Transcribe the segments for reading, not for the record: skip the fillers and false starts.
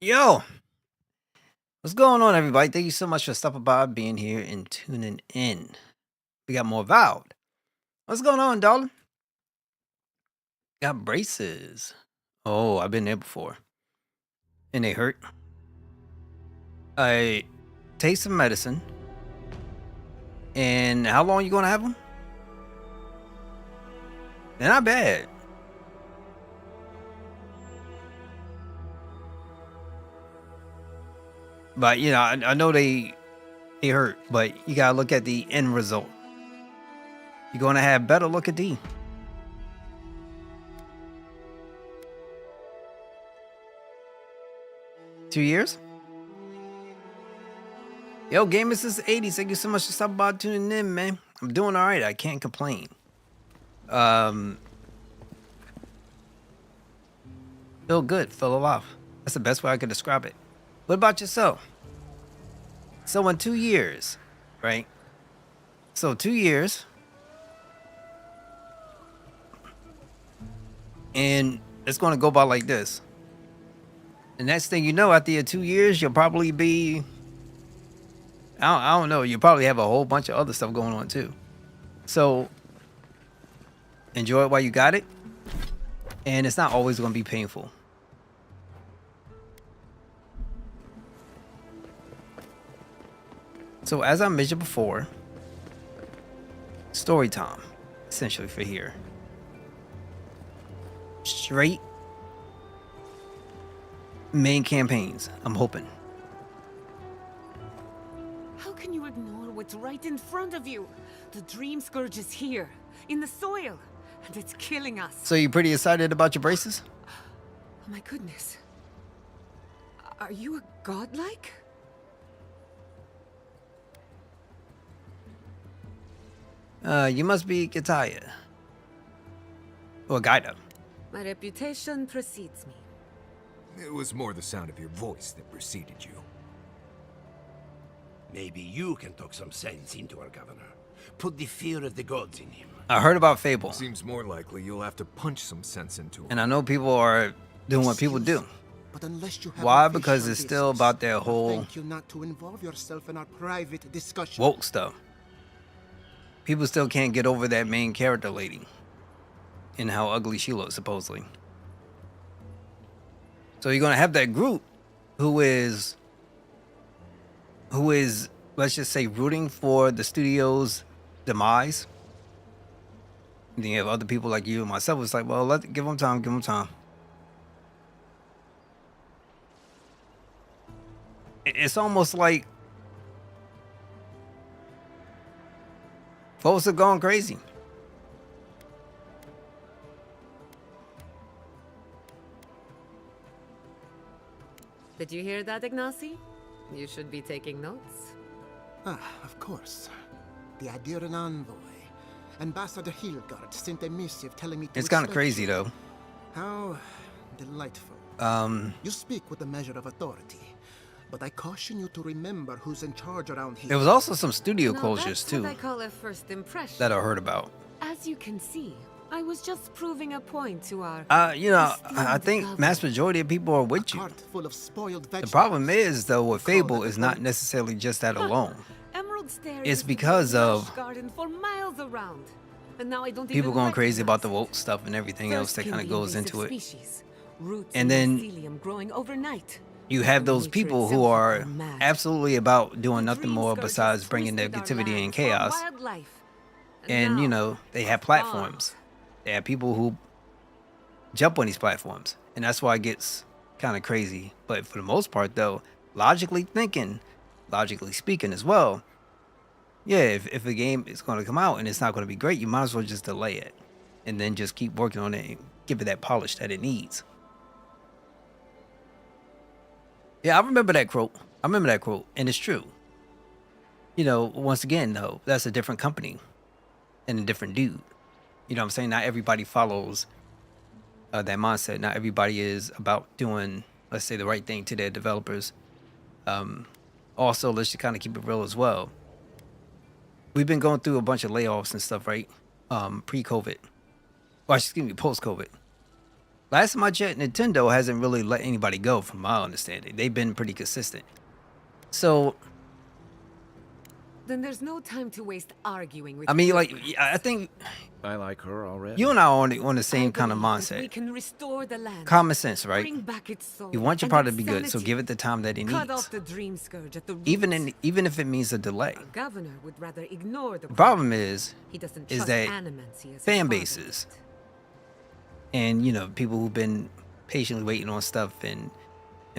Yo, what's going on, everybody? Thank you so much for stopping by, being here, and tuning in. We got more Avowed. What's going on, darling? Got braces. Oh, I've been there before. And they hurt. I take some medicine. And how long you gonna have them? They're not bad. But you know, I know they hurt, but you gotta look at the end result. You're gonna have better look at D. $2 years? Yo, Gamers since the 80s. Thank you so much for stopping by, tuning in, man. I'm doing all right. I can't complain. Feel good, feel alive. That's the best way I could describe it. What about yourself? So in 2 years, right? So 2 years. And it's going to go by like this. The next thing you know, after your 2 years, you'll probably be... I don't know. You probably have a whole bunch of other stuff going on too. So enjoy it while you got it. And it's not always going to be painful. So as I mentioned before, story time, essentially for here. Straight main campaigns, I'm hoping. How can you ignore what's right in front of you? The Dream Scourge is here, in the soil, and it's killing us. So you pretty excited about your braces? Oh my goodness. Are you a godlike? You must be Kataya. Or Gaida. My reputation precedes me. It was more the sound of your voice that preceded you. Maybe you can talk some sense into our governor. Put the fear of the gods in him. I heard about Fable. Seems more likely you'll have to punch some sense into him. And I know people are doing what people do. But unless you have Why? Because it's still about their whole thank you not to involve yourself in our private discussion. woke stuff. People still can't get over that main character lady and how ugly she looks, supposedly. So you're gonna have that group who is, let's just say, rooting for the studio's demise. And then you have other people like you and myself. It's like, well, give them time, give them time. It's almost like folks are going crazy. Did you hear that, Ignacy? You should be taking notes. Ah, of course. The Adiran envoy. Ambassador Hilgard sent a missive telling me to It's kind of expect crazy, you. though. How delightful. You speak with a measure of authority, but I caution you to remember who's in charge around here. There was also some studio Now, closures, that's too, what I call a first impression. that I heard about. As you can see, I was just proving a point to our... You know, I esteemed think governor. mass majority of people are with you. Cart full of spoiled The vegetables. problem is, though, with Call Fable it is a not point. necessarily just that alone. Emerald Stair It's used to be a because of lush garden for miles around. And now I don't People even going crazy about the recognize woke stuff and everything it. else that First kind of came the goes into it. invasive species, roots And then mycelium growing overnight. You have those Nature people who itself are had gone mad. absolutely about doing The nothing Dream more Scourge besides has bringing twisted our negativity and lands for chaos. wildlife. And, you now, know, they have it's platforms. They have people who jump on these platforms. And that's why it gets kind of crazy. But for the most part, though, logically speaking as well, yeah, if a game is going to come out and it's not going to be great, you might as well just delay it. And then just keep working on it and give it that polish that it needs. Yeah, I remember that quote. And it's true. You know, once again, though, that's a different company and a different dude. You know what I'm saying? Not everybody follows that mindset. Not everybody is about doing, let's say, the right thing to their developers. Also, let's just kind of keep it real as well. We've been going through a bunch of layoffs and stuff, right? Pre-COVID. Well, excuse me, post-COVID. Last time I checked, Nintendo hasn't really let anybody go, from my understanding. They've been pretty consistent. So, Then there's no time to waste arguing with I mean, like, bureaucrats. I think I like her already. you and I are on the I same kind of believe that we mindset. can restore the land. Common sense, right? Bring back its soul. You want your and product its to be good, so sanity. give it the time that it Cut needs. off the dream scourge at the roots. Even if it means a delay. Our governor would rather ignore the The problem is he doesn't is trust that animancy as fan his father bases did. and people who've been patiently waiting on stuff, and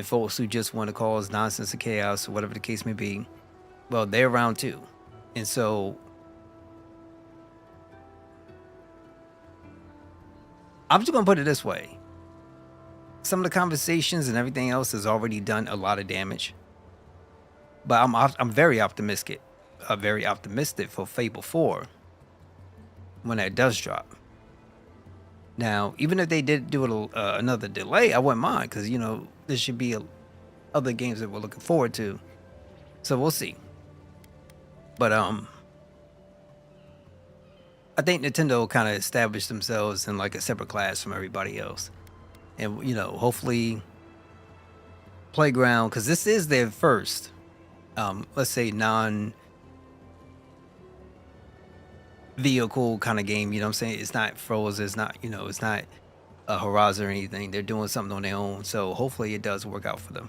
folks who just want to cause nonsense and chaos or whatever the case may be, well, they're around too. And so I'm just gonna put it this way. Some of the conversations and everything else has already done a lot of damage. But I'm very optimistic. Very optimistic for Fable 4 when that does drop. Now, even if they did do it another delay, I wouldn't mind, because there should be other games that we're looking forward to. So we'll see. But I think Nintendo kind of established themselves in like a separate class from everybody else, and hopefully Playground, because this is their first, let's say non-vehicle kind of game. You know what I'm saying? It's not Frozen. It's not it's not a Horizon or anything. They're doing something on their own. So hopefully it does work out for them.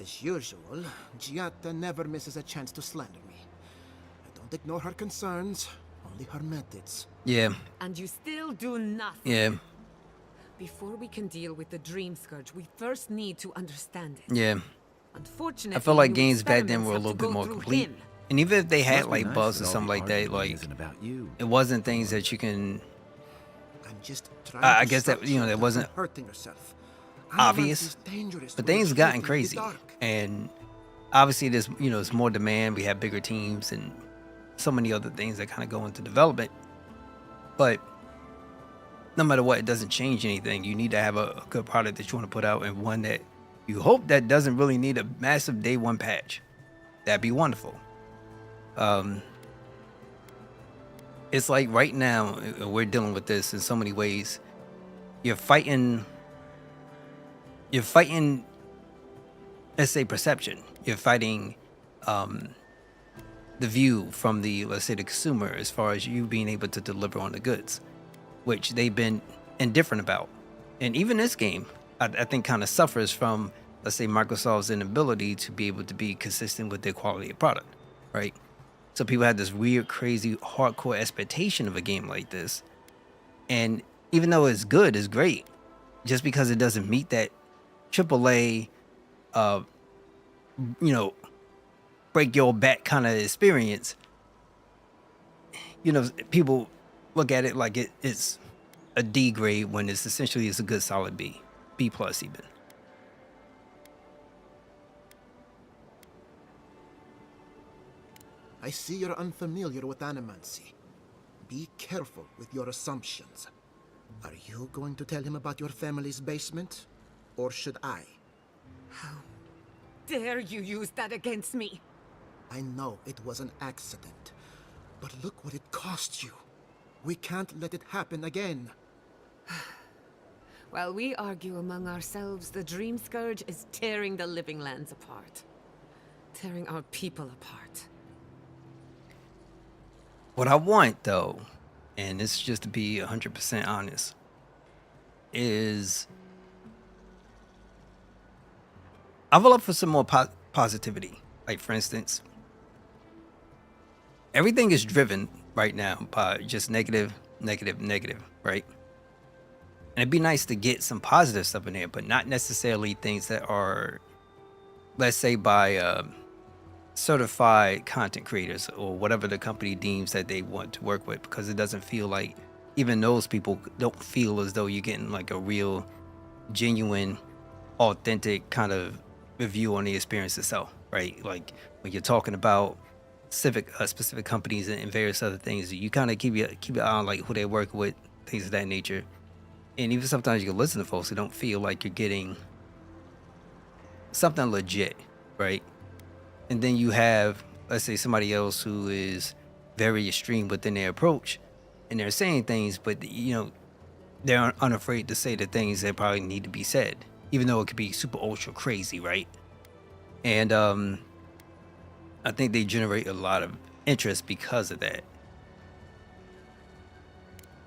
As usual, Giatta never misses a chance to slander me. I don't ignore her concerns, only her methods. Yeah. And you still do nothing. Yeah. Before we can deal with the dream scourge, we first need to understand it. Yeah. Unfortunately, I feel like new games back then experiments were a have to little bit go more through complete. him. And even if they had Must be like nice bugs or that all something the like that, arguing like isn't about you. it wasn't things that you can I'm just trying I to guess that stop that Giatta wasn't from hurting herself. obvious, Animals is dangerous but to things reach gotten in the crazy, dark. and obviously there's there's more demand. We have bigger teams and so many other things that kind of go into development. But no matter what, it doesn't change anything. You need to have a good product that you want to put out, and one that you hope that doesn't really need a massive day one patch. That'd be wonderful. It's like right now we're dealing with this in so many ways. You're fighting, let's say, perception. You're fighting the view from the, let's say, the consumer, as far as you being able to deliver on the goods, which they've been indifferent about. And even this game, I think, kind of suffers from, let's say, Microsoft's inability to be able to be consistent with their quality of product, right? So people had this weird, crazy, hardcore expectation of a game like this. And even though it's good, it's great, just because it doesn't meet that AAA, break your back kind of experience, people look at it like it's a D grade when it's essentially a good solid B plus even. I see you're unfamiliar with animancy. Be careful with your assumptions. Are you going to tell him about your family's basement? Or should I? Dare you use that against me? I know it was an accident. But look what it cost you. We can't let it happen again. While we argue among ourselves, the dream scourge is tearing the living lands apart. Tearing our people apart. What I want, though, and this is just to be 100% honest, is I would love for some more positivity. Like, for instance, everything is driven right now by just negative, right? And it'd be nice to get some positive stuff in there, but not necessarily things that are, let's say, by certified content creators or whatever the company deems that they want to work with, because it doesn't feel like even those people don't feel as though you're getting like a real, genuine, authentic kind of review on the experience itself, right? Like when you're talking about specific companies and various other things, you kind of keep your eye on like who they're working with, things of that nature. And even sometimes you can listen to folks who don't feel like you're getting something legit, right? And then you have, let's say, somebody else who is very extreme within their approach, and they're saying things, but they're unafraid to say the things that probably need to be said, even though it could be super ultra crazy, right? And I think they generate a lot of interest because of that.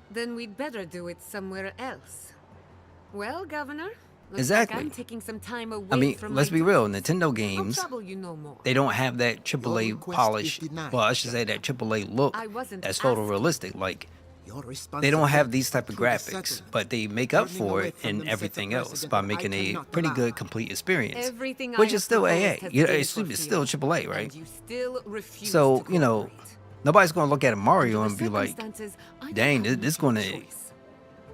Then we'd better do it somewhere else. Well, Governor, looks Exactly. like I'm taking some time away I mean, from let's my be real. duties. Nintendo I'll games, trouble you no more. they don't have that AAA request polish. is denied, Well, I should say that AAA look I wasn't that's asking. photorealistic. Like Your they don't have responsibility these type of to the graphics, settlement. but they make up Turning for away it from in them sets a everything else precedent by that I making a cannot pretty allow. good complete experience, Everything I which have is still AA. proposed has You know, been it's still fulfilled, AAA, right? And you still refuse So to you know, cooperate. nobody's gonna look at a Mario Under and the be like, circumstances, I don't "Dang, have this much gonna choice.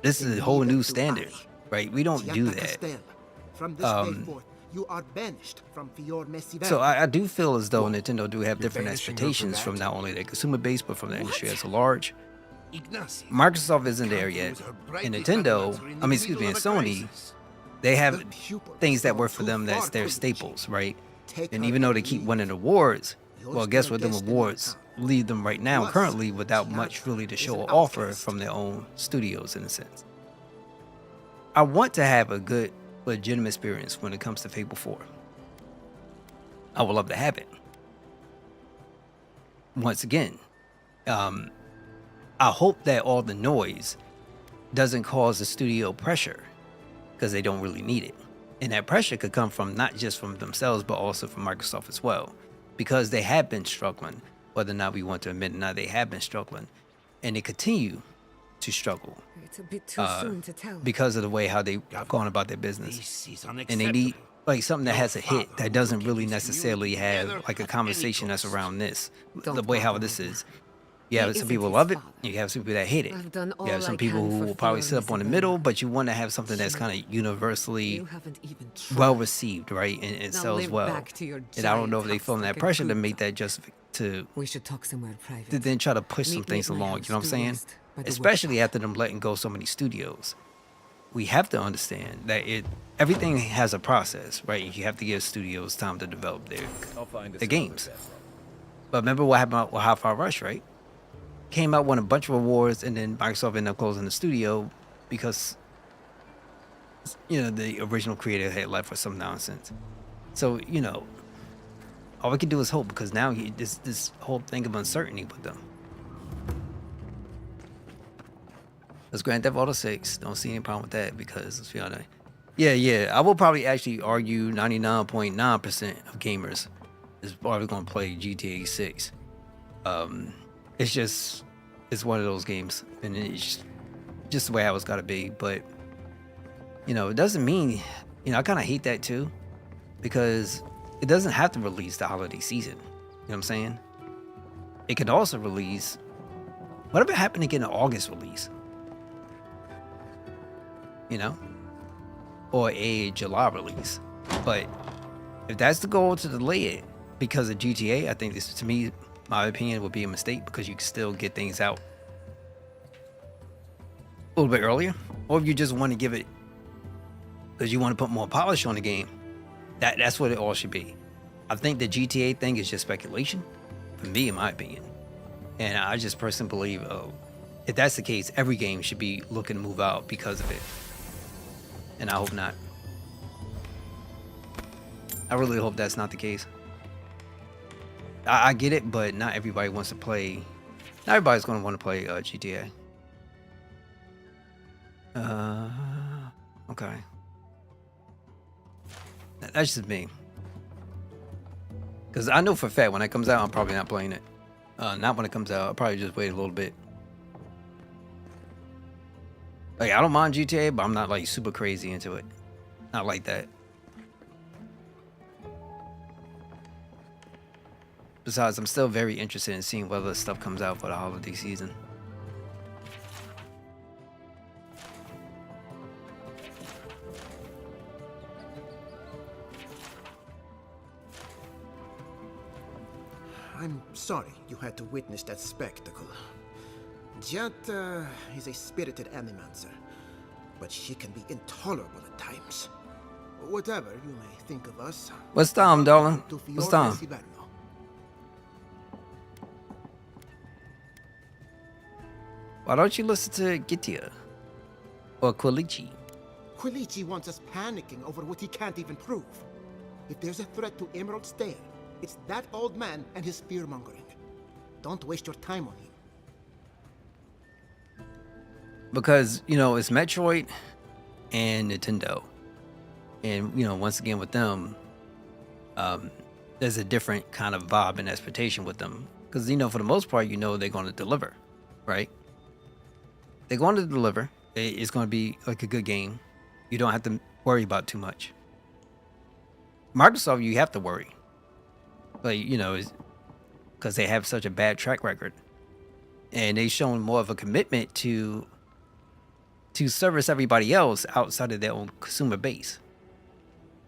this is a whole new standard," right? We don't do Giatta that. Castel, from this day forth, you are banished from Fior Messivello. So I do feel as though Nintendo do have different banishing her for expectations from that? not only their consumer base but from the industry as a large. Ignacy. Microsoft isn't there yet, and Nintendo, I mean, excuse me, and Sony, they have The pupils things that go work for too them that's far, their Koichi. staples, right? Take And her even though and they keep leave. winning awards, Yours well, guess been a what? Them destiny awards now. leave them right now, Plus, currently, without Giatta much really to is show an or offer outcast. from their own studios, in a sense. I want to have a good, legitimate experience when it comes to Fable 4. I would love to have it. Once again, I hope that all the noise doesn't cause the studio pressure because they don't really need it. And that pressure could come from not just from themselves, but also from Microsoft as well, because they have been struggling, whether or not we want to admit it or not, they have been struggling, and they continue to struggle It's a bit too soon to tell. because of the way how they've gone about their business. This is And they unacceptable. need like something that Your has a hit father that would doesn't look at really this necessarily community have together like a at conversation any that's cost. around this. The Don't way how bother this with is. that. You have He some isn't people his love it. father. You have some people that hate it. I've done You have all some I people can who for will probably Fior sit up on the Messivello. middle, but you want to have something that's kind of universally You haven't even tried. well received, right? And it Now sells live well. back to your And I don't know if giant they house feeling like that a pressure to good make dog. that just to We should talk somewhere private. then try to push some Meet me things at my along. house You know what I'm due saying? west by the Especially woodpile. after them letting go so many studios. We have to understand that everything has a process, right? You have to give studios time to develop I'll find their games. But remember what happened with Hi-Fi Rush, right? Came out, won a bunch of awards, and then Microsoft ended up closing the studio because the original creator had left for some nonsense. So all we can do is hope, because now this whole thing of uncertainty with them. Let's Grand Theft Auto 6. Don't see any problem with that because let's be honest. Yeah. I will probably actually argue 99.9% of gamers is probably going to play GTA 6. It's one of those games, and it's just the way how it's got to be. But it doesn't mean I kind of hate that too, because it doesn't have to release the holiday season. You know what I'm saying? It could also release. What if it happened to get an August release? Or a July release. But if that's the goal, to delay it because of GTA, I think this, to me, my opinion, would be a mistake, because you can still get things out a little bit earlier. Or if you just want to give it because you want to put more polish on the game, that's what it all should be. I think the GTA thing is just speculation, for me, in my opinion. And I just personally believe, if that's the case, every game should be looking to move out because of it. And I hope not. I really hope that's not the case. I get it, but not everybody wants to play. Not everybody's going to want to play GTA. Okay. That's just me. Because I know for a fact when it comes out, I'm probably not playing it. Not when it comes out. I'll probably just wait a little bit. Like, I don't mind GTA, but I'm not like super crazy into it. Not like that. Besides, I'm still very interested in seeing whether stuff comes out for the holiday season. I'm sorry you had to witness that spectacle. Giatta is a spirited animancer, but she can be intolerable at times. Whatever you may think of us. What's time, darling? to What's Fior time? Messivello. Why don't you listen to Gitia? or Quilichi. Quilichi wants us panicking over what he can't even prove. If there's a threat to Emerald Stair, it's that old man and his fear-mongering. Don't waste your time on him. Because, you know, it's Metroid and Nintendo. And, you know, once again with them, there's a different kind of vibe and expectation with them. Because, you know, for the most part, you know they're going to deliver, right? They're going to deliver. It's going to be like a good game. You don't have to worry about too much. Microsoft, you have to worry. Like, you know, because they have such a bad track record. And they've shown more of a commitment to service everybody else outside of their own consumer base.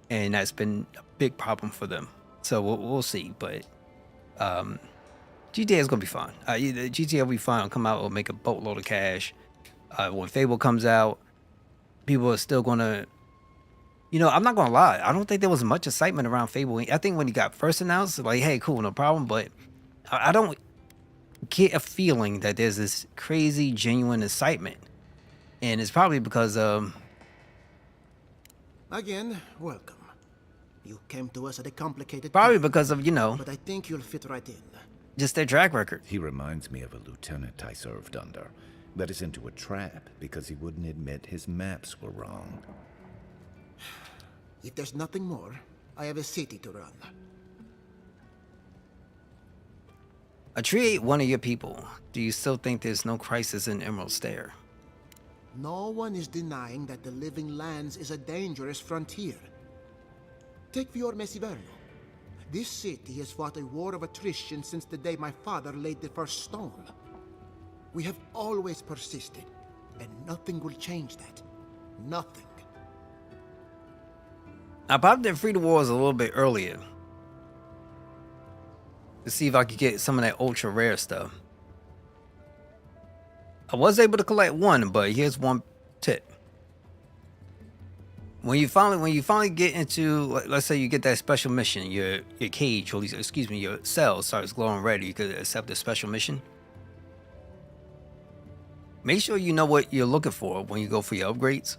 And that's been a big problem for them. So we'll see. But GTA is going to be fun. GTA will be fun. It'll come out. It'll make a boatload of cash. When Fable comes out, people are still going to... You know, I'm not going to lie. I don't think there was much excitement around Fable. I think when he got first announced, like, hey, cool, no problem. But I don't get a feeling that there's this crazy, genuine excitement. And it's probably because... Again, welcome. You came to us at a complicated Probably time, because of, you know, but I think you'll fit right in. just their track record. He reminds me of a lieutenant I served under. Led us into a trap because he wouldn't admit his maps were wrong. If there's nothing more, I have a city to run. Atreate one of your people. Do you still think there's no crisis in Emerald Stair? No one is denying that the Living Lands is a dangerous frontier. Take Fior Mesiverno. This city has fought a war of attrition since the day my father laid the first stone. We have always persisted, and nothing will change that. Nothing. I popped in Free the Wars a little bit earlier to see if I could get some of that ultra rare stuff. I was able to collect one, but here's one tip. When you finally get into, let's say you get that special mission, your cage, or excuse me, your cell starts glowing red, you could accept the special mission. Make sure you know what you're looking for when you go for your upgrades.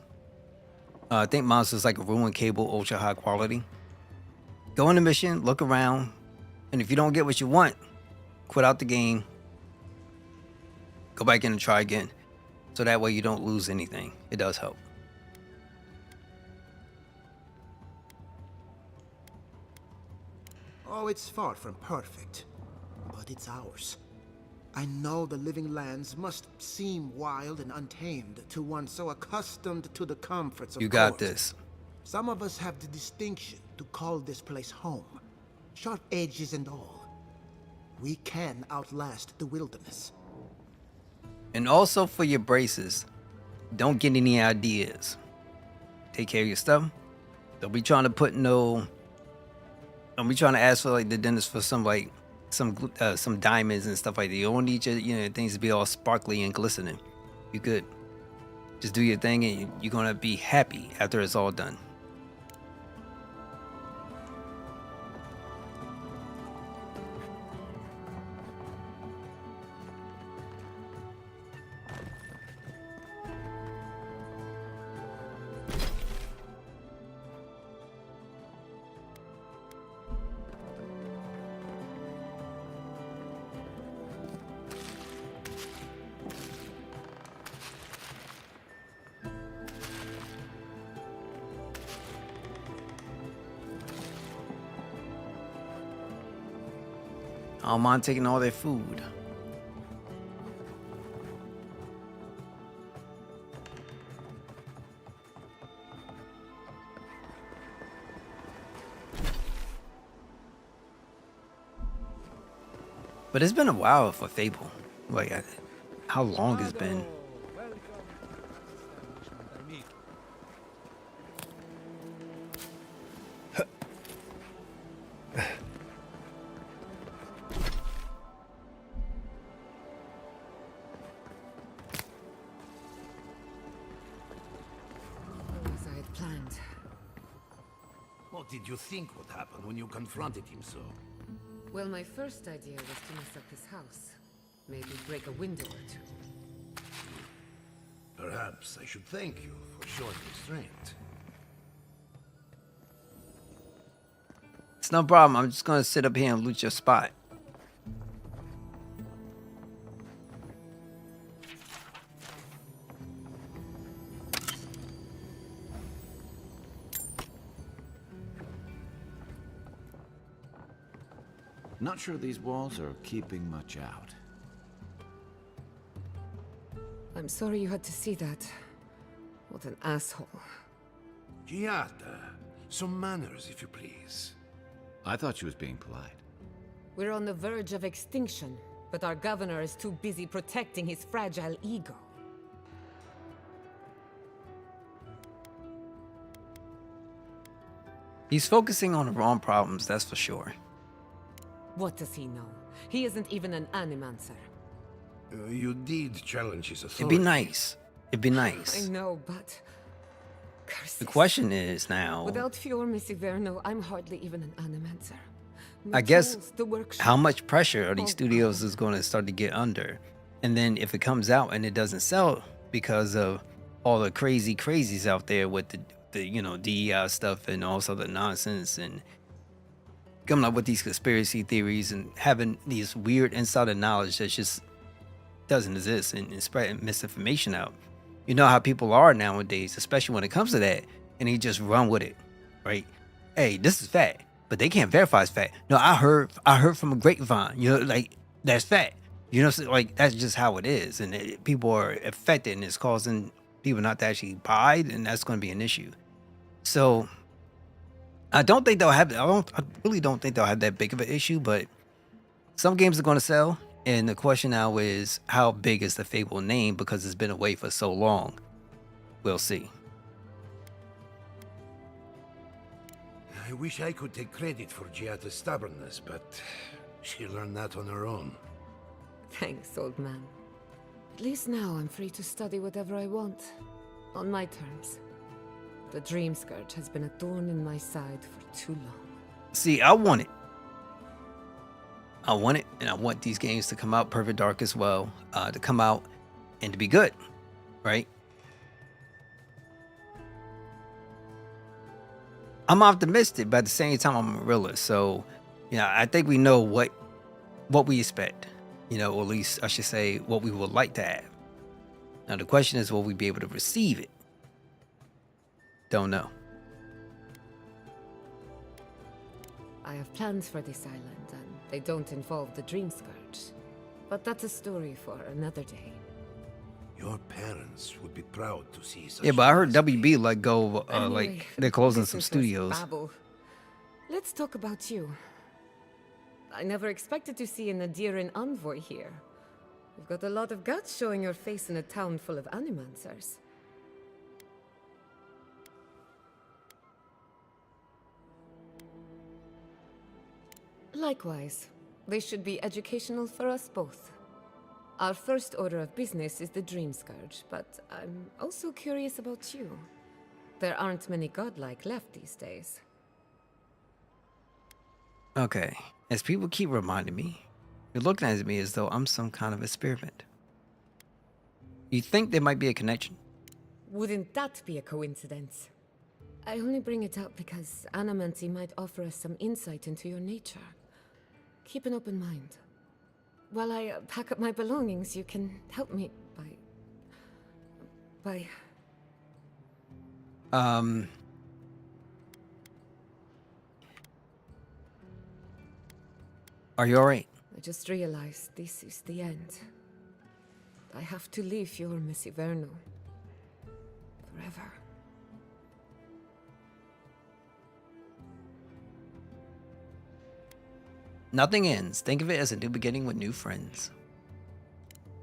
I think mine's is like a ruined cable, ultra high quality. Go on the mission, look around, and if you don't get what you want, quit out the game. Go back in and try again. So that way you don't lose anything. It does help. Oh, it's far from perfect, but it's ours. I know the Living Lands must seem wild and untamed to one so accustomed to the comforts of You got court. this. Some of us have the distinction to call this place home. Sharp edges and all. We can outlast the wilderness. And also for your braces, don't get any ideas. Take care of your stuff. Don't be trying to put no... Don't be trying to ask for like the dentist for some like some diamonds and stuff like that. You don't need your things to be all sparkly and glistening. You good. Just do your thing and you're gonna be happy after it's all done. I don't mind taking all their food. But it's been a while for Fable. Like, how long it's been. As I had planned. What did you think would happen when you confronted him so? Well, my first idea was to mess up his house. Maybe break a window or two. Perhaps I should thank you for showing restraint. It's no problem. I'm just gonna sit up here and loot your spot. Not sure these walls are keeping much out. I'm sorry you had to see that. What an asshole. Giata, some manners, if you please. I thought she was being polite. We're on the verge of extinction, but our governor is too busy protecting his fragile ego. He's focusing on the wrong problems, that's for sure. What does he know? He isn't even an animancer. You did challenge his It'd authority. be nice. It'd be I nice. know, but... Curses. The question is now, Without Fior Misiverno, I'm hardly even an animancer. No I guess, tools, the workshop. how much pressure are these Oh, studios God. is going to start to get under? And then if it comes out and it doesn't sell because of all the crazies out there with the you know, DEI stuff and all this other nonsense and coming up with these conspiracy theories and having these weird insider knowledge that just doesn't exist and spreading misinformation out. You know how people are nowadays, especially when it comes to that, and they just run with it, right? Hey, this is fact, but they can't verify it's fact. No, I heard from a grapevine, you know, like that's fact. You know, so, like that's just how it is, and people are affected, and it's causing people not to actually buy, and that's going to be an issue. So I don't think they'll have. I really don't think they'll have that big of an issue, but some games are going to sell. And the question now is, how big is the Fable name because it's been away for so long? We'll see. I wish I could take credit for Giata's stubbornness, but she learned that on her own. Thanks, old man. At least now I'm free to study whatever I want. On my terms. The Dream Scourge has been a thorn in my side for too long. See, I want it. I want it, and I want these games to come out, Perfect Dark as well, to come out and to be good, right? I'm optimistic, but at the same time, I'm a realist. So, you know, I think we know what we expect, you know, or at least I should say what we would like to have. Now, the question is, will we be able to receive it? Don't know. I have plans for this island, and they don't involve the Dream Scourge. But that's a story for another day. Your parents would be proud to see such. Yeah, but I heard recipe. WB let go of, Anyway, like, they're closing this some is just studios. babble. Let's talk about you. I never expected to see an Nadiran envoy here. You've got a lot of guts showing your face in a town full of animancers. Likewise, they should be educational for us both. Our first order of business is the Dream Scourge, but I'm also curious about you. There aren't many godlike left these days. Okay, as people keep reminding me, you're looking at me as though I'm some kind of experiment. You think there might be a connection? Wouldn't that be a coincidence? I only bring it up because Animancy might offer us some insight into your nature. Keep an open mind. While I pack up my belongings, you can help me by... Are you alright? I just realized this is the end. I have to leave Fior Misiverno. Forever. Nothing ends. Think of it as a new beginning with new friends.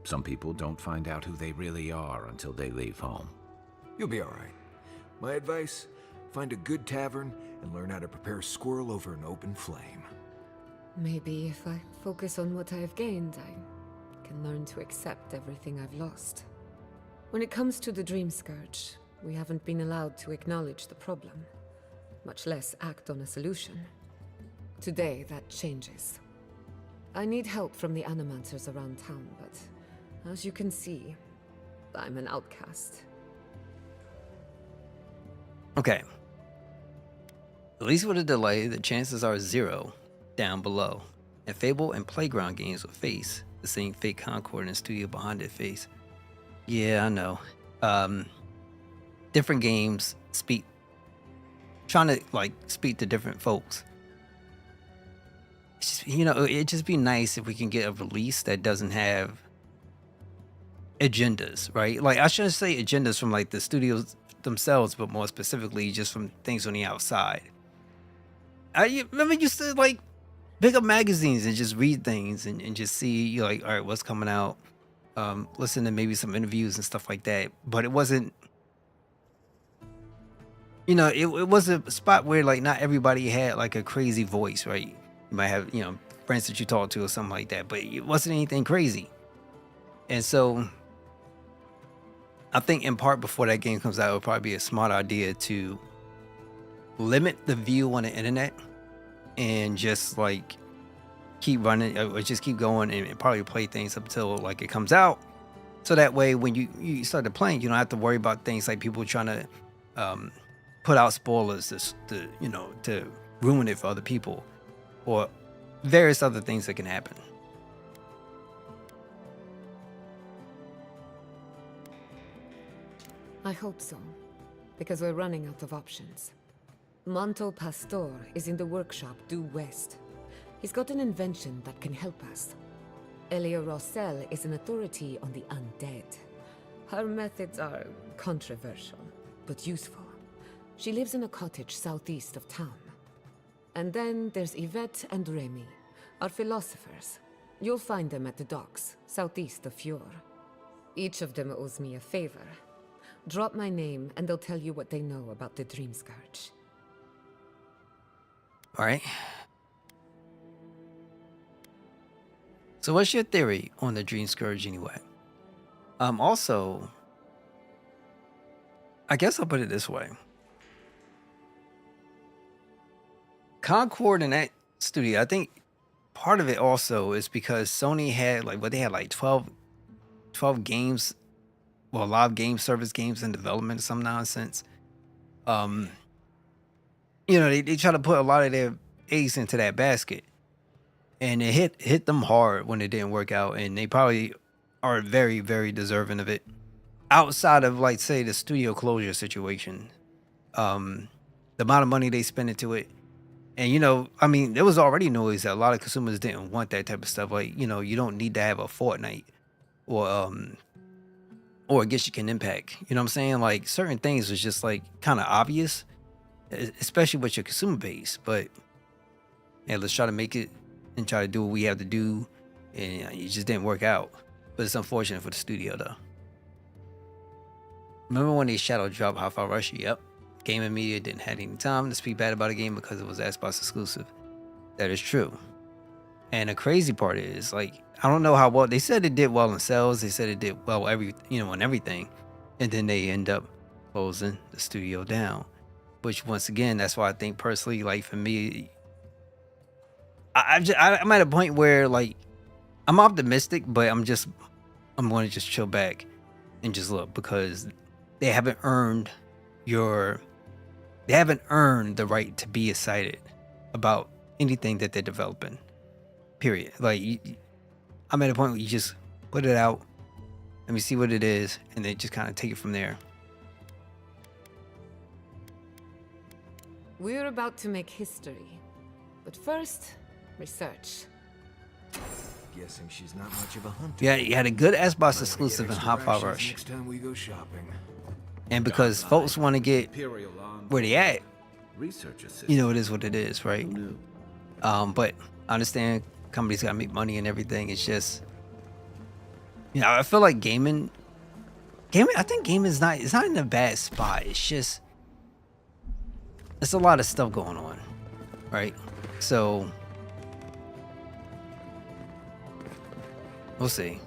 Some people don't find out who they really are until they leave home. You'll be all right. My advice, find a good tavern and learn how to prepare squirrel over an open flame. Maybe if I focus on what I have gained, I can learn to accept everything I've lost. When it comes to the Dream Scourge, we haven't been allowed to acknowledge the problem, much less act on a solution. Today, that changes. I need help from the animancers around town, but as you can see, I'm an outcast. Okay. At least with a delay, the chances are 0 down below. And Fable and Playground games will face the same fake Concord and studio behind it face. Yeah, I know. Different games speak, trying to like speak to different folks. It's just, it'd just be nice if we can get a release that doesn't have agendas, right? Like, I shouldn't say agendas from like the studios themselves, but more specifically just from things on the outside. I remember used to like pick up magazines and just read things and just see, you're like, all right, what's coming out, listen to maybe some interviews and stuff like that. But it wasn't, it was a spot where like not everybody had like a crazy voice, right? You might have, friends that you talk to or something like that, but it wasn't anything crazy. And so I think in part before that game comes out, it would probably be a smart idea to limit the view on the internet and just like keep running or just keep going and probably play things up until like it comes out. So that way when you start to play, you don't have to worry about things like people trying to put out spoilers to ruin it for other people or various other things that can happen. I hope so, because we're running out of options. Manto Pastor is in the workshop due west. He's got an invention that can help us. Elia Rossell is an authority on the undead. Her methods are controversial, but useful. She lives in a cottage southeast of town. And then there's Yvette and Remy, our philosophers. You'll find them at the docks, southeast of Fjord. Each of them owes me a favor. Drop my name, and they'll tell you what they know about the Dream Scourge. All right. So what's your theory on the Dream Scourge anyway? Also, I guess I'll put it this way. Concord in that studio, I think part of it also is because Sony had they had like 12 games, well, live game service games in development or some nonsense. They try to put a lot of their eggs into that basket. And it hit them hard when it didn't work out, and they probably are very, very deserving of it. Outside of like say the studio closure situation, the amount of money they spent into it, and there was already noise that a lot of consumers didn't want that type of stuff. Like you don't need to have a Fortnite or a Genshin Impact. You know what I'm saying? Like certain things was just like kind of obvious, especially with your consumer base. But yeah, let's try to make it and try to do what we have to do, and it just didn't work out. But it's unfortunate for the studio though. Remember when they shadow dropped Hi-Fi Rush? Yep. Game and Media didn't have any time to speak bad about a game because it was Xbox exclusive. That is true. And the crazy part is, like, I don't know how well they said it did well in sales. They said it did well on everything, and then they end up closing the studio down. Which once again, that's why I think personally, like for me, I'm at a point where like I'm optimistic, but I'm going to just chill back and just look, because they haven't earned the right to be excited about anything that they're developing. Period. Like I'm at a point where you just put it out, let me see what it is, and then just kind of take it from there. We're about to make history. But first, research. Guessing she's not much of a hunter. Yeah, you had a good Xbox Might exclusive in get extra Hi-Fi rations Rush. Next time we go shopping. And because folks want to get where they at, Research assistant. it is what it is, right? Who knew? But I understand companies gotta make money and everything. It's just, I feel like gaming. I think gaming is not. It's not in a bad spot. It's just, it's a lot of stuff going on, right? So we'll see.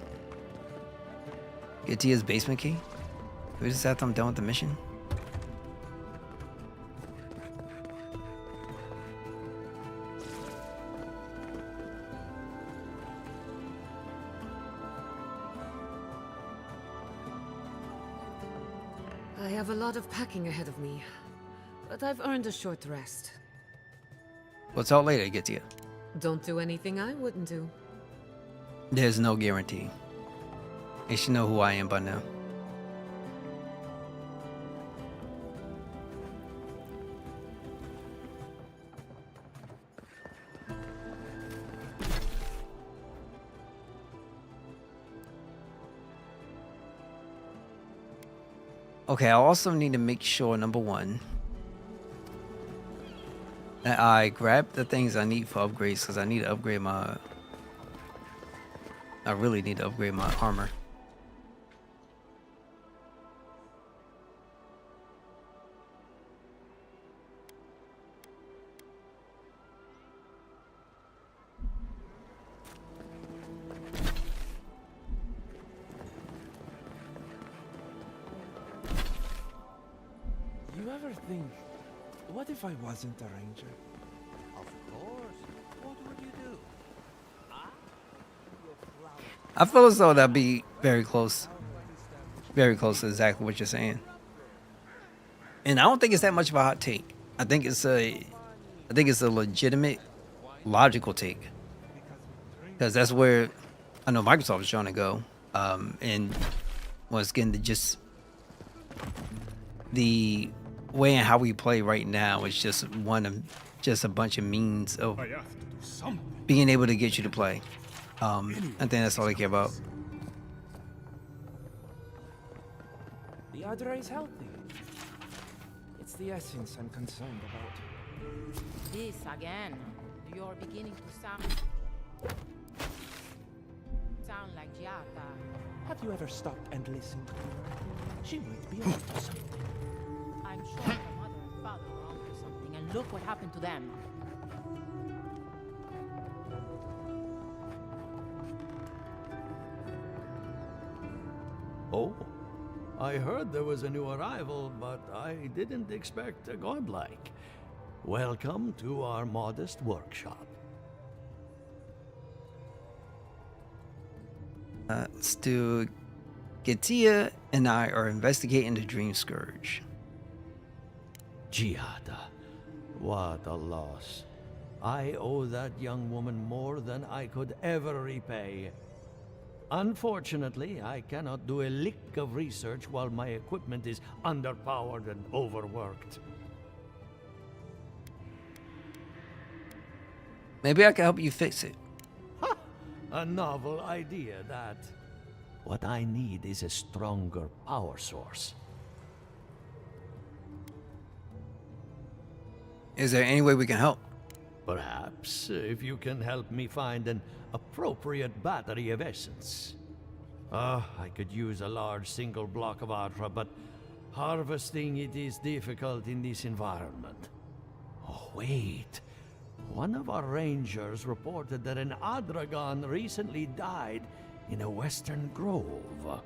Get Tia's basement key. We just after I'm done with the mission. I have a lot of packing ahead of me, but I've earned a short rest. We'll talk later, get to you. Don't do anything I wouldn't do. There's no guarantee. You should know who I am by now. Okay, I also need to make sure, number one, that I grab the things I need for upgrades, because I need to upgrade my... I really need to upgrade my armor. You ever think, what if I wasn't a ranger? Of course. What would you do? I feel as though that'd be very close. Very close to exactly what you're saying. And I don't think it's that much of a hot take. I think it's a legitimate, logical take. Because that's where I know Microsoft is trying to go. And once again, the way and how we play right now is just a bunch of means of being able to get you to play. I think that's all they care about. The Adra is healthy. It's the essence I'm concerned about. This again. You're beginning to sound like Giata. Have you ever stopped and listened to her? She might be onto something. I'm sure her mother and father were onto something, and look what happened to them. Oh, I heard there was a new arrival, but I didn't expect a godlike. Welcome to our modest workshop. Let's do... Getia and I are investigating the Dream Scourge. Giada, what a loss. I owe that young woman more than I could ever repay. Unfortunately, I cannot do a lick of research while my equipment is underpowered and overworked. Maybe I can help you fix it. Ha! A novel idea, that. What I need is a stronger power source. Is there any way we can help? Perhaps, if you can help me find an appropriate battery of essence. I could use a large single block of Adra, but harvesting it is difficult in this environment. Oh, wait. One of our rangers reported that an Adragon recently died in a western grove.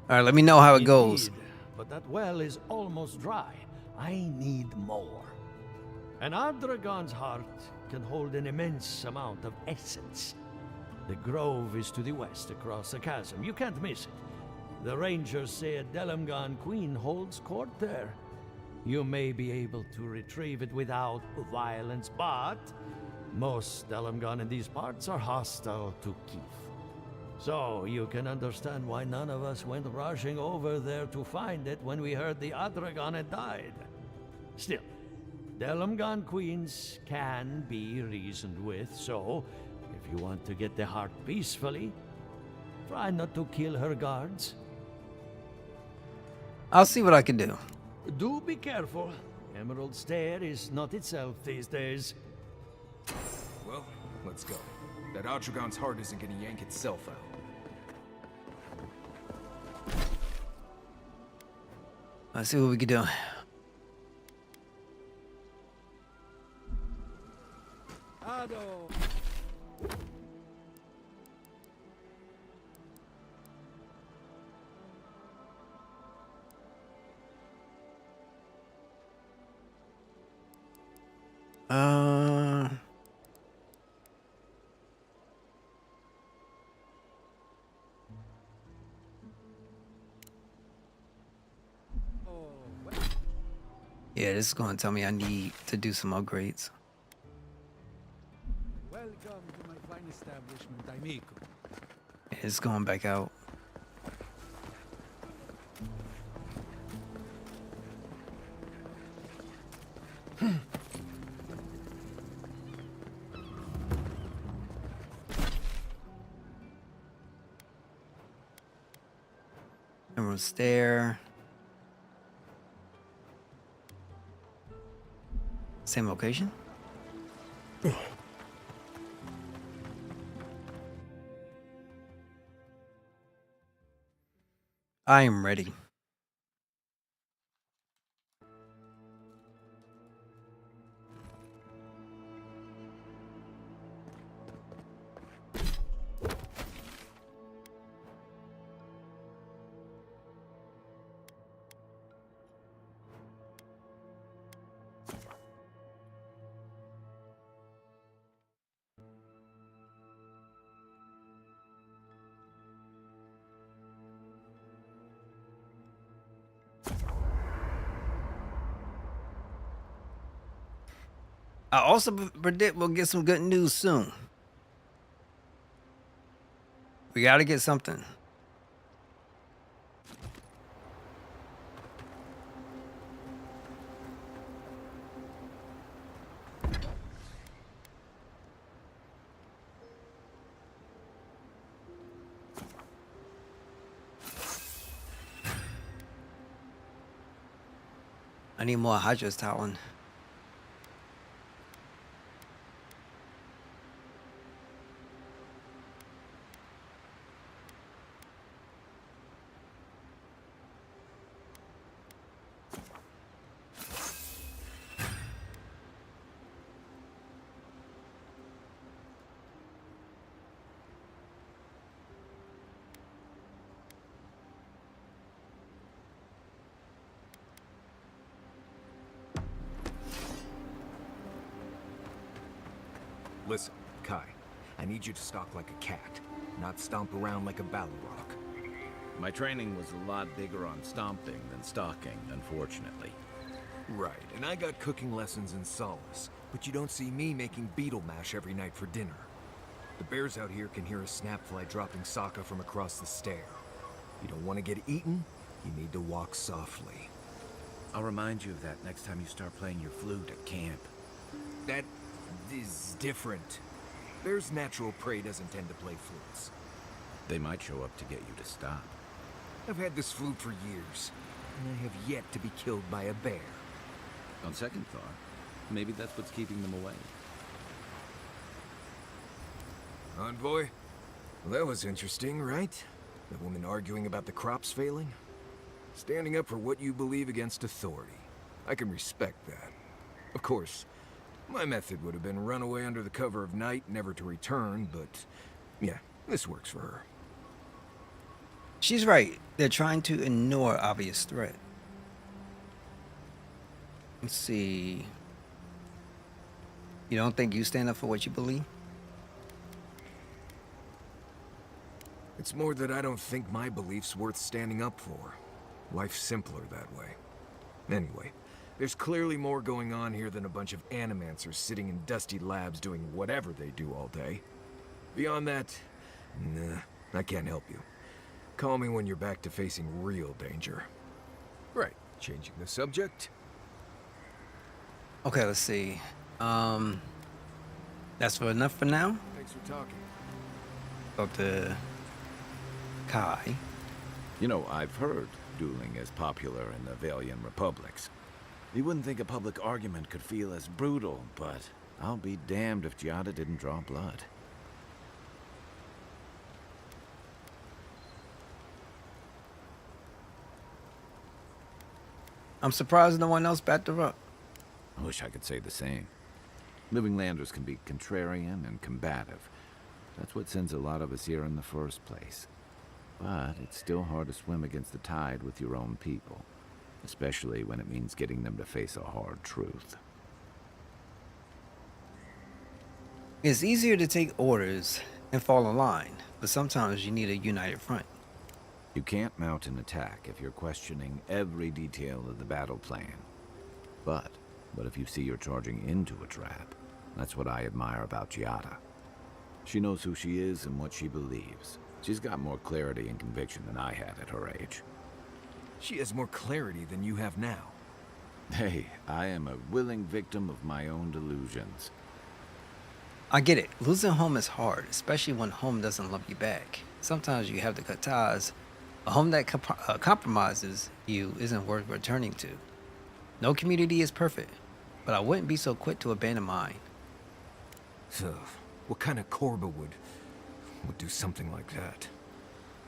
Alright, let me know how it goes. Indeed, but that well is almost dry. I need more. An Adragon's heart can hold an immense amount of essence. The grove is to the west across the chasm. You can't miss it. The rangers say a Delamgan queen holds court there. You may be able to retrieve it without violence, but most Delamgan in these parts are hostile to Keith. So you can understand why none of us went rushing over there to find it when we heard the Adragon had died. Still, Delamgan queens can be reasoned with, so if you want to get the heart peacefully, try not to kill her guards. I'll see what I can do. Do be careful. Emerald Stair is not itself these days. Well, let's go. That Atragon's heart isn't gonna yank itself out. Let's see what we can do. Ado! Yeah, this is going to tell me I need to do some upgrades. Welcome to my fine establishment, amigo. Yeah, it's going back out. Everyone's there. Same location? I am ready. I also predict we'll get some good news soon. We got to get something. I need more Hydra's Talon. Listen, Kai, I need you to stalk like a cat, not stomp around like a battle rock. My training was a lot bigger on stomping than stalking, unfortunately. Right, and I got cooking lessons in Solace, but you don't see me making beetle mash every night for dinner. The bears out here can hear a snapfly dropping Sokka from across the stair. You don't want to get eaten, you need to walk softly. I'll remind you of that next time you start playing your flute at camp. That is different. Bear's natural prey doesn't tend to play flutes. They might show up to get you to stop. I've had this flute for years, and I have yet to be killed by a bear. On second thought, maybe that's what's keeping them away. Envoy? Well, that was interesting, right? The woman arguing about the crops failing? Standing up for what you believe against authority. I can respect that. Of course, my method would have been run away under the cover of night, never to return, but yeah, this works for her. She's right. They're trying to ignore obvious threat. Let's see. You don't think you stand up for what you believe? It's more that I don't think my belief's worth standing up for. Life's simpler that way. Anyway, there's clearly more going on here than a bunch of animancers sitting in dusty labs doing whatever they do all day. Beyond that, nah, I can't help you. Call me when you're back to facing real danger. Right, changing the subject. Okay, let's see. That's for enough for now. Thanks for talking. Talk to Kai. You know, I've heard dueling is popular in the Valian republics. You wouldn't think a public argument could feel as brutal, but I'll be damned if Giada didn't draw blood. I'm surprised no one else backed her up. I wish I could say the same. Living Landers can be contrarian and combative. That's what sends a lot of us here in the first place. But it's still hard to swim against the tide with your own people, especially when it means getting them to face a hard truth. It's easier to take orders and fall in line, but sometimes you need a united front. You can't mount an attack if you're questioning every detail of the battle plan. But if you see her charging into a trap, that's what I admire about Giada. She knows who she is and what she believes. She's got more clarity and conviction than I had at her age. She has more clarity than you have now. Hey, I am a willing victim of my own delusions. I get it. Losing home is hard, especially when home doesn't love you back. Sometimes you have to cut ties. A home that compromises you isn't worth returning to. No community is perfect, but I wouldn't be so quick to abandon mine. So, what kind of Korba would do something like that?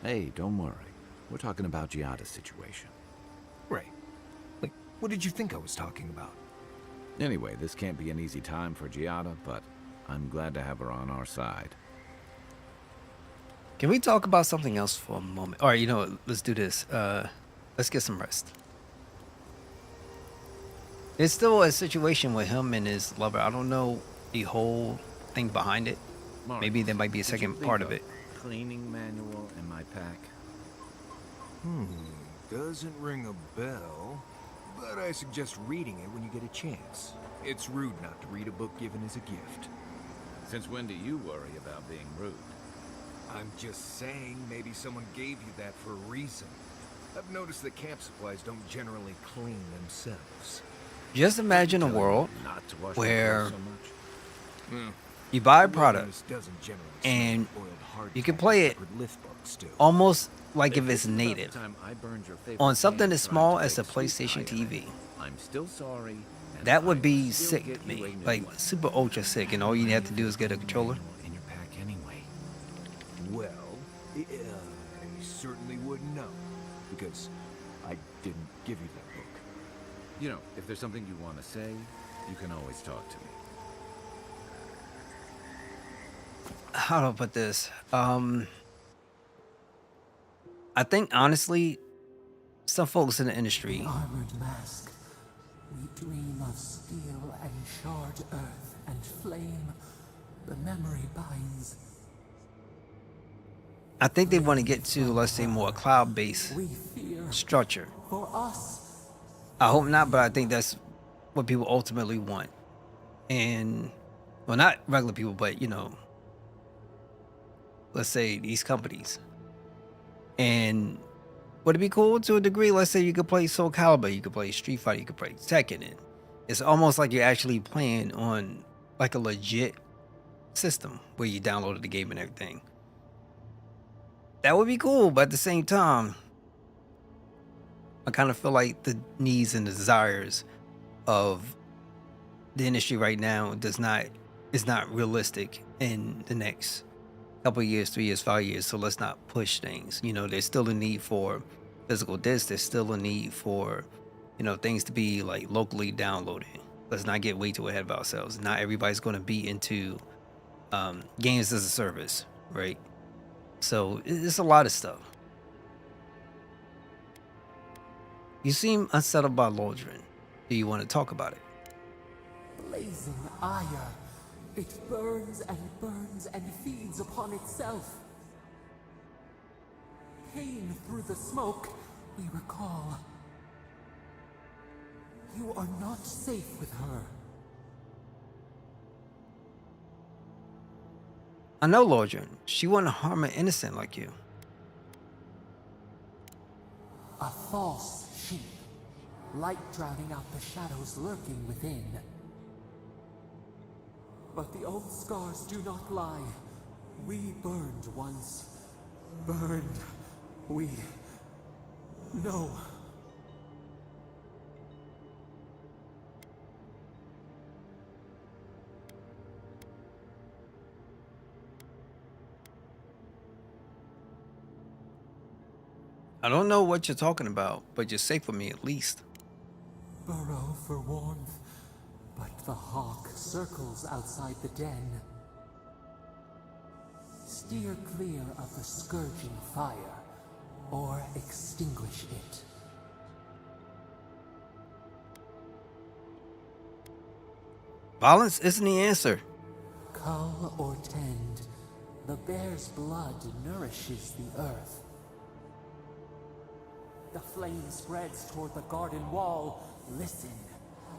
Hey, don't worry. We're talking about Giada's situation. Right. Like, what did you think I was talking about? Anyway, this can't be an easy time for Giada, but I'm glad to have her on our side. Can we talk about something else for a moment? All right, you know what? Let's do this. Let's get some rest. It's still a situation with him and his lover. I don't know the whole thing behind it. Maybe there might be a second part of it. Cleaning manual in my pack. Doesn't ring a bell, but I suggest reading it when you get a chance. It's rude not to read a book given as a gift. Since when do you worry about being rude? I'm just saying, maybe someone gave you that for a reason. I've noticed that camp supplies don't generally clean themselves. Just imagine a world Not to wash where my clothes so much. you buy a The product wilderness doesn't generally and smell of oiled you can hardtack play and it peppered lift bugs still. almost like if If it's this is about the native time I burned your favorite on something game as trying small to as a bake sweet PlayStation pie in it, TV. I'm still sorry. and That would I be will still sick get to you a me, new like one. super ultra sick, and all you have to do is get a controller. Manual in your pack anyway. Well, I certainly wouldn't know, because I didn't give you that book. You know, if there's something you want to say, you can always talk to me. How do I put this? I think honestly, some folks in the industry, Armored mask. We dream of steel and charred earth and flame. The memory binds. I think they want to get to, let's say, more cloud-based We fear structure. for us. I hope not, but I think that's what people ultimately want. And, well, not regular people, but, you know, let's say these companies. And would it be cool to a degree? Let's say you could play Soul Calibur, you could play Street Fighter, you could play Tekken. And it's almost like you're actually playing on like a legit system where you downloaded the game and everything. That would be cool, but at the same time, I kind of feel like the needs and desires of the industry right now is not realistic in the next couple of years, 3 years, 5 years. So let's not push things. You know, there's still a need for physical discs. There's still a need for, you know, things to be like locally downloaded. Let's not get way too ahead of ourselves. Not everybody's going to be into games as a service, right? So it's a lot of stuff. You seem unsettled by Lordran. Do you want to talk about it? Blazing ire. It burns and feeds upon itself. Pain through the smoke, we recall. You are not safe with her. I know Lordran. She wouldn't harm an innocent like you. A false sheep. Light drowning out the shadows lurking within. But the old scars do not lie. We burned once. Burned. We know. I don't know what you're talking about, but you're safe with me at least. Burrow for warmth, but the hawk circles outside the den. Steer clear of the scourging fire, or extinguish it. Violence isn't the answer. Cull or tend, the bear's blood nourishes the earth. The flame spreads toward the garden wall. Listen,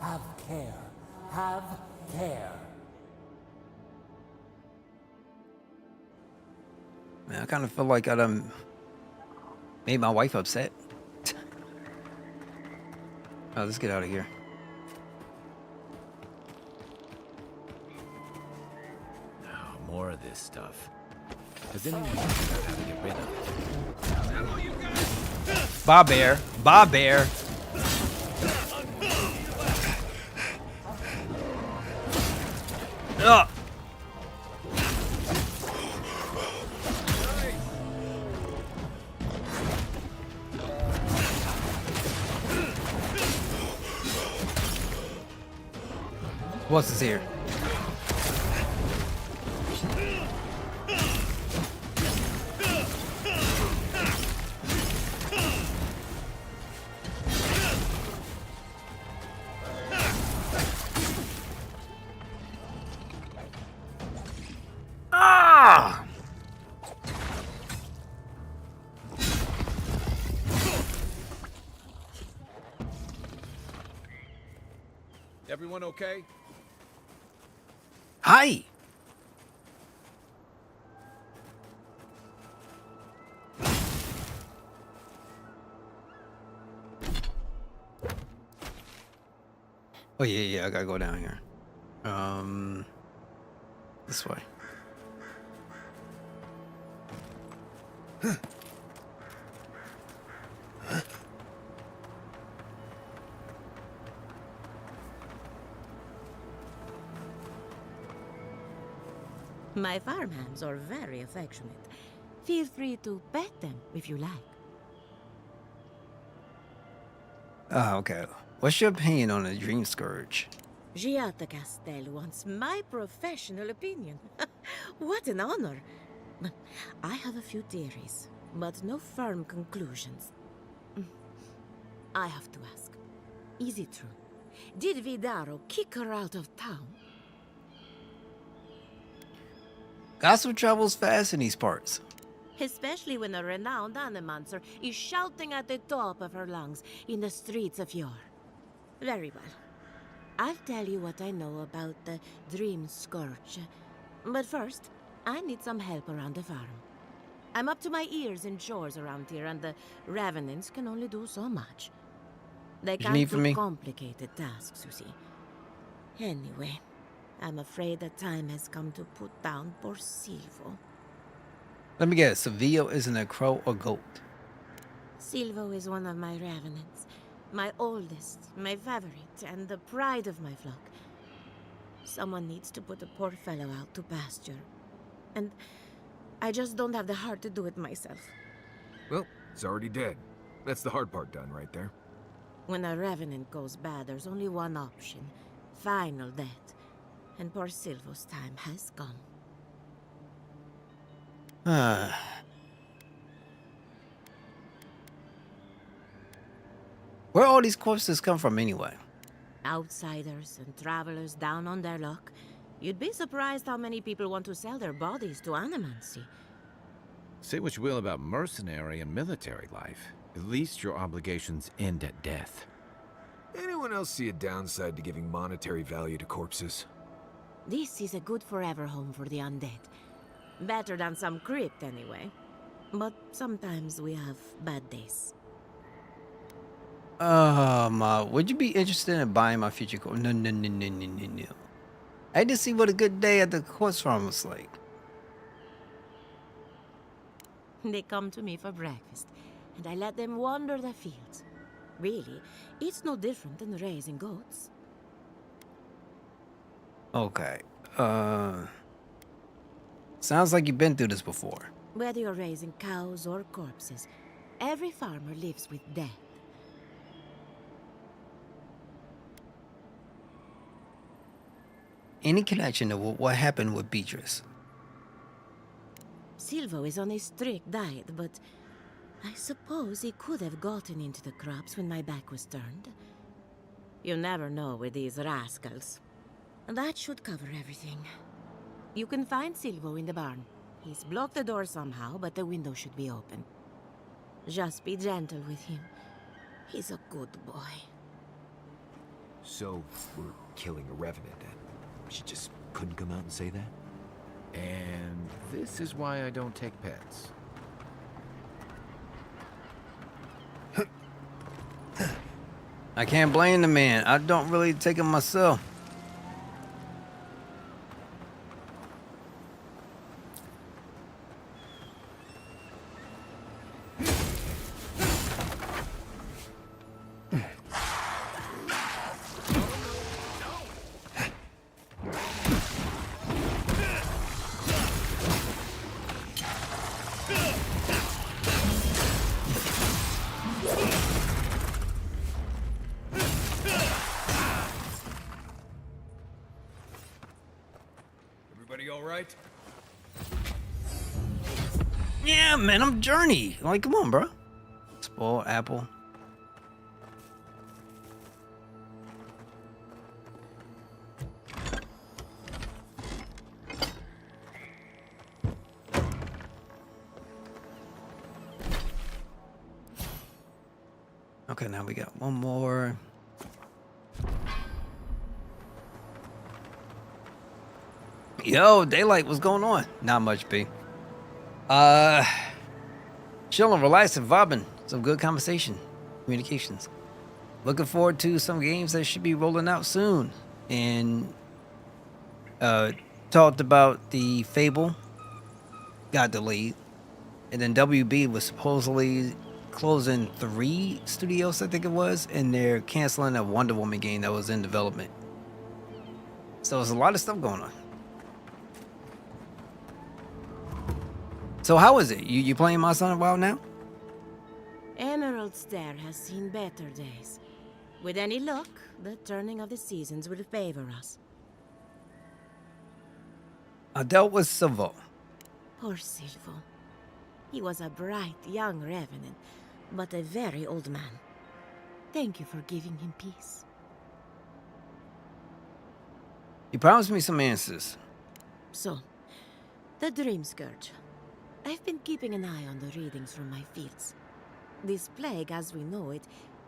Have care. Have care. Man, I kind of feel like I done made my wife upset. Oh, let's get out of here. Oh, more of this stuff. Has anyone figured out how to get rid of it? Bye, bear. Bye, bear. Ugh. What's this here? Ah! Everyone okay? Hi. Oh yeah, I gotta go down here. This way. My farmhands are very affectionate. Feel free to pet them if you like. Okay. What's your opinion on the Dream Scourge? Giata Castel wants my professional opinion. What an honor. I have a few theories, but no firm conclusions. I have to ask, is it true? Did Vidaro kick her out of town? Gossip travels fast in these parts. Especially when a renowned animancer is shouting at the top of her lungs in the streets of yore. Very well. I'll tell you what I know about the Dream Scourge. But first, I need some help around the farm. I'm up to my ears in chores around here, and the Revenants can only do so much. They What you need can't from do me? complicated tasks, you see. Anyway, I'm afraid the time has come to put down poor Silvo. Let me guess. Seville isn't a crow or goat. Silvo is one of my Revenants. My oldest, my favorite, and the pride of my flock. Someone needs to put the poor fellow out to pasture. And I just don't have the heart to do it myself. Well, it's already dead. That's the hard part done right there. When a Revenant goes bad, there's only one option. Final death. And poor Silvo's time has come. Where all these corpses come from anyway? Outsiders and travelers down on their luck. You'd be surprised how many people want to sell their bodies to animancy. Say what you will about mercenary and military life. At least your obligations end at death. Anyone else see a downside to giving monetary value to corpses? This is a good forever home for the undead. Better than some crypt, anyway. But sometimes we have bad days. Would you be interested in buying my future corpse? No. I just see what a good day at the corpse farm was like. They come to me for breakfast, and I let them wander the fields. Really, it's no different than raising goats. Okay. Sounds like you've been through this before. Whether you're raising cows or corpses, every farmer lives with death. Any connection to what happened with Beatrice? Silvo is on a strict diet, but I suppose he could have gotten into the crops when my back was turned. You never know with these rascals. That should cover everything. You can find Silvo in the barn. He's blocked the door somehow, but the window should be open. Just be gentle with him. He's a good boy. So, we're killing a revenant then? She just couldn't come out and say that? And this is why I don't take pets. I can't blame the man. I don't really take him myself. Everybody all right? Yeah, man, I'm Journey. Like, come on, bro. Spoiled apple. Okay, now we got one more. Yo, Daylight, what's going on? Not much, B. Chilling, relaxing, vibing. Some good conversation, communications. Looking forward to some games that should be rolling out soon. And talked about the Fable. Got delayed. And then WB was supposedly closing 3 studios, I think it was. And they're canceling a Wonder Woman game that was in development. So there's a lot of stuff going on. So how is it? You playing my son Avowed now? Emerald Stair has seen better days. With any luck, the turning of the seasons will favor us. I dealt with Silvo. Poor Silvo. He was a bright young revenant, but a very old man. Thank you for giving him peace. You promised me some answers. So, the Dream Scourge. I've been keeping an eye on the readings from my fields. This plague, as we know it,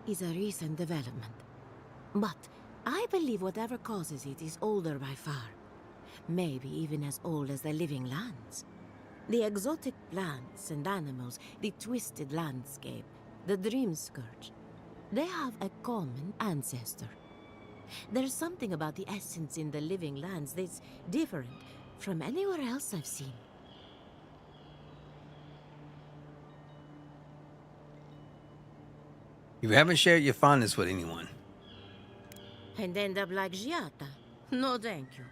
is a recent development. But I believe whatever causes it is older by far. Maybe even as old as the living lands. The exotic plants and animals, the twisted landscape, the Dream Scourge. They have a common ancestor. There's something about the essence in the living lands that's different from anywhere else I've seen. You haven't shared your fondness with anyone. And end up like Giata. No thank you.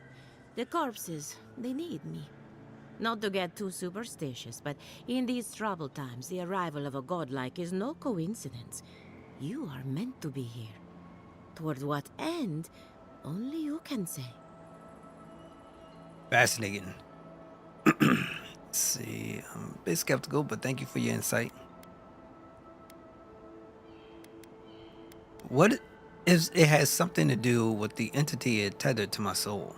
The corpses, they need me. Not to get too superstitious, but in these troubled times, the arrival of a godlike is no coincidence. You are meant to be here. Toward what end, only you can say. Fascinating. Let's see. I'm a bit skeptical, but thank you for your insight. What if it has something to do with the entity tethered to my soul?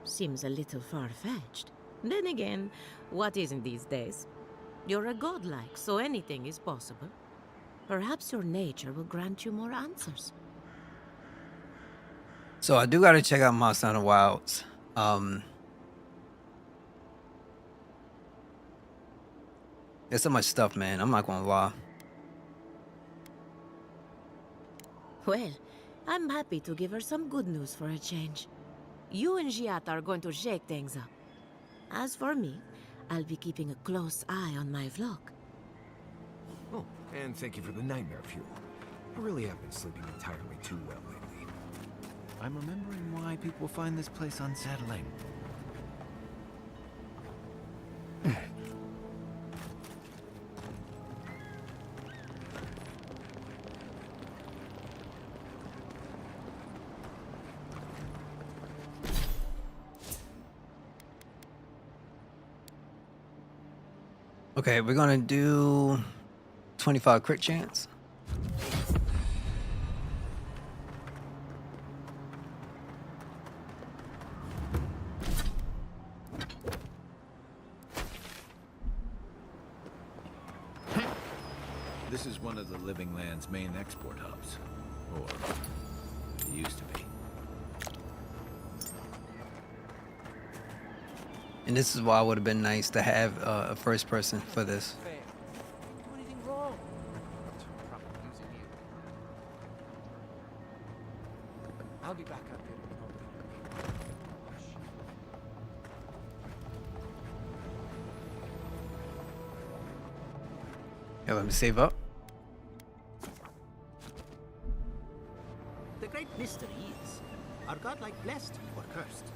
Seems a little far-fetched. Then again, what isn't these days? You're a godlike, so anything is possible. Perhaps your nature will grant you more answers. So I do gotta check out my son of Wilds. There's so much stuff, man. I'm not gonna lie. Well, I'm happy to give her some good news for a change. You and Giata are going to shake things up. As for me, I'll be keeping a close eye on my flock. Oh, and thank you for the nightmare fuel. I really have been sleeping entirely too well lately. I'm remembering why people find this place unsettling. Okay, we're gonna do 25 crit chance. This is one of the Living Land's main export hubs. Or it used to be. And this is why it would have been nice to have a first person for this. Do anything wrong? I'll be back out there. Yeah, let me save up. The great mystery is, are godlike blessed or cursed?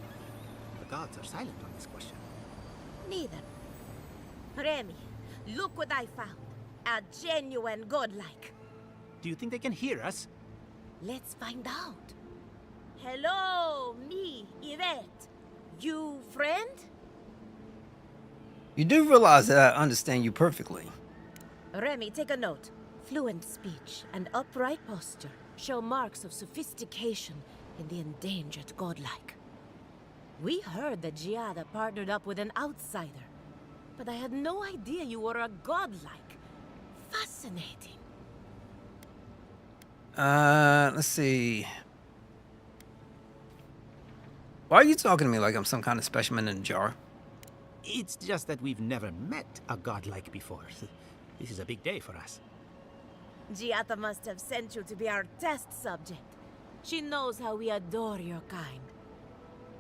The gods are silent on this question. Neither. Remy, look what I found. A genuine godlike. Do you think they can hear us? Let's find out. Hello, me, Yvette. You friend? You do realize that I understand you perfectly. Remy, take a note. Fluent speech and upright posture show marks of sophistication in the endangered godlike. We heard that Giada partnered up with an outsider, but I had no idea you were a godlike. Fascinating. Let's see. Why are you talking to me like I'm some kind of specimen in a jar? It's just that we've never met a godlike before. This is a big day for us. Giada must have sent you to be our test subject. She knows how we adore your kind.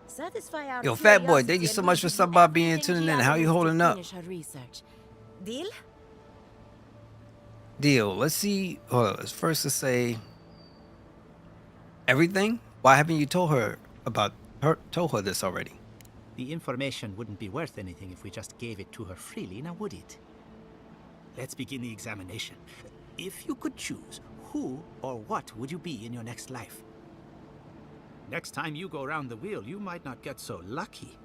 Satisfy our Yo, fat boy, curiosity thank you and so we'll much for give you stopping by being everything tuning in. Giada How you needs to holding up? finish her research. Deal? Deal. Let's see. Hold on. First, let's say everything. Why haven't you told her this already? The information wouldn't be worth anything if we just gave it to her freely, now would it? Let's begin the examination. If you could choose, who or what would you be in your next life? Next time you go around the wheel, you might not get so lucky.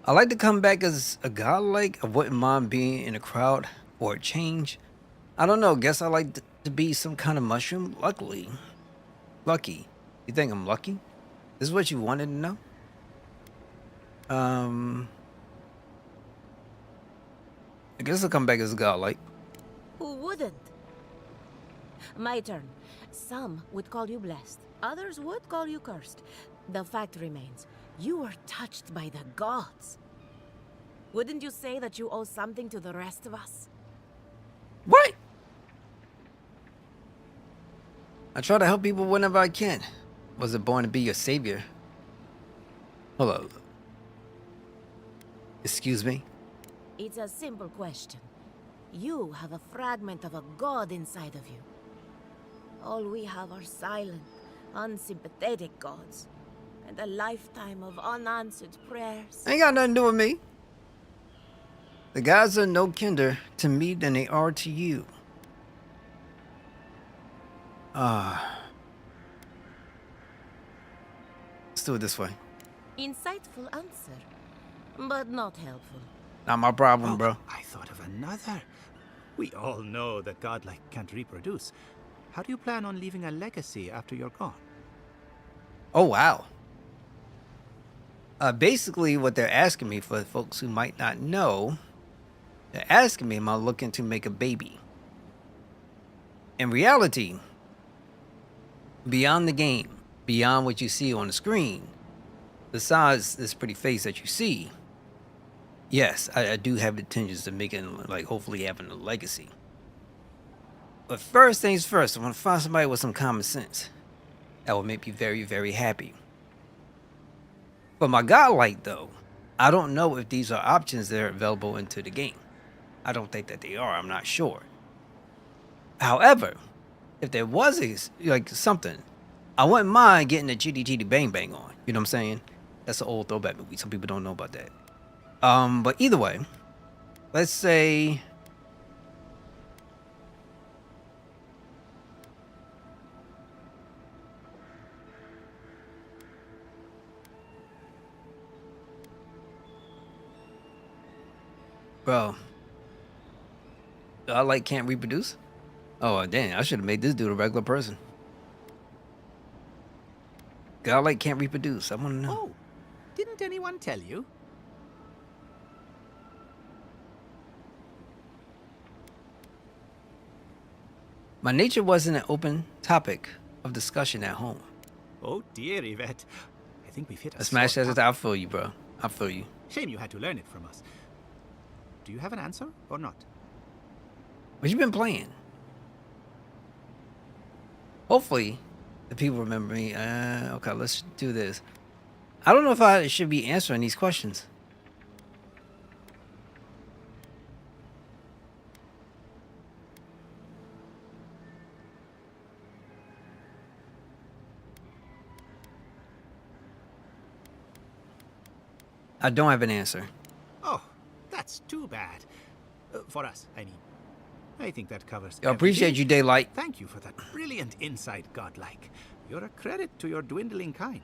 I like to come back as a godlike. I wouldn't mind being in a crowd for a change. I don't know. Guess I like to be some kind of mushroom. Lucky. You think I'm lucky? This is what you wanted to know? I guess I'll come back as a godlike. Who wouldn't? My turn. Some would call you blessed. Others would call you cursed. The fact remains, you were touched by the gods. Wouldn't you say that you owe something to the rest of us? What? I try to help people whenever I can. Wasn't born to be your savior. Hold up. Excuse me? It's a simple question. You have a fragment of a god inside of you. All we have are silent, unsympathetic gods, and a lifetime of unanswered prayers. Ain't got nothing to do with me. The gods are no kinder to me than they are to you. Let's do it this way. Insightful answer, but not helpful. Not my problem, bro. I thought of another. We all know that godlike can't reproduce. How do you plan on leaving a legacy after you're gone? Oh, wow. Basically, what they're asking me, for folks who might not know, they're asking me, am I looking to make a baby? In reality, beyond the game, beyond what you see on the screen, besides this pretty face that you see, yes, I do have intentions of making, like, hopefully having a legacy. But first things first, I want to find somebody with some common sense. That will make me very, very happy. For my godlike, though, I don't know if these are options that are available into the game. I don't think that they are. I'm not sure. However, if there was something, I wouldn't mind getting the Chitty Chitty Bang Bang on. You know what I'm saying? That's an old throwback movie. Some people don't know about that. But either way, let's say bro, I can't reproduce? Oh, dang, I should have made this dude a regular person. God can't reproduce. I want to know. Oh, didn't anyone tell you? My nature wasn't an open topic of discussion at home. Oh dear, Yvette. I think we've hit a Smash sore that. topic. I'll feel you, bro. I'll feel you. Shame you had to learn it from us. Do you have an answer or not? What you been playing? Hopefully, the people remember me. Okay, let's do this. I don't know if I should be answering these questions. I don't have an answer. Oh, that's too bad. For us, I mean. I think that covers I appreciate everything. you, Daylight. Thank you for that brilliant insight, Godlike. You're a credit to your dwindling kind.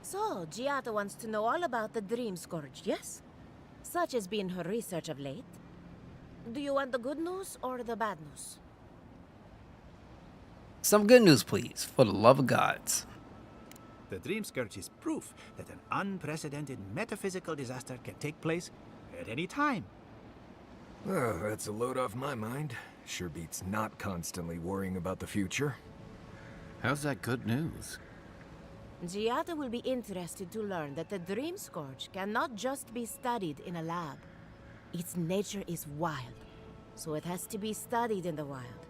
So, Giada wants to know all about the Dream Scourge, yes? Such has been her research of late. Do you want the good news or the bad news? Some good news, please, for the love of gods. The Dream Scourge is proof that an unprecedented metaphysical disaster can take place at any time. Well, that's a load off my mind. Sure beats not constantly worrying about the future. How's that good news? Giada will be interested to learn that the Dream Scourge cannot just be studied in a lab. Its nature is wild, so it has to be studied in the wild.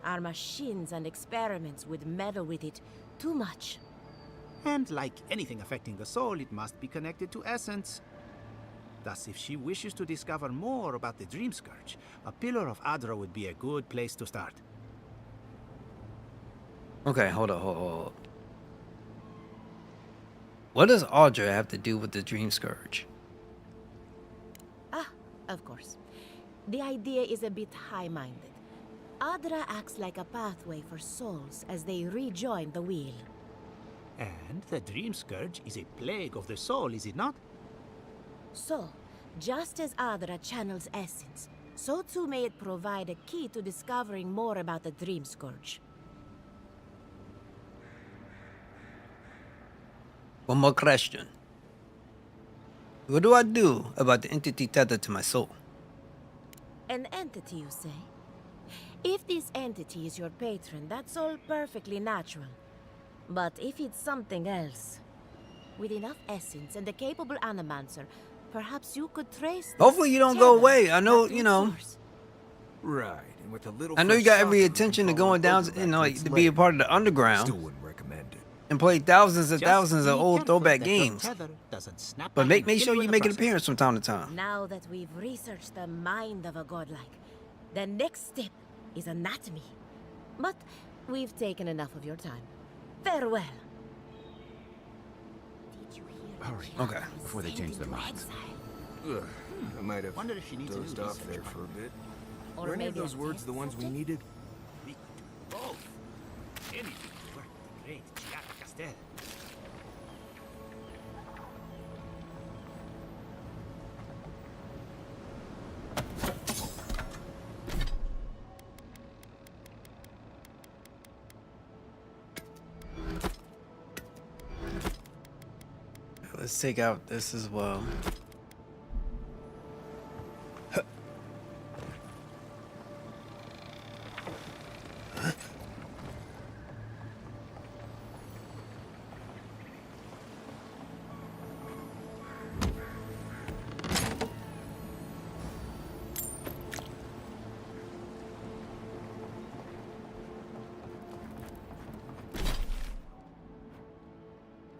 Our machines and experiments would meddle with it too much. And like anything affecting the soul, it must be connected to essence. Thus, if she wishes to discover more about the Dream Scourge, a pillar of Adra would be a good place to start. Okay, hold up. What does Audra have to do with the Dream Scourge? Ah, of course. The idea is a bit high-minded. Adra acts like a pathway for souls as they rejoin the wheel. And the Dream Scourge is a plague of the soul, is it not? So, just as Adra channels essence, so too may it provide a key to discovering more about the Dream Scourge. One more question. What do I do about the entity tethered to my soul? An entity, you say? If this entity is your patron, that's all perfectly natural. But if it's something else, with enough essence and a capable animancer, perhaps you could trace. Hopefully you don't go away. I know, you know. Right, and with a little. I know you got every intention of going down, you know, like, to be a part of the underground. Still wouldn't recommend it. And play thousands and Just thousands of be old careful throwback that your games. tether doesn't snap But back make and sure kill you in the make an process. appearance from time to time. Now that we've researched the mind of a godlike, the next step is anatomy. But we've taken enough of your time. Farewell. Did you hear? Hurry. Okay. Before they change their minds. Ugh, I might have Wonder if she needs a new dozed off research there fund. for a bit. Or Were any of maybe those a words test the ones we subject? needed? We could do both. Anything to work with the great Giada Castel. Let's take out this as well.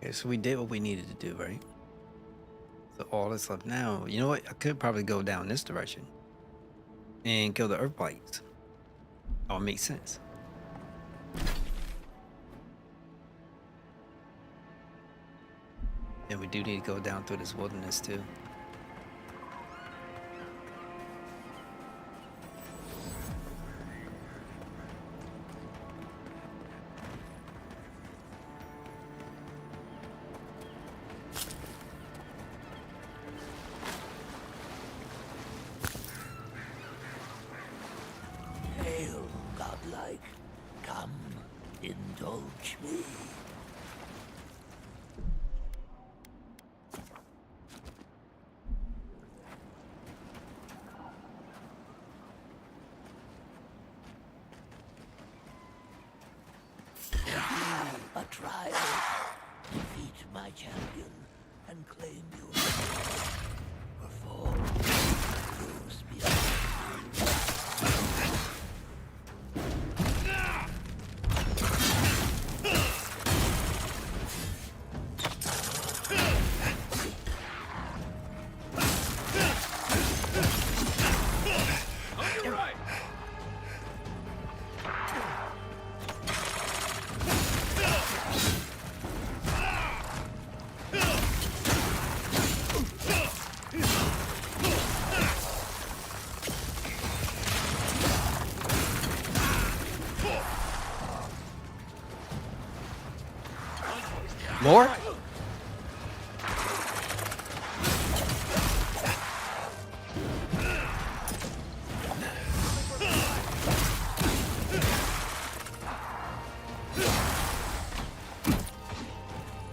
Okay, so we did what we needed to do, right? So all that's left now, you know what? I could probably go down this direction and kill the earth blights. Oh, it makes sense. And we do need to go down through this wilderness too. Hail, godlike. Come, indulge me. A trial. Defeat my champion and claim you. Perform your spirit. More?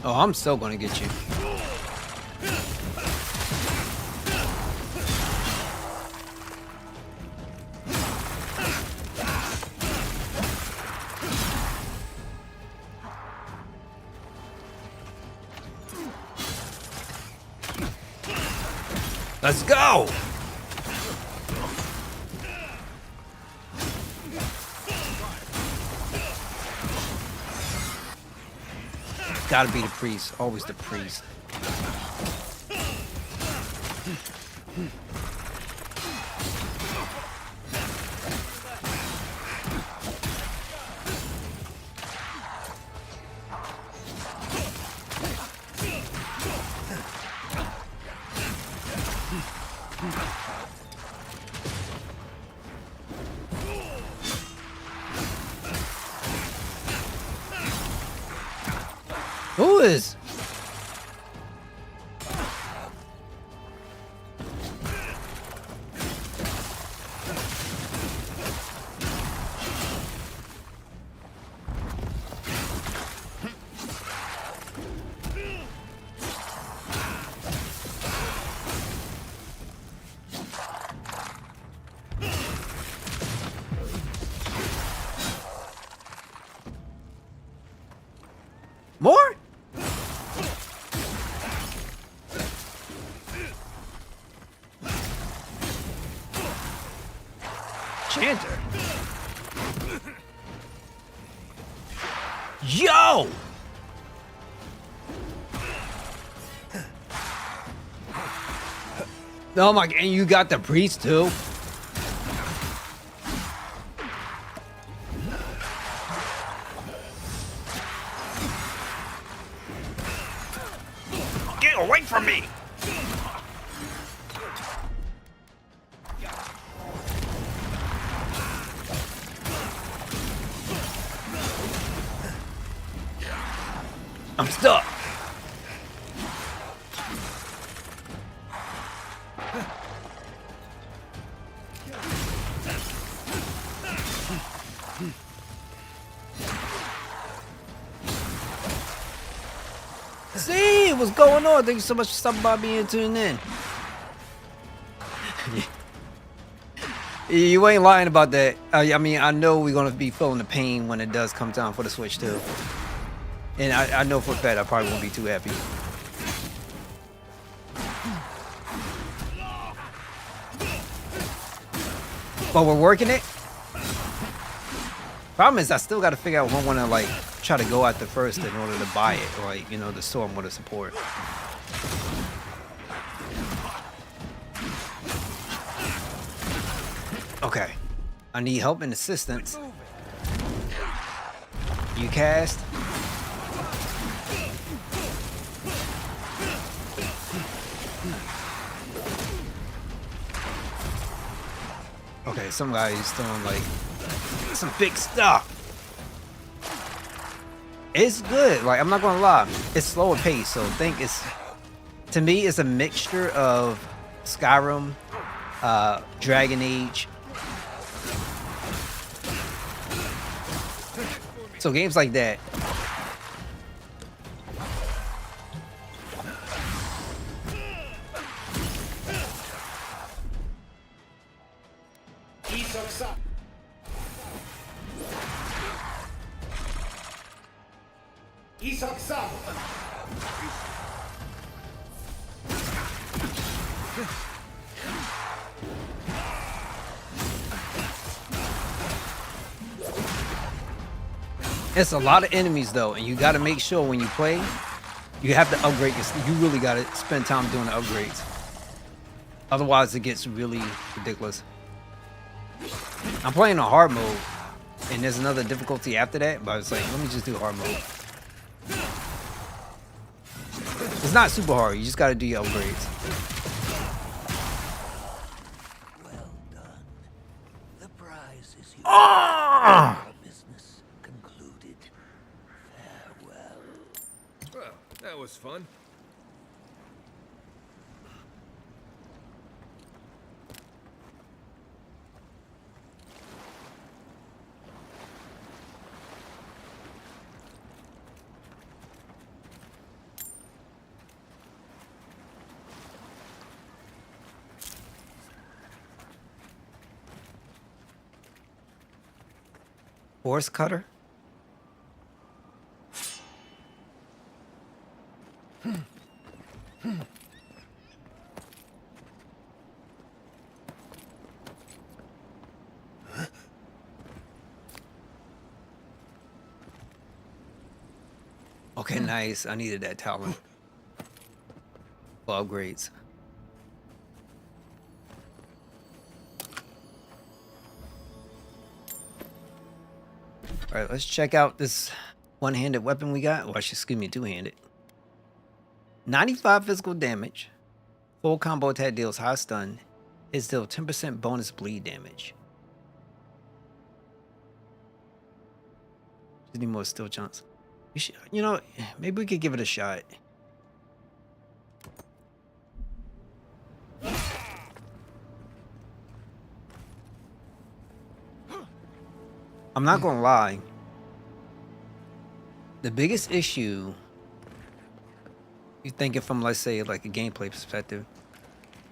Oh, I'm still gonna get you. Let's go! Gotta be the priest. Always the priest. Who is? More? Chanter. Yo! Oh my, and you got the priest too? Get away from me! I'm stuck. See what's going on. Thank you so much for stopping by me and tuning in. You ain't lying about that. I mean, I know we're gonna be feeling the pain when it does come time for the Switch too. And I know for a fact I probably won't be too happy. But we're working it. Problem is, I still got to figure out if I want to like try to go out the first in order to buy it, or like, you know, the store I'm going to support. Okay, I need help and assistance. You cast. Okay, some guy's doing like some big stuff. It's good. Like, I'm not gonna lie, it's slower pace. So I think it's, to me, it's a mixture of Skyrim, Dragon Age. So games like that. It's a lot of enemies though, and you got to make sure when you play, you have to upgrade your. You really got to spend time doing the upgrades. Otherwise, it gets really ridiculous. I'm playing on hard mode, and there's another difficulty after that. But I was like, let me just do hard mode. It's not super hard. You just got to do your upgrades. Well done. The prize is yours. Ah! Business concluded. Farewell. Well, that was fun. Force cutter. Okay, nice. I needed that talent for upgrades. All right, let's check out this one-handed weapon we got. Well, excuse me, two-handed. 95 physical damage. Full combo attack deals high stun. It deals 10% bonus bleed damage. Just need more still chance. You know, maybe we could give it a shot. I'm not gonna lie. The biggest issue, you think it from, let's say, like a gameplay perspective,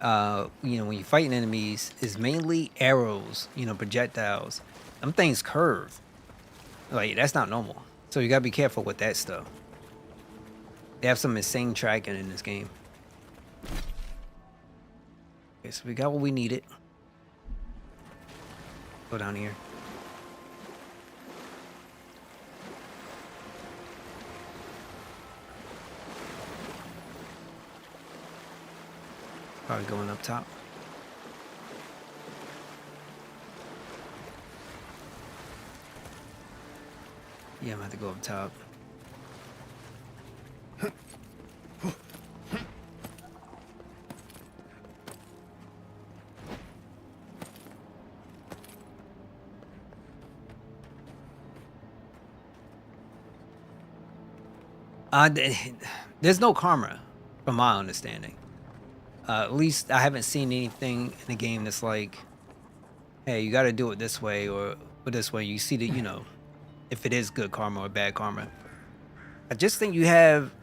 you know, when you're fighting enemies, is mainly arrows, you know, projectiles. Them things curve. Like, that's not normal. So you gotta be careful with that stuff. They have some insane tracking in this game. Okay, so we got what we needed. Go down here. Probably going up top. Yeah, I'm gonna have to go up top. There's no karma, from my understanding. At least I haven't seen anything in the game that's like, hey, you got to do it this way or this way. You see that, you know, if it is good karma or bad karma. I just think you have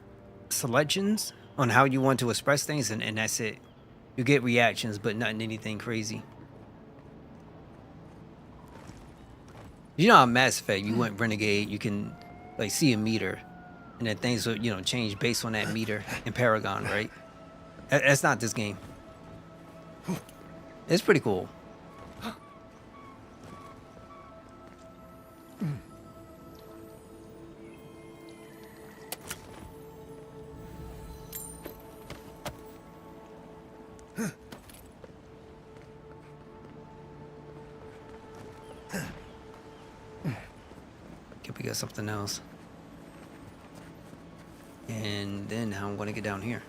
selections on how you want to express things, and that's it. You get reactions, but not anything crazy. You know, on Mass Effect, you went Renegade, you can like see a meter, and then things will, you know, change based on that meter in Paragon, right? That's not this game. It's pretty cool. Can we get something else? And then how I'm going to get down here.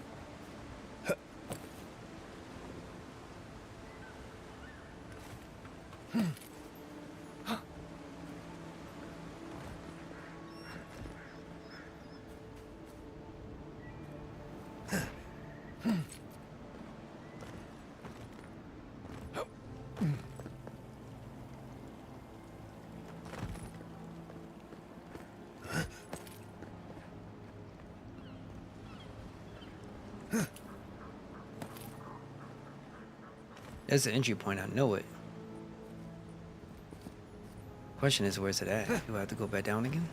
There's the entry point, I know it. Question is, where's it at? Do I have to go back down again?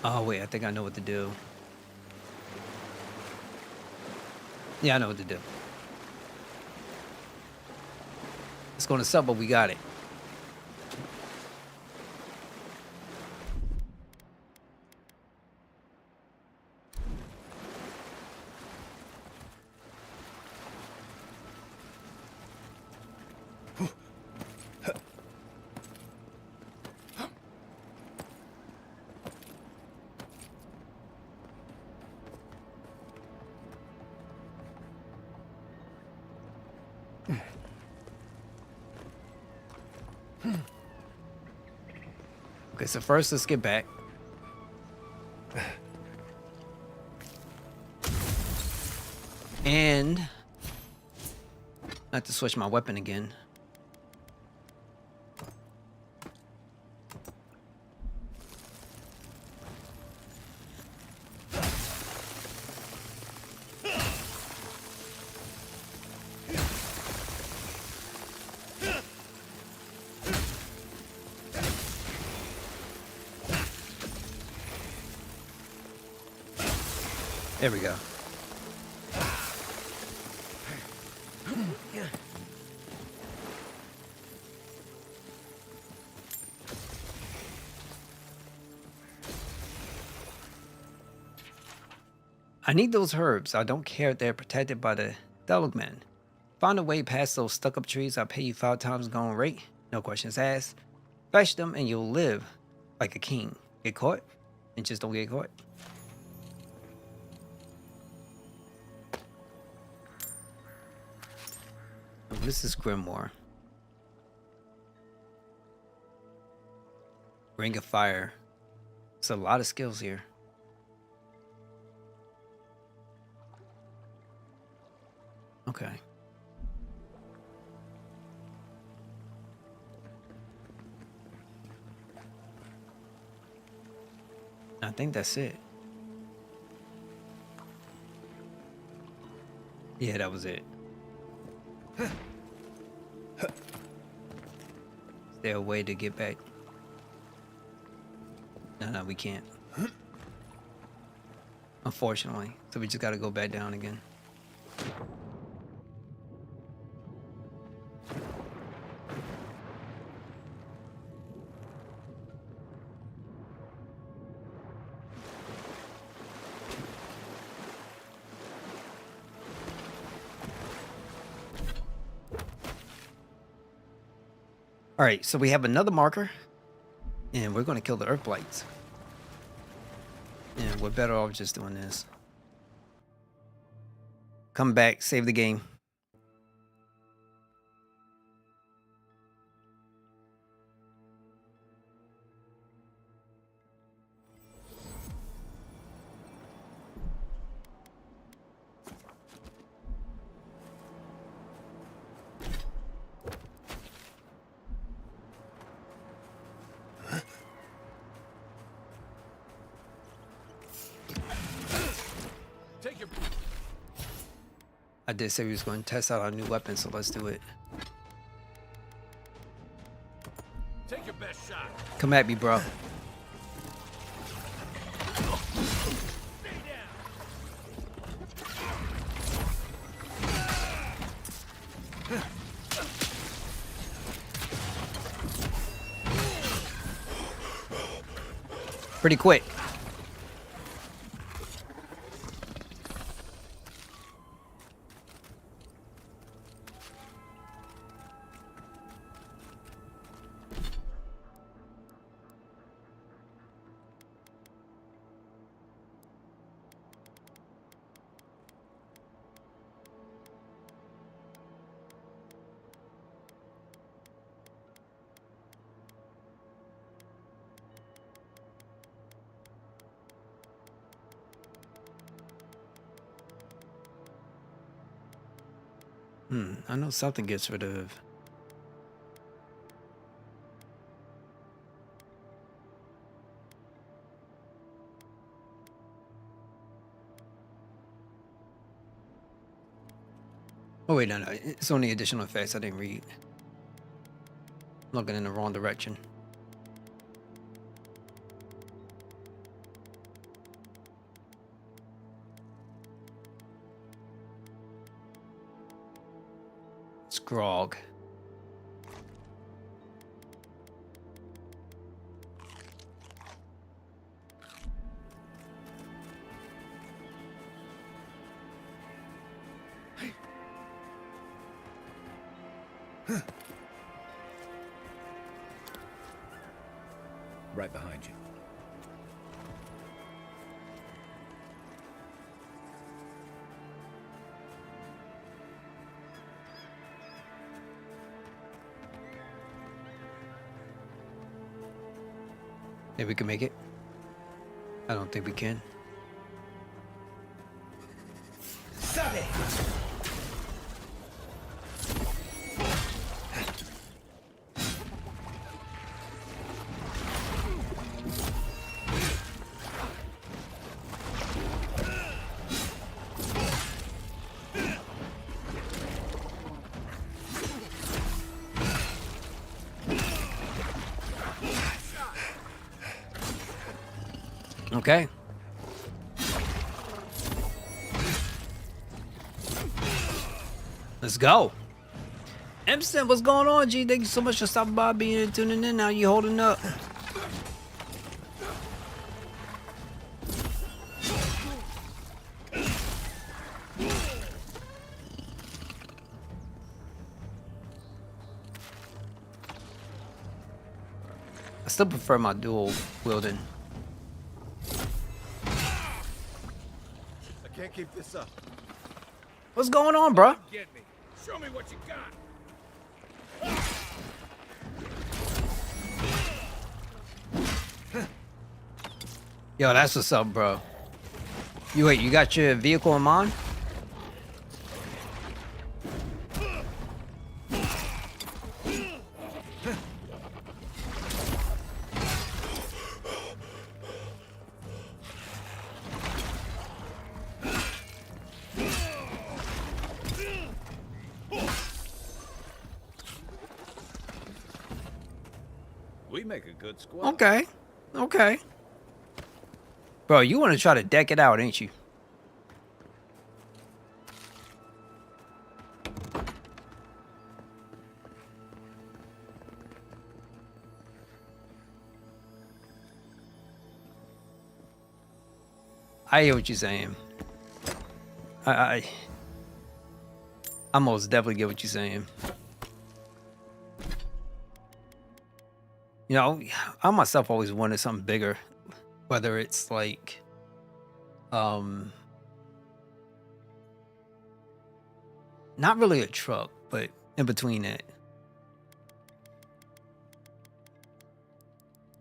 Oh wait, I think I know what to do. Yeah, I know what to do. It's going to sub, but we got it. Okay, so first let's get back. And not to switch my weapon again. There we go. I need those herbs. I don't care if they're protected by the Delugeman. Find a way past those stuck-up trees. I'll pay you 5 times going rate. No questions asked. Fetch them and you'll live like a king. Get caught and just don't get caught. This is Grimoire. Ring of Fire. It's a lot of skills here. Okay. I think that's it. Yeah, that was it. Is there a way to get back? No, we can't. Unfortunately. So we just gotta go back down again. All right, so we have another marker, and we're going to kill the Earth Blights. And we're better off just doing this. Come back, save the game. I did say we was going to test out our new weapon, so let's do it. Take your best shot. Come at me, bro. Pretty quick. I know something gets rid of. Oh wait, no, it's only additional effects. I didn't read. I'm looking in the wrong direction. Scrog. Right behind you. Maybe we can make it. I don't think we can. Okay. Let's go. Empson, what's going on, G? Thank you so much for stopping by, being and tuning in. How you holding up? I still prefer my dual wielding. I can't keep this up. What's going on, bro? Get me. Show me what you got. Yo, that's what's up, bro. You wait, you got your vehicle in mind? We make a good squad. Okay. Okay. Bro, you want to try to deck it out, ain't you? I hear what you're saying. I most definitely get what you're saying. You know, I myself always wanted something bigger, whether it's like, not really a truck, but in between it.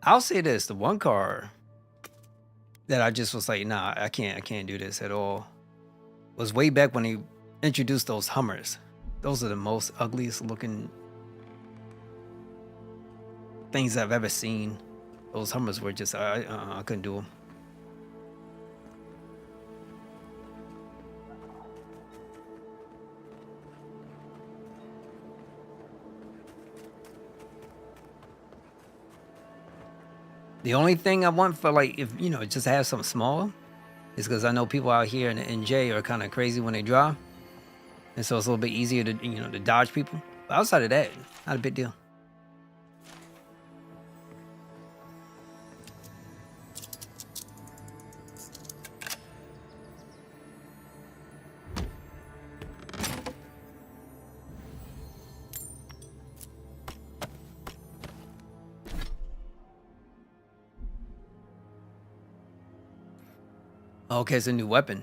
I'll say this: the one car that I just was like, nah, I can't do this at all, was way back when they introduced those Hummers. Those are the most ugliest looking things I've ever seen. Those Hummers were just, I couldn't do them. The only thing I want for, like, if, you know, just have something small is because I know people out here in the NJ are kind of crazy when they drive. And so it's a little bit easier to, you know, to dodge people. But outside of that, not a big deal. Okay, it's a new weapon.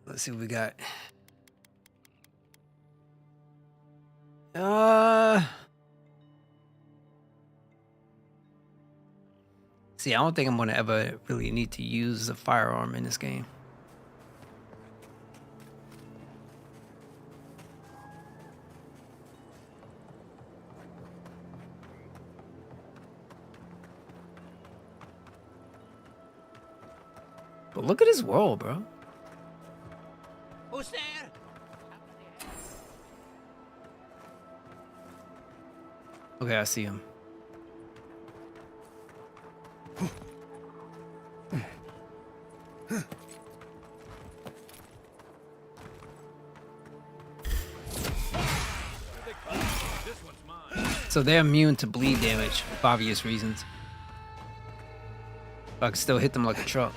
Let's see what we got. See, I don't think I'm gonna ever really need to use a firearm in this game. But look at this world, bro. Who's there? Okay, I see him. So they're immune to bleed damage for obvious reasons. But I can still hit them like a truck.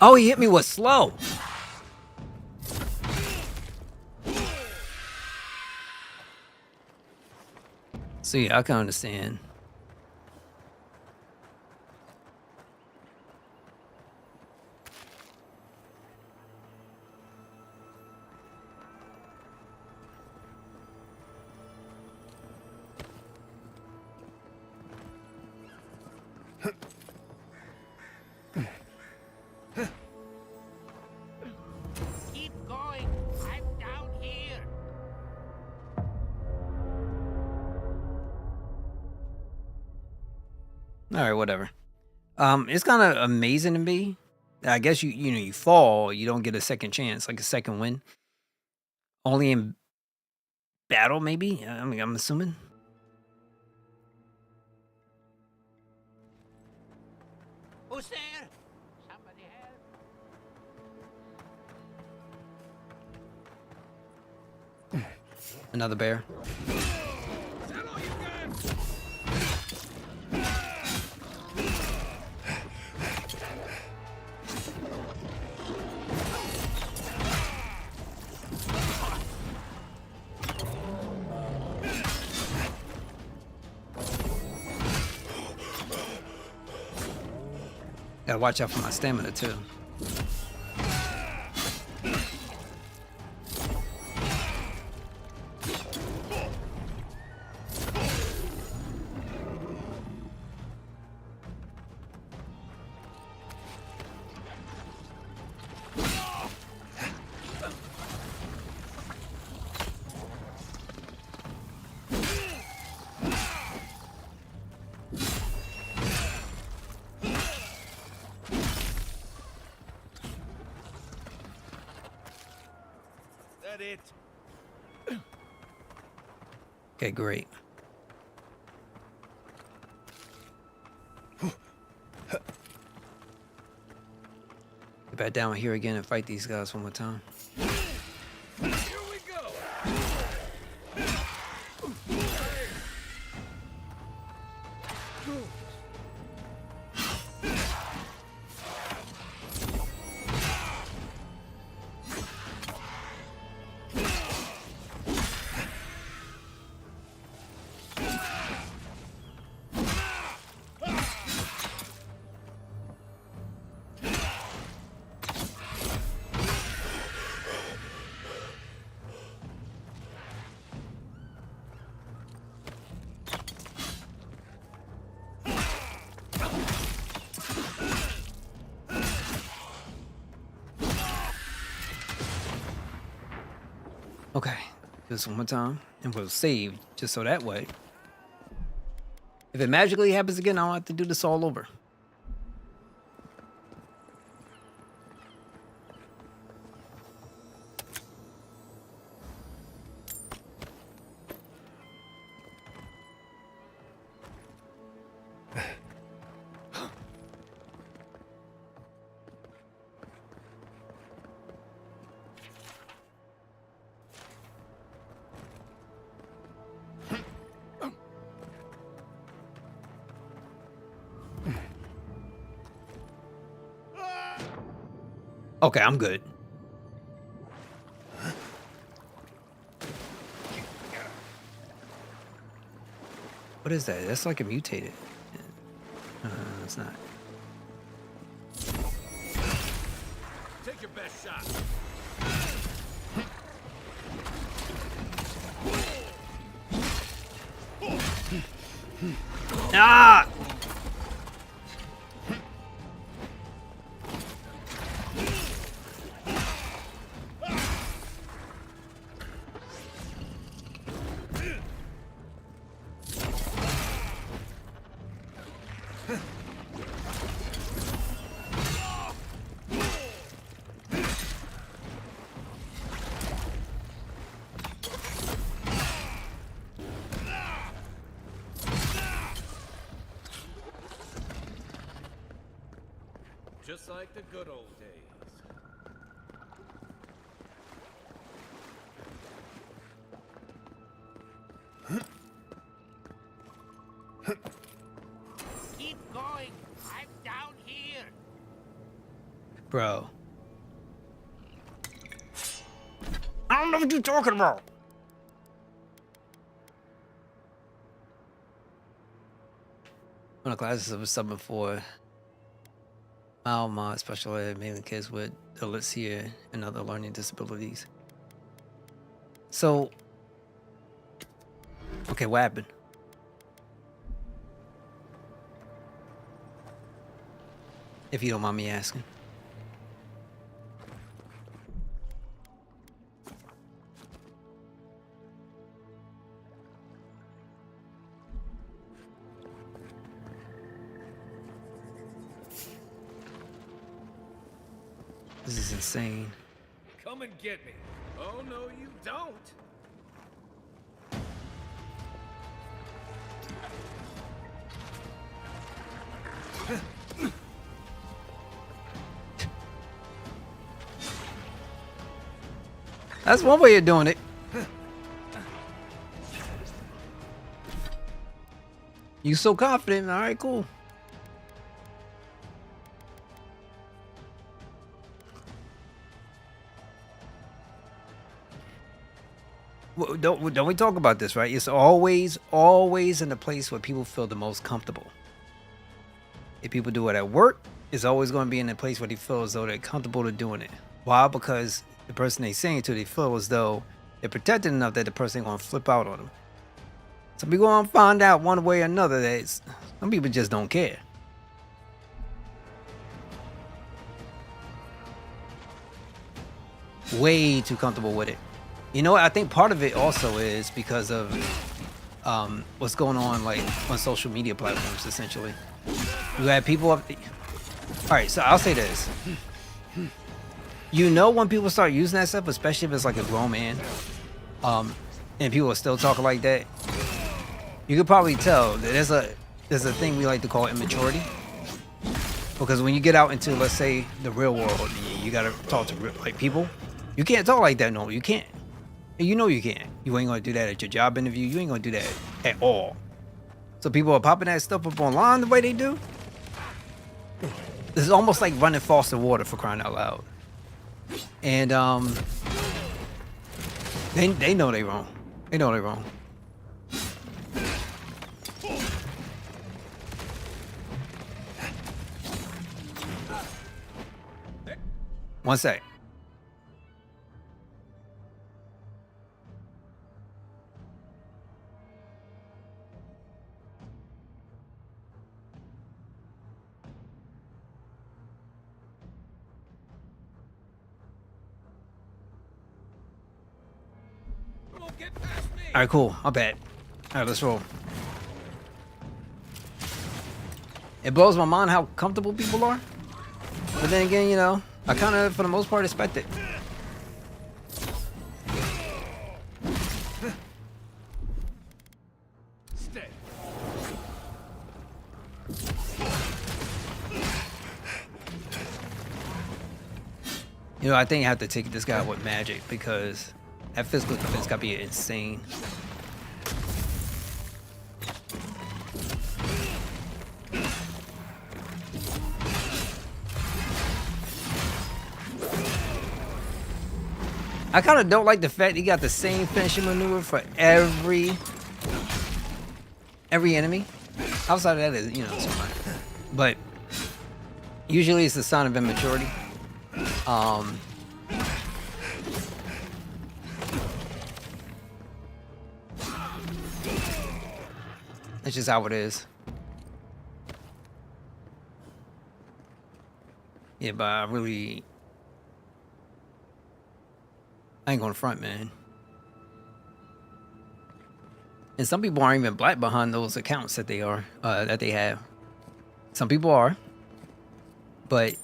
Oh, he hit me with slow. So yeah, I can understand. Keep going. I'm down here. All right, whatever. It's kind of amazing to me. I guess you fall, you don't get a second chance, like a second win. Only in battle, maybe. I mean, I'm assuming. Who's there? Somebody help. Another bear. Gotta watch out for my stamina too. It. Okay, great. Get back down here again and fight these guys one more time. Here we go. Okay, do this one more time, and we'll save just so that way, if it magically happens again, I don't have to do this all over. Okay, I'm good. What is that? That's like a mutated. It's not. Take your best shot. Ah! like the good old days. Keep going. I'm down here. Bro. I don't know what you're talking about. One of the classes was summon for Malma, special ed, mainly kids with dyslexia and other learning disabilities. So, okay, what happened? If you don't mind me asking. This is insane. Come and get me. Oh, no, you don't. That's one way of doing it. You so confident. All right, cool. Well, don't we talk about this, right? It's always in the place where people feel the most comfortable. If people do it at work, it's always going to be in a place where they feel as though they're comfortable to doing it. Why? Because the person they saying to, they feel as though they're protected enough that the person ain't going to flip out on them. Some people going to find out one way or another that some people just don't care. Way too comfortable with it. You know what? I think part of it also is because of what's going on like on social media platforms, essentially. You have people up. All right, so I'll say this. You know when people start using that stuff, especially if it's like a grown man, and people are still talking like that, you could probably tell that there's a thing we like to call immaturity. Because when you get out into, let's say, the real world, you gotta talk to like people, you can't talk like that no more. You can't. And you know you can't. You ain't gonna do that at your job interview. You ain't gonna do that at all. So people are popping that stuff up online the way they do. This is almost like running Foster water, for crying out loud. And they know they wrong. They know they wrong. One sec. All right, cool. My bad. All right, let's roll. It blows my mind how comfortable people are. But then again, you know, I kind of, for the most part, expect it. Stay. You know, I think I have to take this guy with magic because that physical defense got to be insane. I kind of don't like the fact he got the same finishing maneuver for every enemy. Outside of that is, you know, it's fine. But usually it's a sign of immaturity. That's just how it is. Yeah, but I ain't going to front, man. And some people aren't even black behind those accounts that they are, that they have. Some people are, but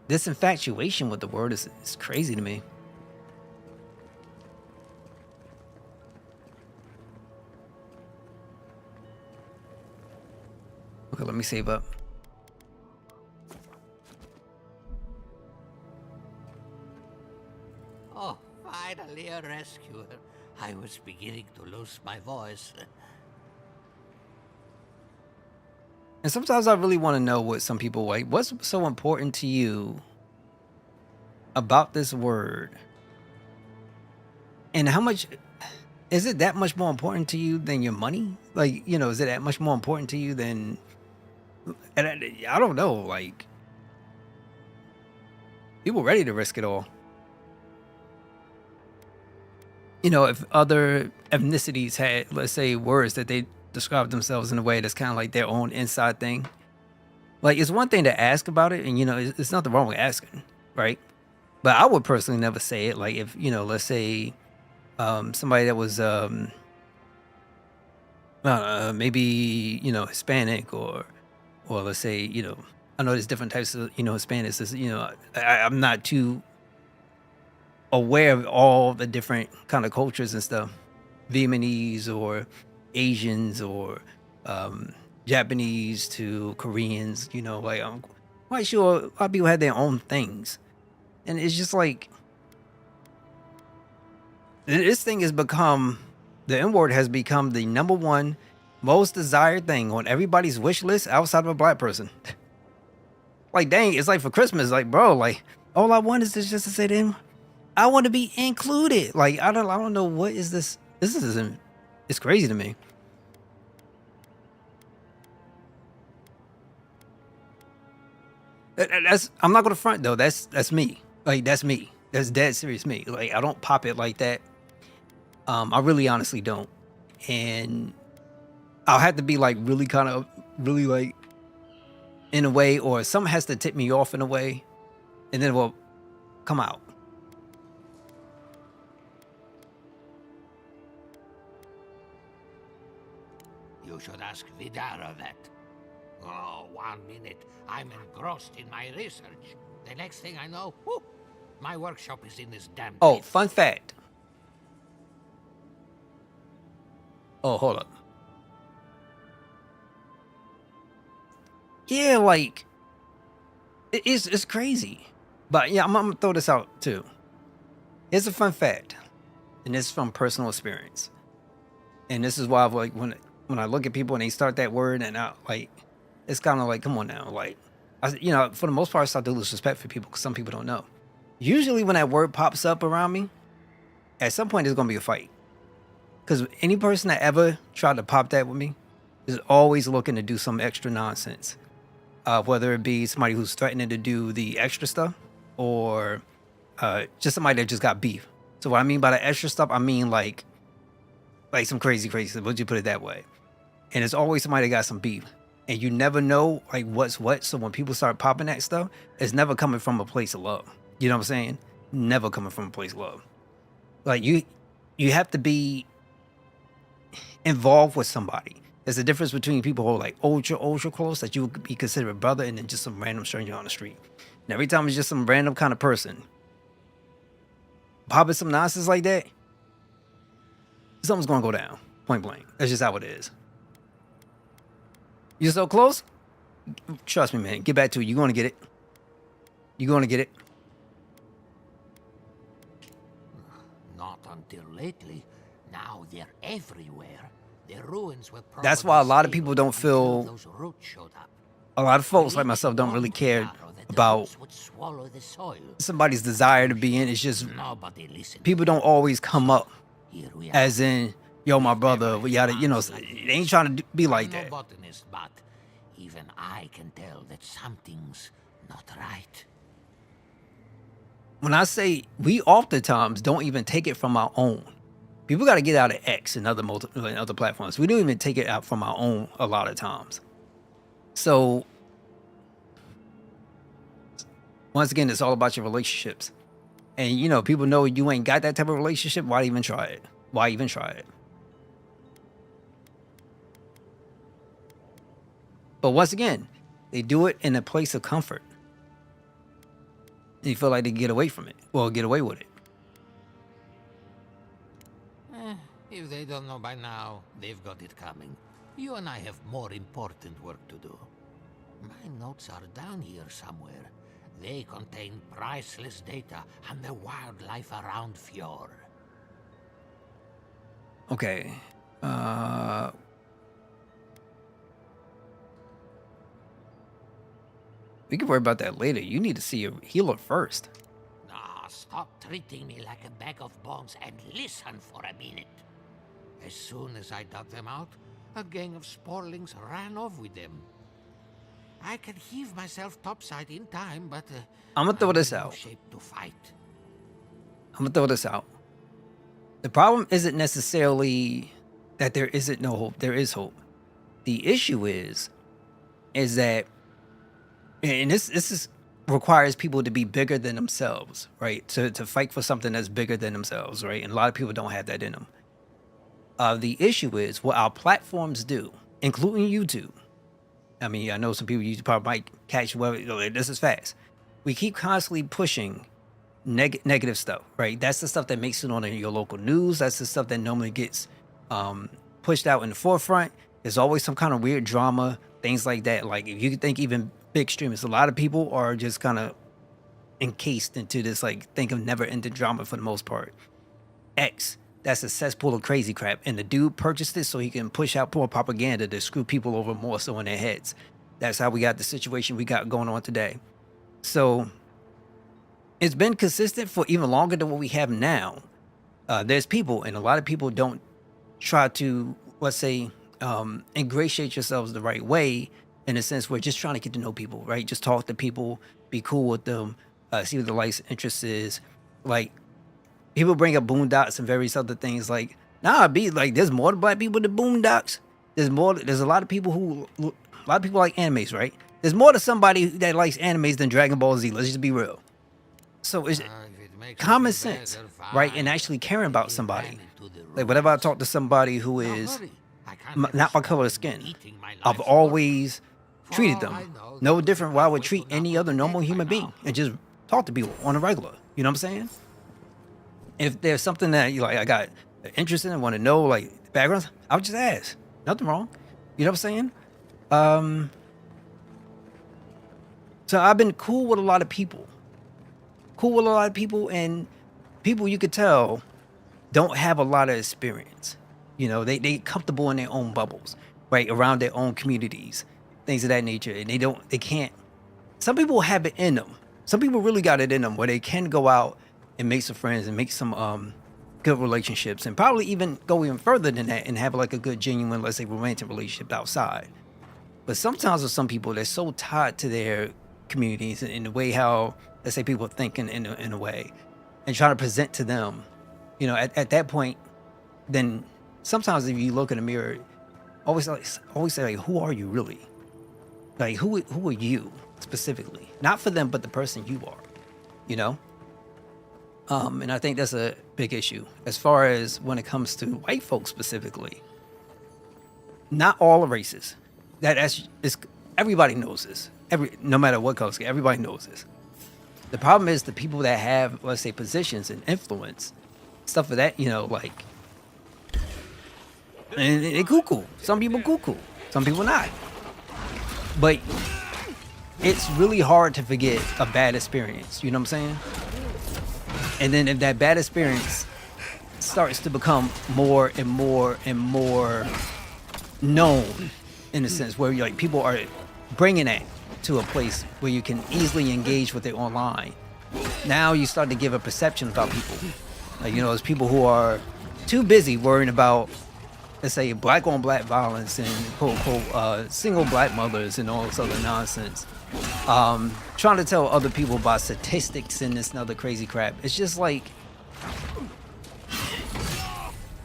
this infatuation with the word is crazy to me. Okay, let me save up. Oh, finally a rescuer. I was beginning to lose my voice. And sometimes I really want to know what some people like. What's so important to you about this word? And how much is it that much more important to you than your money? Like, you know, is it that much more important to you than, and I don't know, like, people ready to risk it all. You know, if other ethnicities had, let's say, words that they describe themselves in a way that's kind of like their own inside thing, like, it's one thing to ask about it, and, you know, it's nothing wrong with asking, right? But I would personally never say it. Like, if, you know, let's say somebody that was maybe, you know, Hispanic, or let's say, you know, I know there's different types of, you know, Hispanics. You know, I'm not too aware of all the different kind of cultures and stuff. Vietnamese or Asians or Japanese to Koreans, you know, like, I'm quite sure a lot of people had their own things. And it's just like, this thing has become, the N word has become the #1 most desired thing on everybody's wish list outside of a black person. Like, dang, it's like for Christmas, like, bro, like, all I want is just to say to him, I want to be included. Like, I don't know, what is this? This isn't, it's crazy to me. That's, I'm not gonna front though. That's me. Like, that's me. That's dead serious me. Like, I don't pop it like that. I really honestly don't. And I'll have to be like really kind of really like in a way, or something has to tip me off in a way, and then it will come out. You should ask Vidara that. Oh, 1 minute. I'm engrossed in my research. The next thing I know, whoop, my workshop is in this damn Oh, pit. fun fact. Oh, hold up. Yeah, like, it's crazy. But yeah, I'm gonna throw this out too. Here's a fun fact, and this is from personal experience. And this is why, like, when I look at people and they start that word, and I like, it's kind of like, come on now, like, you know, for the most part, I start to lose respect for people because some people don't know. Usually, when that word pops up around me, at some point there's gonna be a fight. Because any person that ever tried to pop that with me is always looking to do some extra nonsense. Whether it be somebody who's threatening to do the extra stuff, or just somebody that just got beef. So what I mean by the extra stuff, I mean like some crazy stuff. Would you put it that way? And it's always somebody that got some beef. And you never know like what's what. So when people start popping that stuff, it's never coming from a place of love. You know what I'm saying? Never coming from a place of love. Like, you have to be involved with somebody. There's a difference between people who are like ultra close, that you would be considered a brother, and then just some random stranger on the street. And every time it's just some random kind of person popping some nonsense like that, something's gonna go down. Point blank. That's just how it is. You're so close? Trust me, man. Get back to it. You're gonna get it. You're gonna get it. Not until lately. Now they're everywhere. The ruins were That's why a lot of probably people don't stable feel, until those roots showed up. a lot of folks like myself don't really care about Would swallow the soil. somebody's desire to be in. It's just Nobody listened. people don't always come up Here we are. as in, yo, my brother, we gotta, you know, they ain't trying to be like I'm that. no botanist, but even I can tell that something's not right. When I say, we oftentimes don't even take it from our own. People got to get out of X and other platforms. We don't even take it out from our own a lot of times. So once again, it's all about your relationships. And, you know, people know you ain't got that type of relationship. Why even try it? Why even try it? But once again, they do it in a place of comfort. And you feel like they get away from it. Well, get away with it. If they don't know by now, they've got it coming. You and I have more important work to do. My notes are down here somewhere. They contain priceless data on the wildlife around Fjord. Okay. We can worry about that later. You need to see a healer first. Ah, stop treating me like a bag of bones and listen for a minute. As soon as I dug them out, a gang of sporlings ran off with them. I can heave myself topside in time, but I'm gonna throw this in no out. shape to fight. I'm gonna throw this out. The problem isn't necessarily that there isn't no hope. There is hope. The issue is that, and this requires people to be bigger than themselves, right? To fight for something that's bigger than themselves, right? And a lot of people don't have that in them. The issue is what our platforms do, including YouTube. I mean, I know some people YouTube probably might catch, well, this is fast. We keep constantly pushing negative stuff, right? That's the stuff that makes it on your local news. That's the stuff that normally gets pushed out in the forefront. There's always some kind of weird drama, things like that. Like if you think even big streamers, a lot of people are just kind of encased into this, like, think of never-ending drama for the most part. X, that's a cesspool of crazy crap, and the dude purchased it so he can push out more propaganda to screw people over more so in their heads. That's how we got the situation we got going on today. So it's been consistent for even longer than what we have now. There's people, and a lot of people don't try to, let's say, ingratiate yourselves the right way, in a sense where just trying to get to know people, right? Just talk to people, be cool with them, see what their likes, interests is. Like, people bring up boondocks and various other things. Like, nah, be like, there's more to black people than boondocks. There's a lot of people like animes, right? There's more to somebody that likes animes than Dragon Ball Z. Let's just be real. So it's common sense, right? And actually caring about somebody. Like, whenever I talk to somebody who is not my color of skin, I've always treated them no different than I would treat any other normal human being, and just talk to people on a regular. You know what I'm saying? If there's something that you like, I got interest in and want to know, like, backgrounds, I would just ask. Nothing wrong. You know what I'm saying? So I've been cool with a lot of people. And people you could tell don't have a lot of experience. You know, they comfortable in their own bubbles, right? Around their own communities, things of that nature. And they can't. Some people have it in them. Some people really got it in them where they can go out and make some friends and make some good relationships, and probably even go even further than that and have like a good, genuine, let's say, romantic relationship outside. But sometimes with some people, they're so tied to their communities and in the way how, let's say, people think in a way, and trying to present to them, you know, at that point, then sometimes if you look in the mirror, always say, like, who are you really? Like, who are you specifically? Not for them, but the person you are, you know? And I think that's a big issue as far as when it comes to white folks specifically. Not all races. That's everybody knows this. No matter what color, everybody knows this. The problem is the people that have, let's say, positions and influence, stuff of that, you know, like, and they cuckoo. Some people cuckoo. Some people not. But it's really hard to forget a bad experience. You know what I'm saying? And then if that bad experience starts to become more and more and more known, in a sense where like people are bringing it to a place where you can easily engage with it online, now you start to give a perception about people. Like, you know, there's people who are too busy worrying about, let's say, black on black violence and quote unquote single black mothers and all this other nonsense. Trying to tell other people about statistics and this and other crazy crap. It's just like,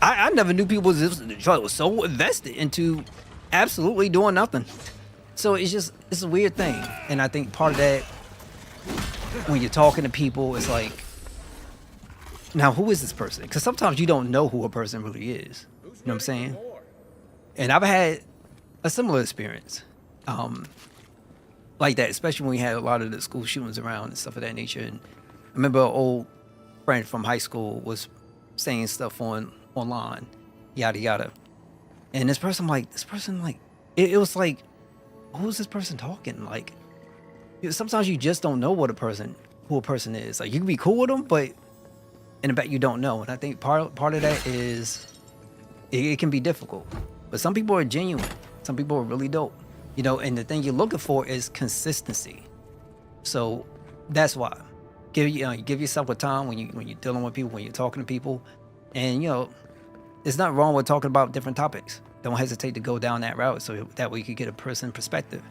I never knew people was so invested into absolutely doing nothing. So it's a weird thing. And I think part of that, when you're talking to people, it's like, now who is this person? Because sometimes you don't know who a person really is. You know what I'm saying? And I've had a similar experience. Like that, especially when we had a lot of the school shootings around and stuff of that nature. And I remember an old friend from high school was saying stuff online, yada yada. And this person, it was like, who's this person talking? Like, sometimes you just don't know what who a person is. Like you can be cool with them, but in the back you don't know. And I think part of that is it can be difficult. But some people are genuine. Some people are really dope. You know, and the thing you're looking for is consistency. So that's why give yourself a time when you're dealing with people, when you're talking to people, and you know, there's nothing wrong with talking about different topics. Don't hesitate to go down that route, so that way you could get a person perspective.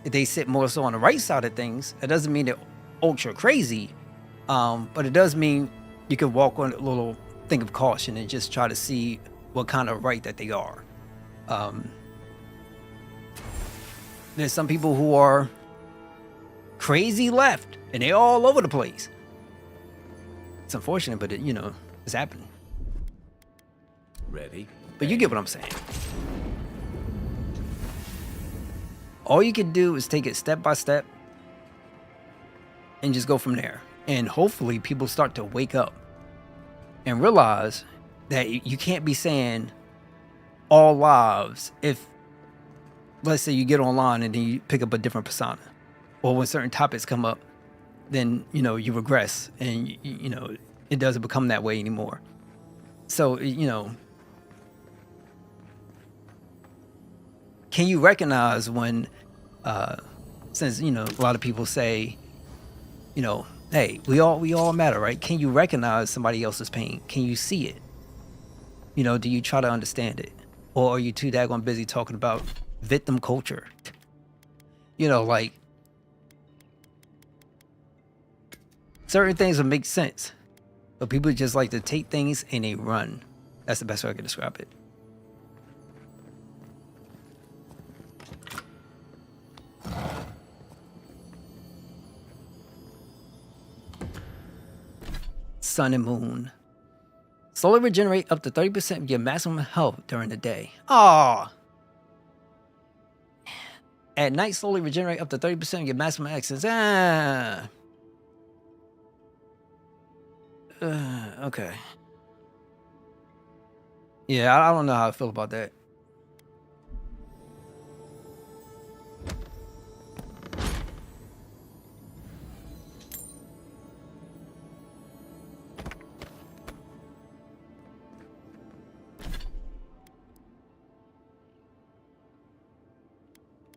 If they sit more so on the right side of things, it doesn't mean they're ultra crazy, but it does mean you can walk on a little thing of caution and just try to see what kind of right that they are. There's some people who are crazy left and they're all over the place. It's unfortunate, but you know, it's happening. Ready? But you get what I'm saying. All you can do is take it step by step and just go from there. And hopefully people start to wake up and realize that you can't be saying all lives if, let's say, you get online and then you pick up a different persona, or when certain topics come up, then you know you regress and you know it doesn't become that way anymore. So you know, can you recognize when, since you know a lot of people say, you know, hey, we all matter, right? Can you recognize somebody else's pain? Can you see it? You know, do you try to understand it, or are you too daggone busy talking about victim culture? You know, like certain things will make sense, but people just like to take things and they run. That's the best way I can describe it. Sun and moon. Slowly regenerate up to 30% of your maximum health during the day. Aw. At night, slowly regenerate up to 30% of your maximum access. Okay. Yeah, I don't know how I feel about that.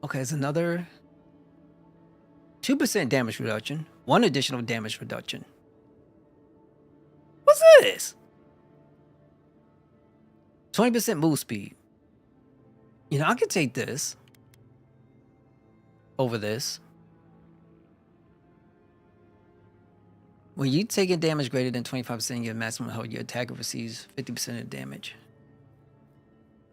Okay, it's another 2% damage reduction, 1 additional damage reduction. What's this? 20% move speed. You know, I could take this over this. When you take a damage greater than 25% of your maximum health, your attacker receives 50% of damage.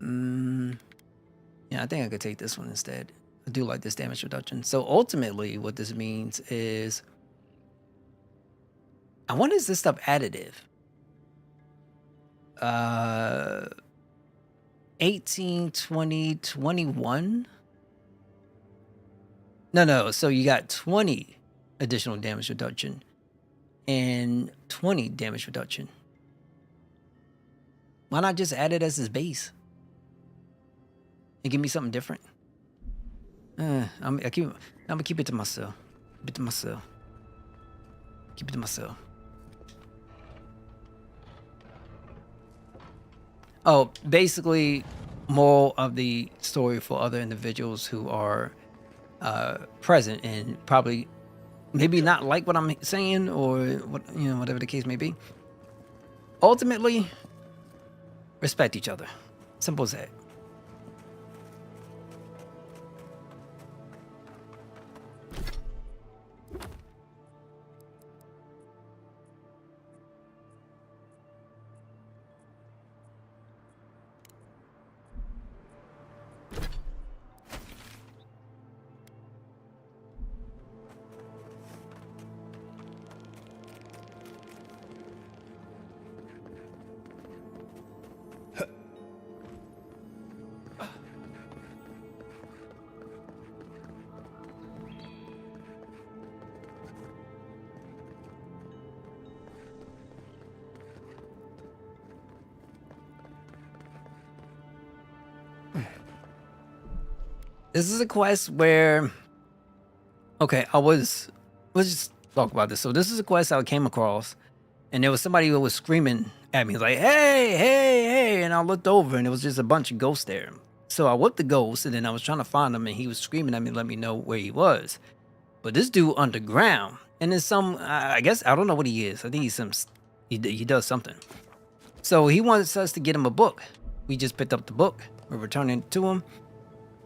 Yeah, I think I could take this one instead. I do like this damage reduction. So ultimately, what this means is, I wonder, is this stuff additive? 18, 20, 21? No. So you got 20 additional damage reduction and 20 damage reduction. Why not just add it as his base and give me something different? I'm gonna keep it to myself. Keep it to myself. Keep it to myself. Oh, basically, more of the story for other individuals who are present and probably maybe not like what I'm saying, or what, you know, whatever the case may be. Ultimately, respect each other. Simple as that. This is a quest where Okay, let's just talk about this. So this is a quest I came across, and there was somebody who was screaming at me like, "Hey, hey, hey!" And I looked over, and it was just a bunch of ghosts there. So I whipped the ghost, and then I was trying to find him, and he was screaming at me, let me know where he was. But this dude underground, and there's some, I guess, I don't know what he is. I think he's he does something. So he wants us to get him a book. We just picked up the book. We're returning it to him.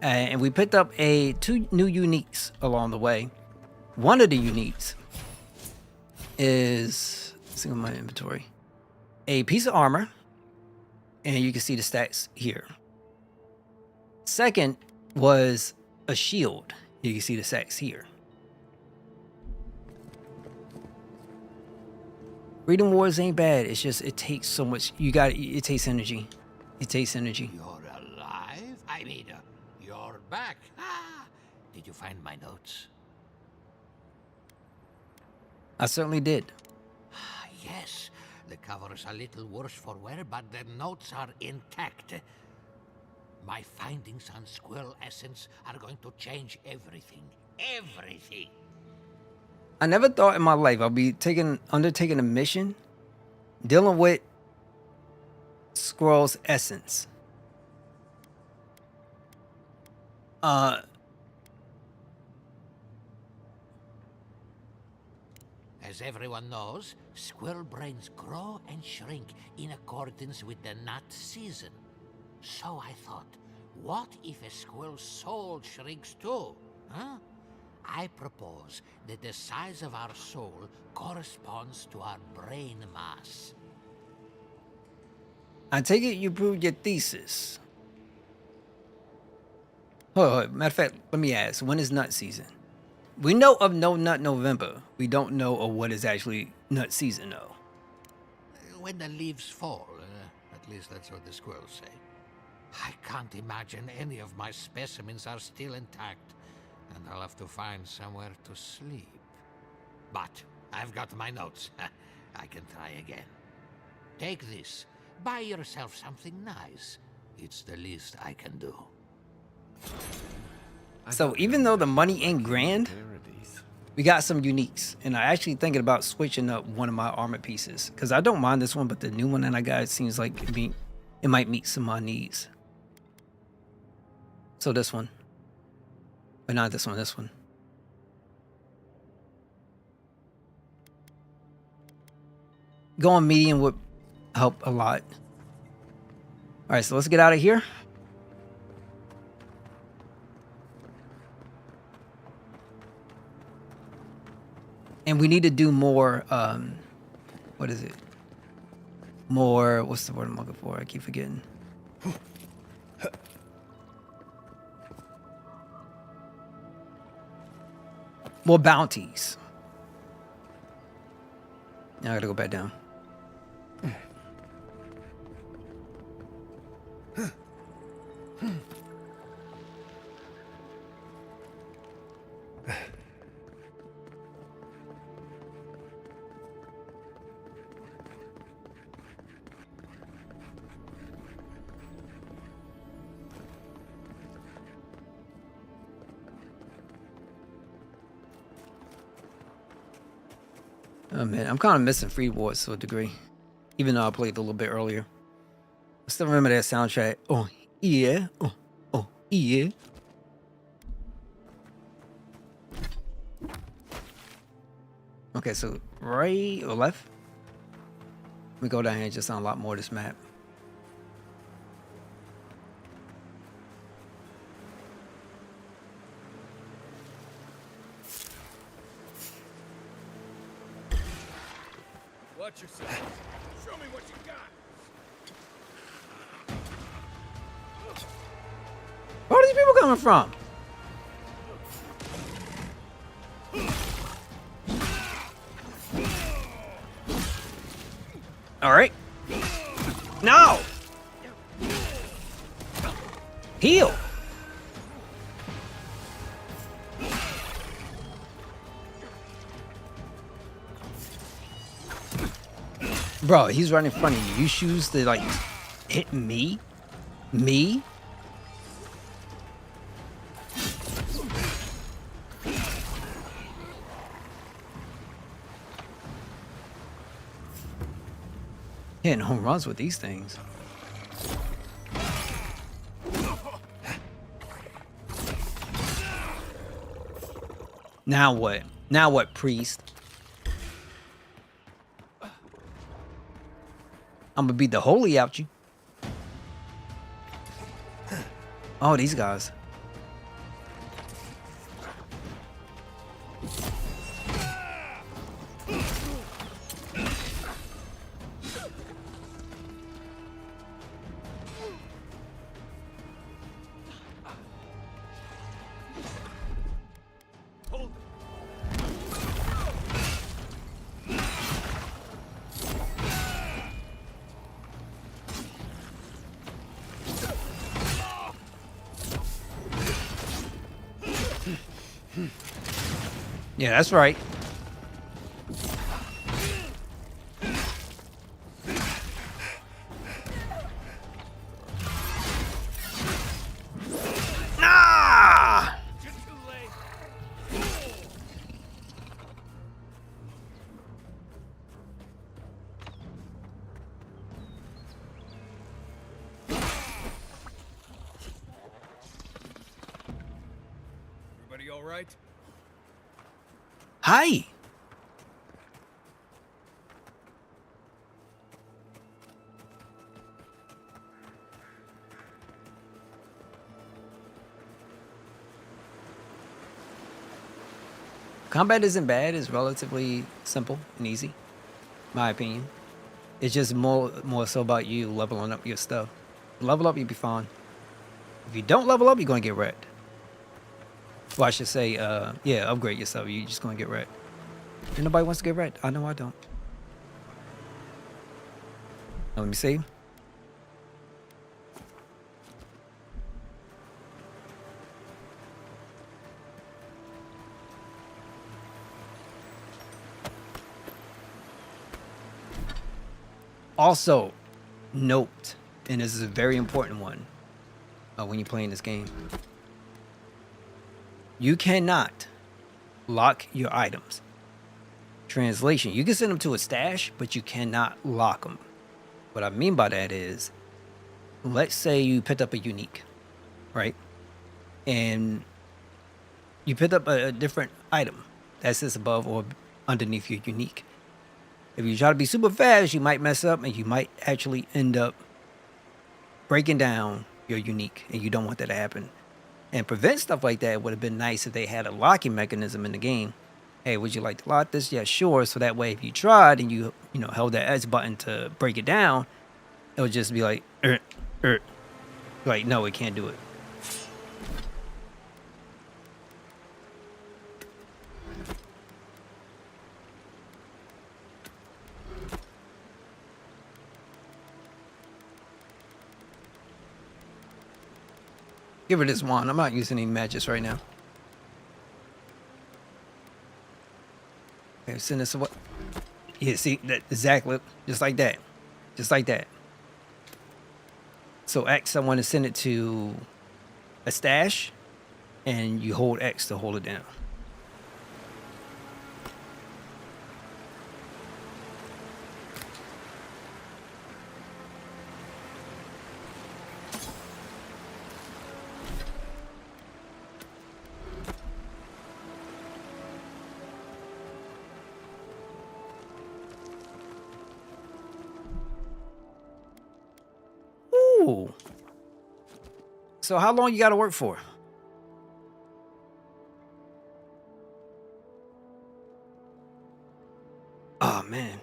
And we picked up 2 new uniques along the way. One of the uniques is, let's see on my inventory, a piece of armor. And you can see the stats here. Second was a shield. You can see the stats here. Freedom Wars ain't bad. It's just, it takes so much. It takes energy. It takes energy. You're alive? I mean, you're back. Ah, did you find my notes? I certainly did. Yes, the cover's a little worse for wear, but the notes are intact. My findings on squirrel essence are going to change everything. Everything. I never thought in my life I'll be undertaking a mission dealing with squirrel's essence. As everyone knows, squirrel brains grow and shrink in accordance with the nut season. So I thought, what if a squirrel's soul shrinks too? Huh? I propose that the size of our soul corresponds to our brain mass. I take it you proved your thesis. Hold on. Matter of fact, let me ask, when is nut season? We know of No Nut November. We don't know of what is actually nut season, though. When the leaves fall, at least that's what the squirrels say. I can't imagine any of my specimens are still intact, and I'll have to find somewhere to sleep. But I've got my notes. I can try again. Take this. Buy yourself something nice. It's the least I can do. So even though the money ain't grand, we got some uniques. And I actually thinking about switching up one of my armor pieces. Because I don't mind this one, but the new one that I got, it seems like it might meet some of my needs. So this one. But not this one, this one. Going medium would help a lot. Alright, so let's get out of here. And we need to do more, what is it? More, what's the word I'm looking for? I keep forgetting. More bounties. Now I gotta go back down. Oh man, I'm kind of missing Free Wars to a degree, even though I played a little bit earlier. I still remember that soundtrack. Oh yeah, oh yeah. Okay, so right or left? We go down here and just unlock more of this map. Watch yourself. Show me what you got. Where are these people coming from? All right. No. Heal. Bro, he's right in front of you. You choose to like hit me? Me? Hitting home runs with these things. Now what? Now what, priest? I'm gonna beat the holy out you. Oh, these guys. Yeah, that's right. Nah! Everybody all right? Hi. Combat isn't bad. It's relatively simple and easy, my opinion. It's just more so about you leveling up your stuff. Level up, you'll be fine. If you don't level up, you're gonna get wrecked. Well, I should say, yeah, upgrade yourself. You're just gonna get wrecked. And nobody wants to get wrecked. I know I don't. Now, let me see. Also, note, and this is a very important one when you're playing this game. You cannot lock your items. Translation, you can send them to a stash, but you cannot lock them. What I mean by that is, let's say you picked up a unique, right? And you picked up a different item that sits above or underneath your unique. If you try to be super fast, you might mess up and you might actually end up breaking down your unique, and you don't want that to happen. And prevent stuff like that, would have been nice if they had a locking mechanism in the game. Hey, would you like to lock this? Yeah, sure. So that way, if you tried and you held that X button to break it down, it would just be like, like, no, we can't do it. Give her this wand. I'm not using any magics right now. Okay, send this away. Yeah, see that exactly, just like that, just like that. So X, I want to send it to a stash, and you hold X to hold it down. Ooh. So how long you got to work for? Oh, man.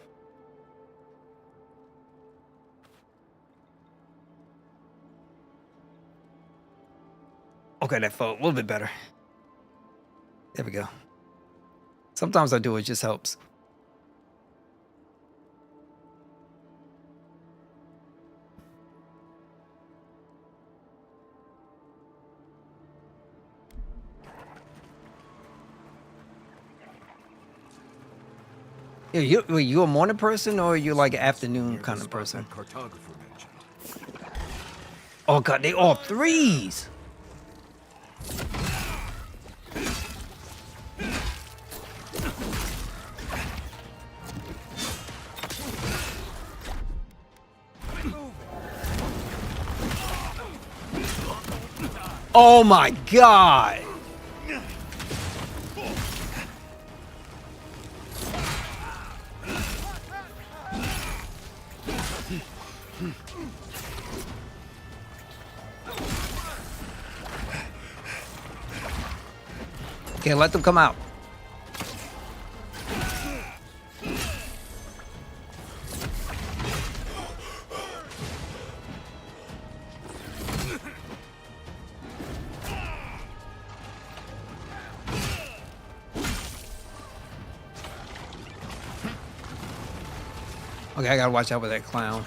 Okay, that felt a little bit better. There we go. Sometimes I do, it just helps. Yeah, you a morning person or you like an afternoon kind of person? Cartographer mentioned. Oh god, they all threes. Oh my god! Okay, let them come out. Okay, I gotta watch out with that clown.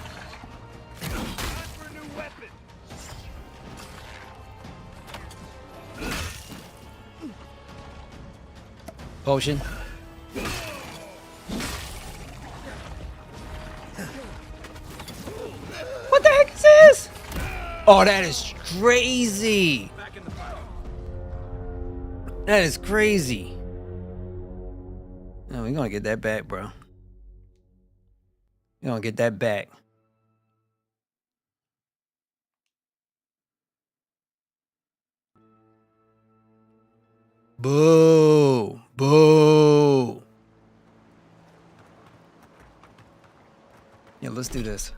Potion. What the heck is this? Oh, that is crazy. That is crazy. No, we're gonna get that back, bro. We're gonna get that back. Boo. Boo. Yeah, let's do this.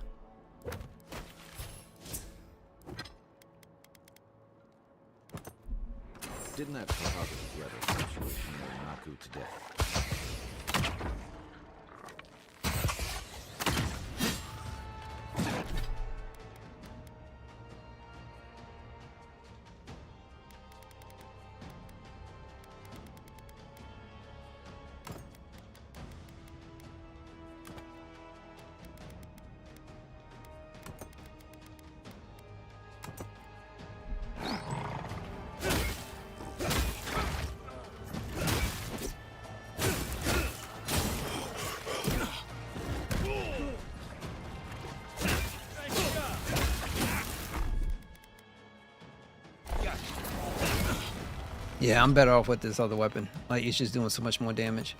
Didn't that Father brother situation near Naku today? Yeah, I'm better off with this other weapon. Like, it's just doing so much more damage.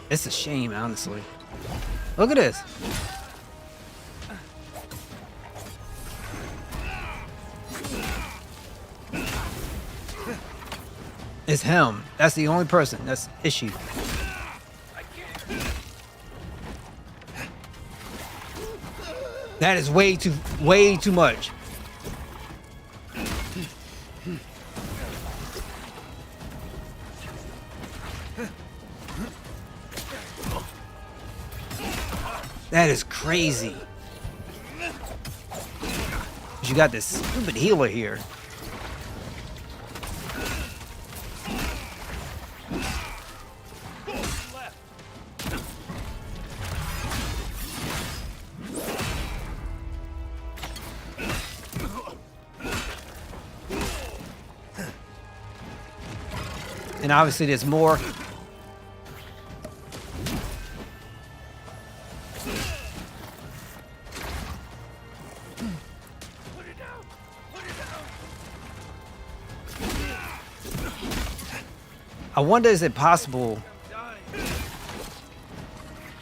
It's a shame, honestly. Look at this. It's him. That's the only person. That's issue. That is way too much. That is crazy. You got this stupid healer here. And obviously there's more. I wonder, is it possible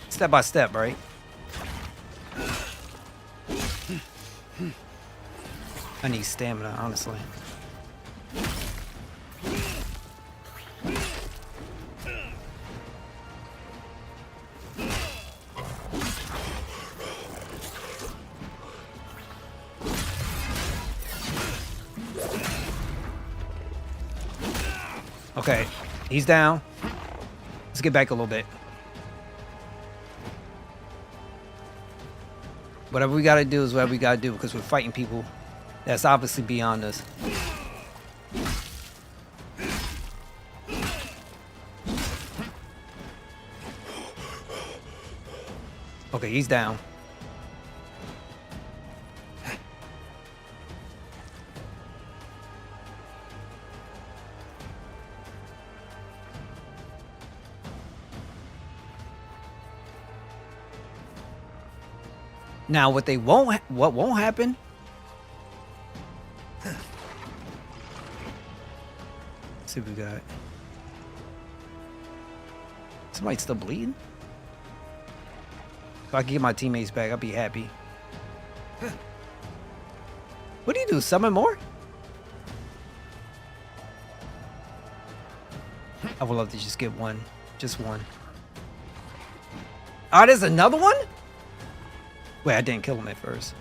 step by step, right? I need stamina, honestly. Okay, he's down. Let's get back a little bit. Whatever we gotta do is whatever we gotta do, because we're fighting people that's obviously beyond us. Okay, he's down. Now, what won't happen? Let's see what we got. Somebody's still bleeding? If I can get my teammates back, I'll be happy. What do you do? Summon more? I would love to just get one. Just one. Oh, there's another one? Wait, I didn't kill him at first.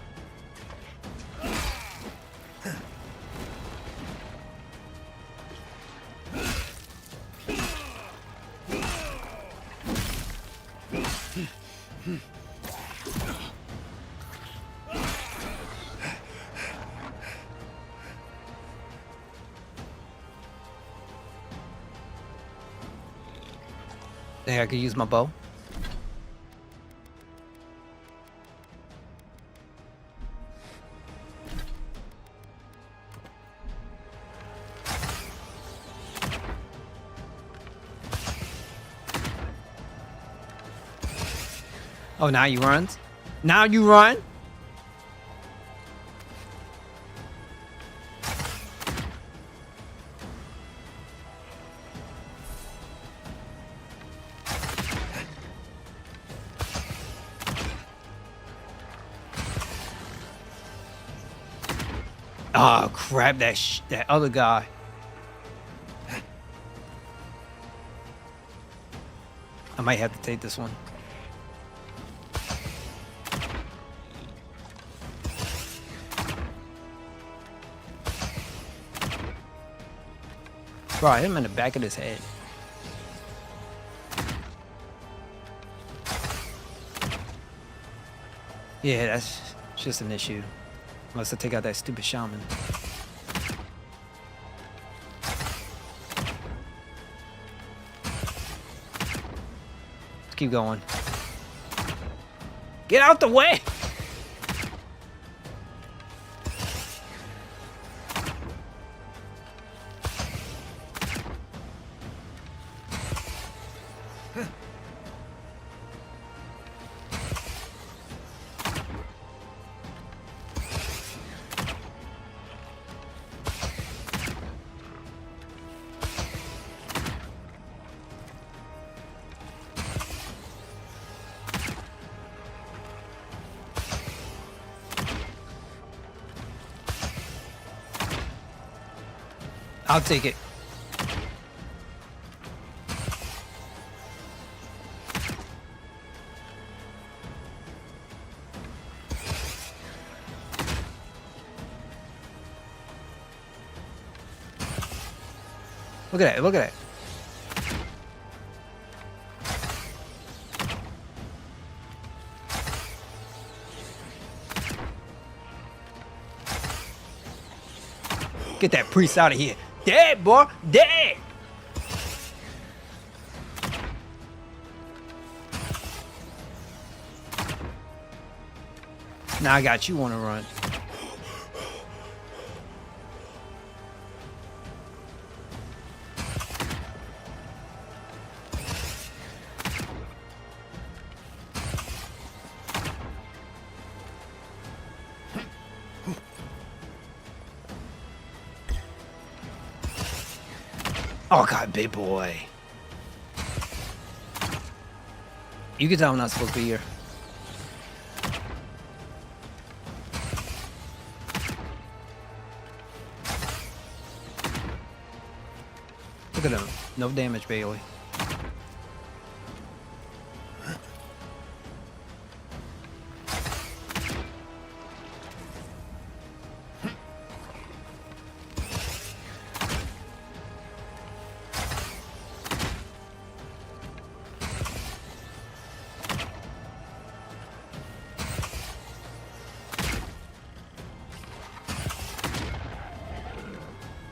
Think I could use my bow? Oh, now you run? Now you run? Oh crap! That other guy. I might have to take this one. Bro, I hit him in the back of his head. Yeah, that's just an issue. Unless I take out that stupid shaman. Let's keep going. Get out the way! I'll take it. Look at that, look at that. Get that priest out of here. Dead, boy. Dead. Now I got you on the run. Oh god, big boy. You can tell I'm not supposed to be here. Look at him. No damage, Bailey.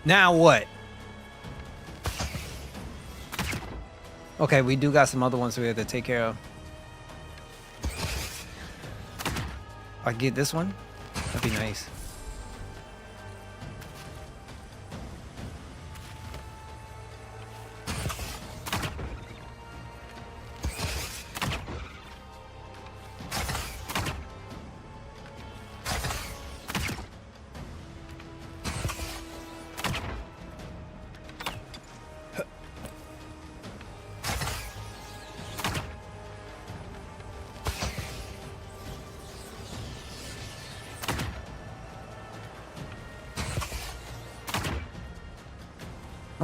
Now what? Okay, we do got some other ones we have to take care of. I get this one? That'd be nice.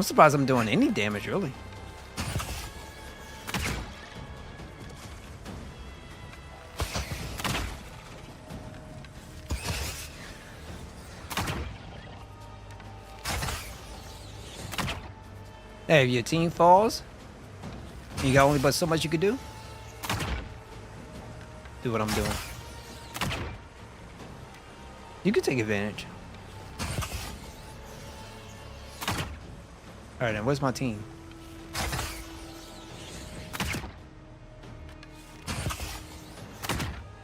I'm surprised I'm doing any damage, really. Hey, if your team falls, you got only but so much you could do. Do what I'm doing. You can take advantage. All right, then where's my team?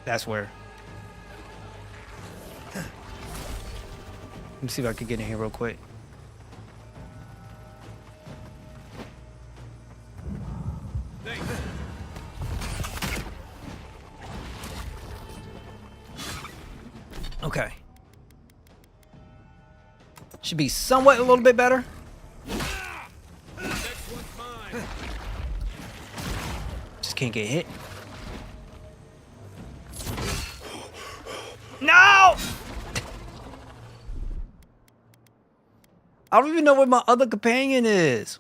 That's where. Let me see if I can get in here real quick. Okay. Should be somewhat a little bit better. Just can't get hit. No! I don't even know where my other companion is.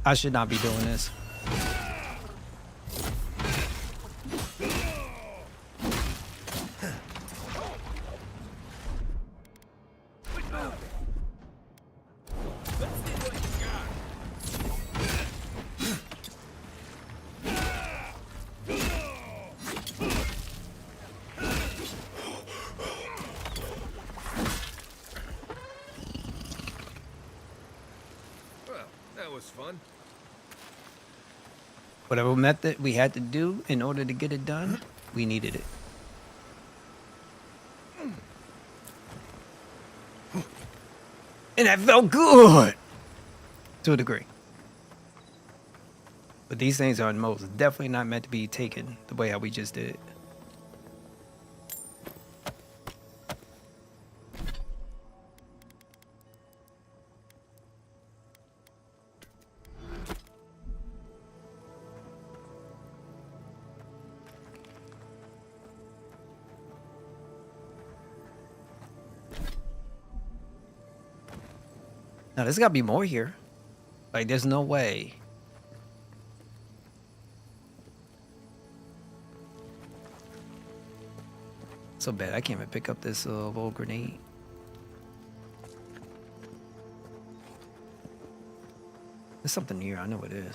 I should not be doing this. Well, that was fun. Whatever method we had to do in order to get it done, we needed it. And that felt good to a degree. But these things are most definitely not meant to be taken the way how we just did. Now, there's gotta be more here. Like, there's no way. So bad, I can't even pick up this little grenade. There's something here, I know it is.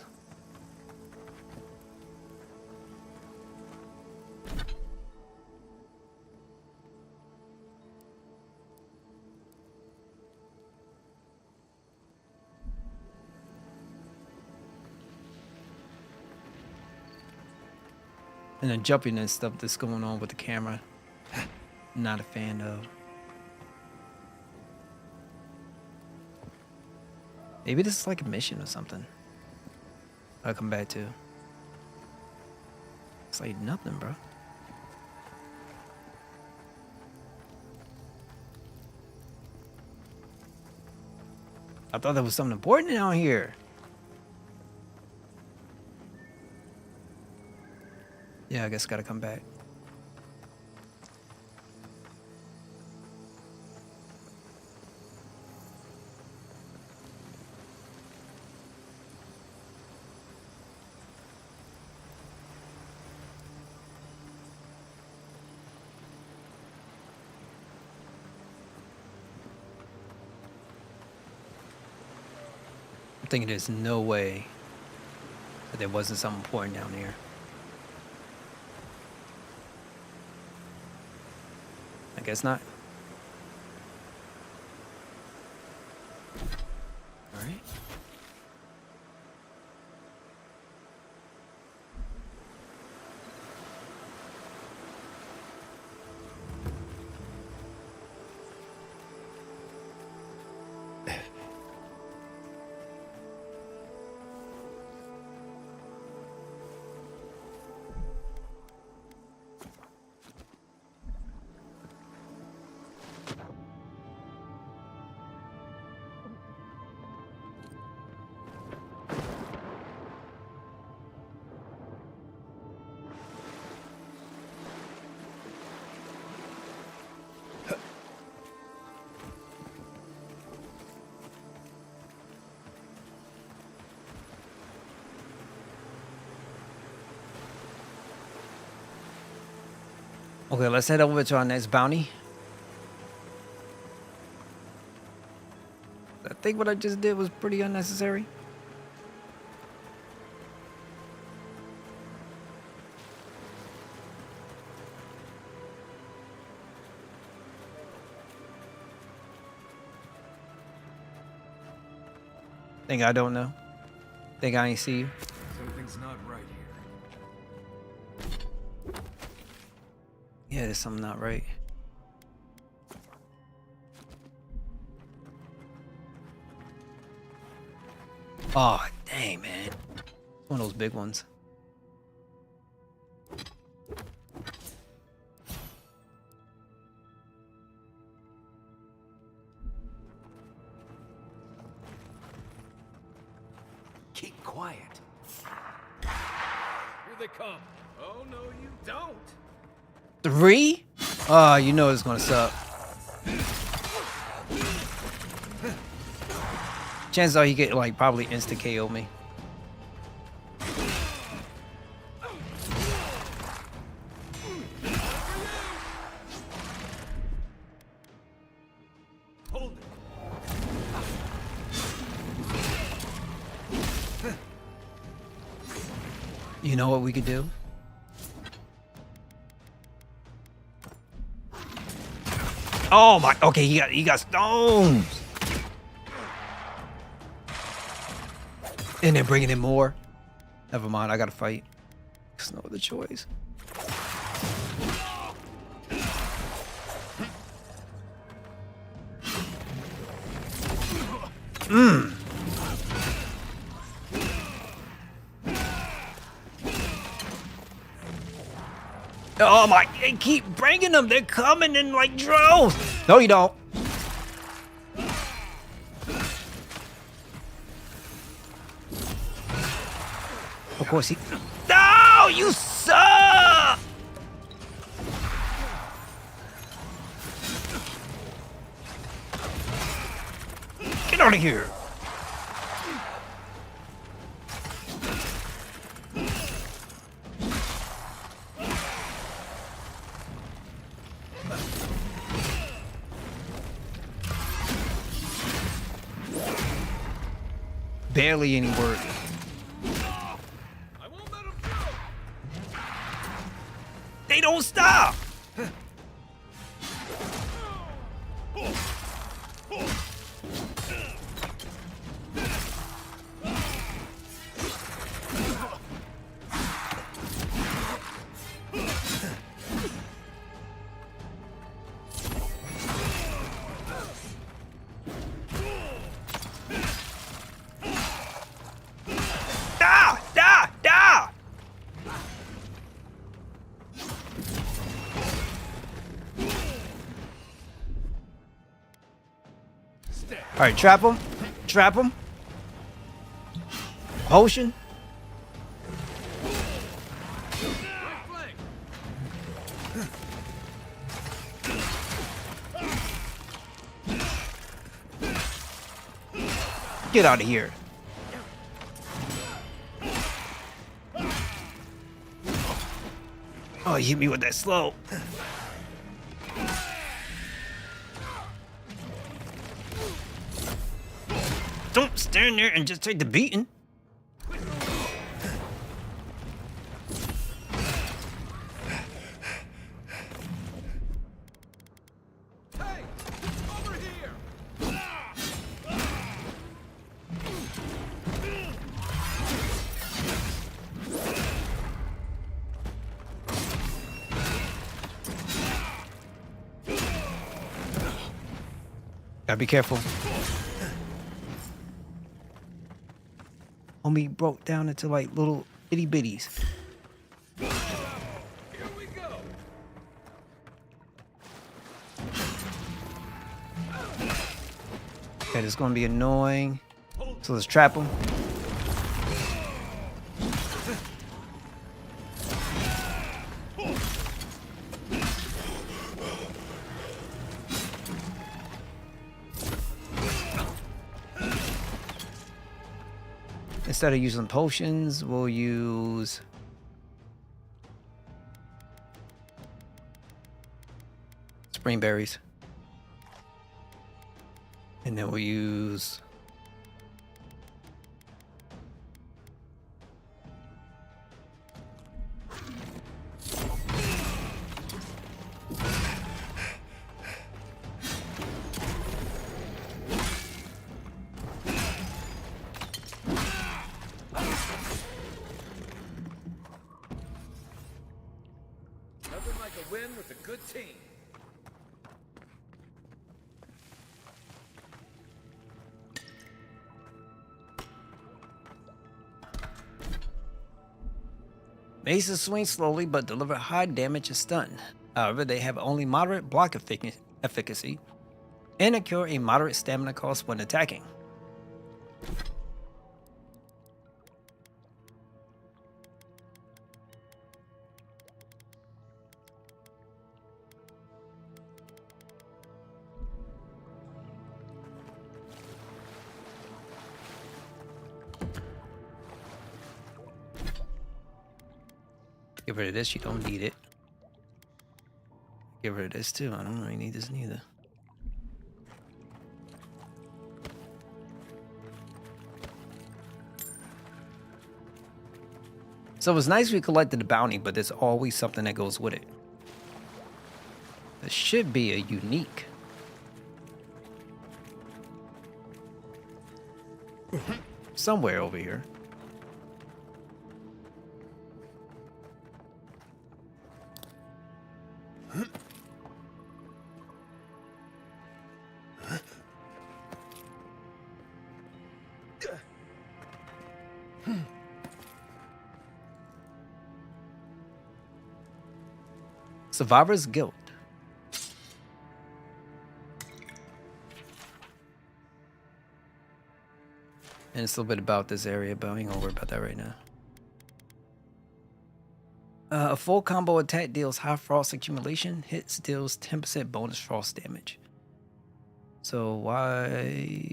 And the jumping and stuff that's going on with the camera, not a fan of. Maybe this is like a mission or something I'll come back to. It's like nothing, bro. I thought there was something important down here. Yeah, I guess gotta come back. I'm thinking there's no way that there wasn't something important down here. I guess not. All right. Okay, let's head over to our next bounty. I think what I just did was pretty unnecessary. Think I don't know? Think I ain't see you? Something's not right here. Yeah, there's something not right. Oh, dang, man. One of those big ones. Keep quiet. Here they come. Oh, no, you don't. 3? Oh, you know it's gonna suck. Chances are he get like probably insta KO me. Hold it. You know what we could do? Oh my, okay, he got stones. And then bringing in more. Never mind, I gotta fight. There's no other choice. Oh my, they keep bringing them. They're coming in like droves. No, you don't. Of course he... No, you suck! Get out of here. Barely any work. I won't let him go. They don't stop. All right, trap him. Trap him. Potion. Get out of here. Oh, you hit me with that slow. Don't stand there and just take the beating. Hey, over here. Gotta be careful. Homie broke down into like little itty bitties. Here we go. Okay, this is gonna be annoying. So let's trap him. Instead of using potions, we'll use... spring berries. And then we'll use Nothing like a win with a good team. maces swing slowly but deliver high damage and stun. However, they have only moderate block efficacy and incur a moderate stamina cost when attacking. Get rid of this, you don't need it. Get rid of this too, I don't really need this neither. So it's nice we collected the bounty, but there's always something that goes with it. There should be a unique. Somewhere over here. Survivor's Guild. And it's a little bit about this area, but I ain't gonna worry about that right now. A full combo attack deals high frost accumulation. Hits deals 10% bonus frost damage. So why...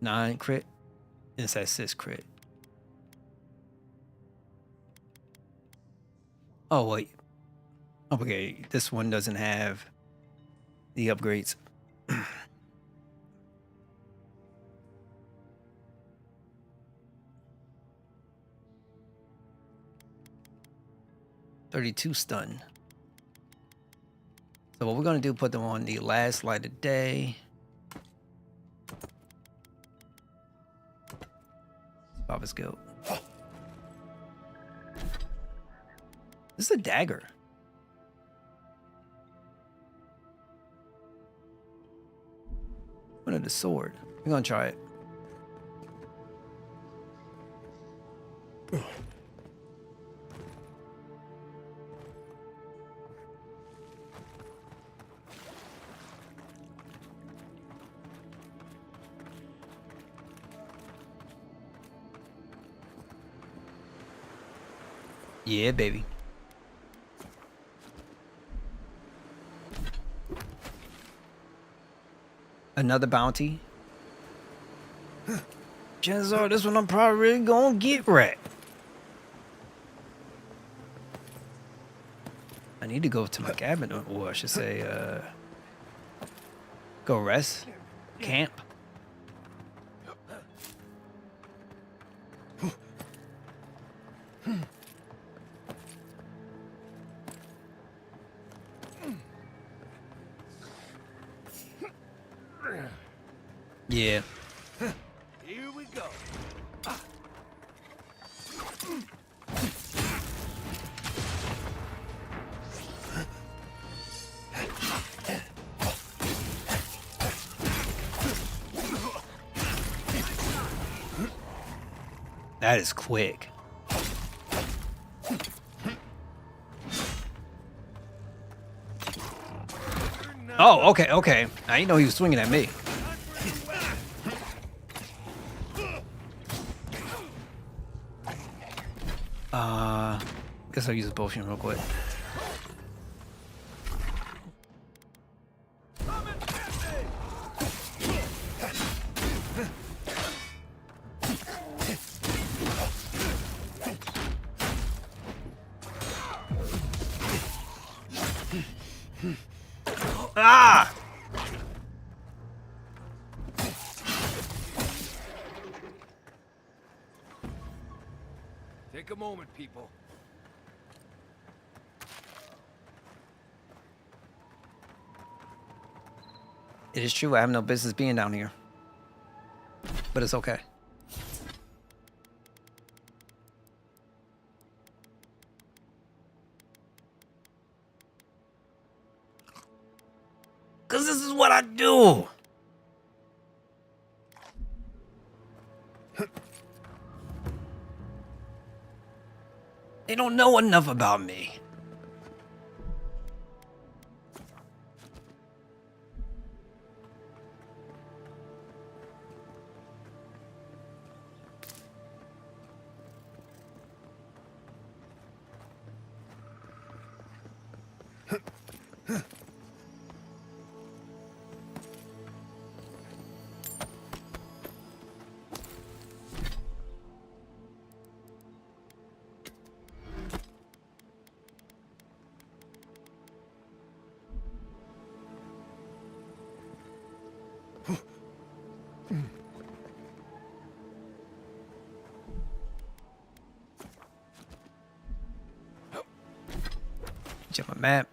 9 crit? And it's at 6 crit. Oh, wait. Okay, this one doesn't have the upgrades. $32 stun. So what we're gonna do, put them on the last light of day. Survivor's Guild. This is a dagger. What is the sword? We're gonna try it. Yeah, baby. Another bounty. Chances are this one I'm probably really gonna get right. I need to go to my cabin, or I should say, go rest, camp. Yeah. Here we go. That is quick. Oh, okay, okay. I didn't know he was swinging at me. Guess I'll use a potion real quick. Ah! Take a moment, people. It is true, I have no business being down here. But it's okay. Cause this is what I do. They don't know enough about me. Check my map.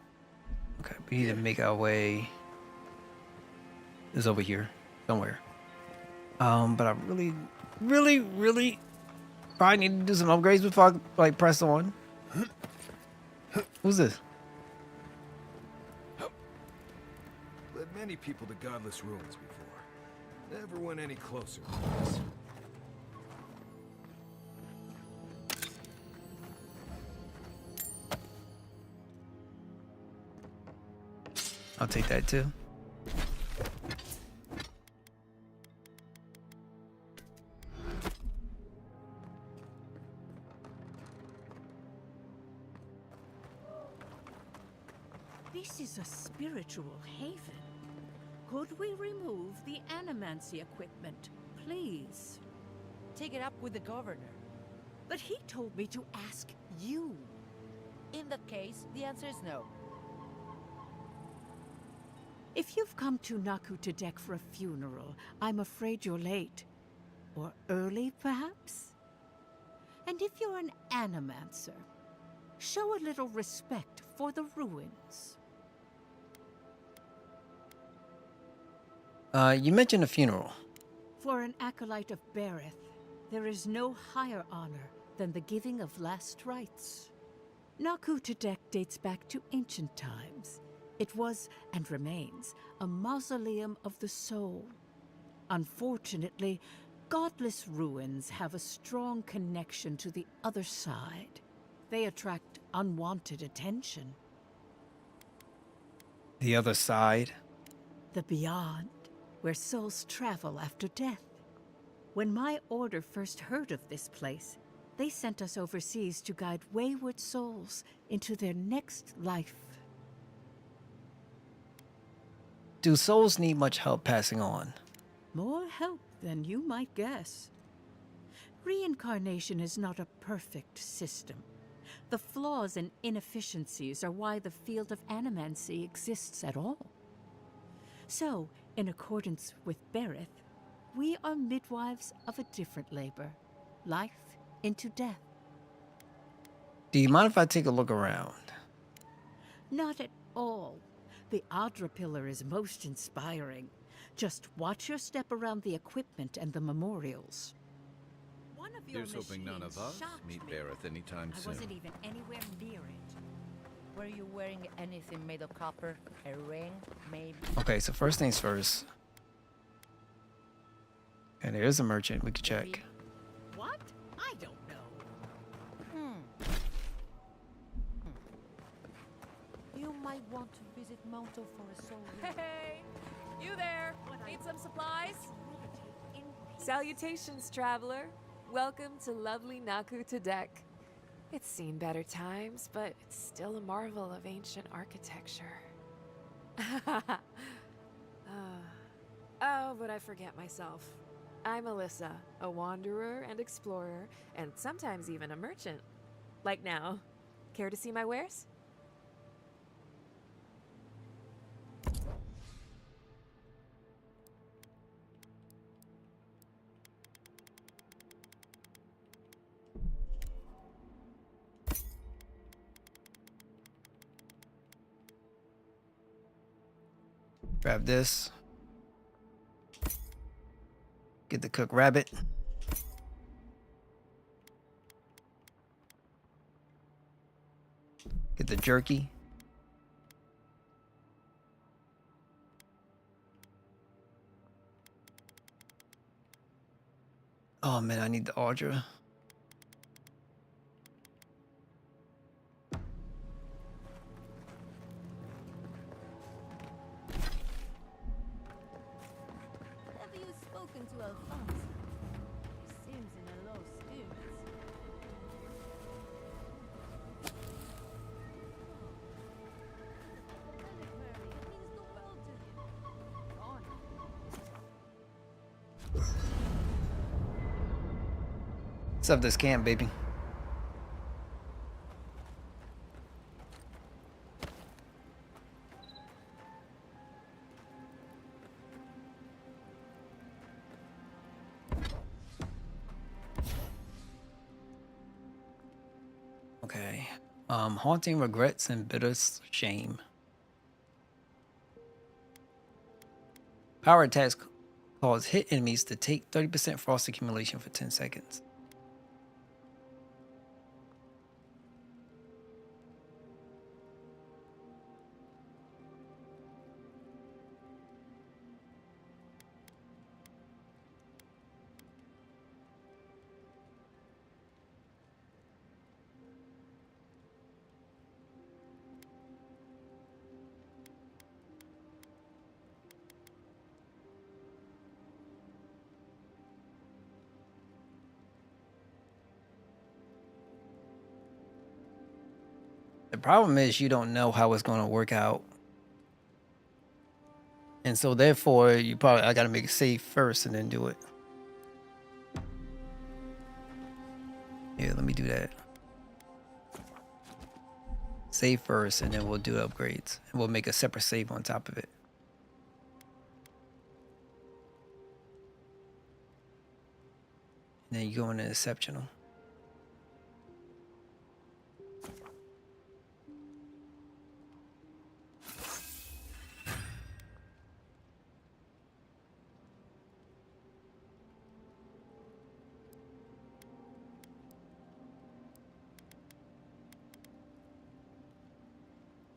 Okay, we need to make our way. It's over here somewhere. But I really probably need to do some upgrades before I like press on. Who's this? Led many people to godless ruins before. Never went any closer than this. I'll take that too. This is a spiritual haven. Could we remove the animancy equipment, please? Take it up with the governor. But he told me to ask you. In that case, the answer is no. If you've come to Naku to deck for a funeral, I'm afraid you're late. Or early, perhaps? And if you're an animancer, show a little respect for the ruins. You mentioned a funeral. For an acolyte of Bereth, there is no higher honor than the giving of last rites. Naku to deck dates back to ancient times. It was, and remains, a mausoleum of the soul. Unfortunately, godless ruins have a strong connection to the other side. They attract unwanted attention. The other side? The beyond, where souls travel after death. When my order first heard of this place, they sent us overseas to guide wayward souls into their next life. Do souls need much help passing on? More help than you might guess. Reincarnation is not a perfect system. The flaws and inefficiencies are why the field of animancy exists at all. So, in accordance with Bereth, we are midwives of a different labor. Life into death. Do you mind if I take a look around? Not at all. The Adra pillar is most inspiring. Just watch your step around the equipment and the memorials. One of your Here's hoping none of us meet Bereth anytime soon. I wasn't even anywhere near it. Were you wearing anything made of copper? A ring, maybe? Okay, so first things first. And there's a merchant we could check. What? I don't know. You might want to visit Monto for a soul. Hey, you there? Need some supplies? Salutations, traveler. Welcome to lovely Naku to deck. It's seen better times, but it's still a marvel of ancient architecture. Oh, but I forget myself. I'm Alyssa, a wanderer and explorer, and sometimes even a merchant. Like now. Care to see my wares? Grab this. Get the cooked rabbit. Get the jerky. Oh man, I need the Audra. Have you spoken to Alphonse? He seems in a low spirits. What's up this camp, baby? Okay. Haunting regrets and bitter shame. Power attacks cause hit enemies to take 30% frost accumulation for 10 seconds. The problem is you don't know how it's going to work out. And so therefore, I got to make it safe first and then do it. Yeah, let me do that. Save first and then we'll do upgrades. And we'll make a separate save on top of it. And then you go into exceptional.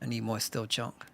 I need more steel chunk.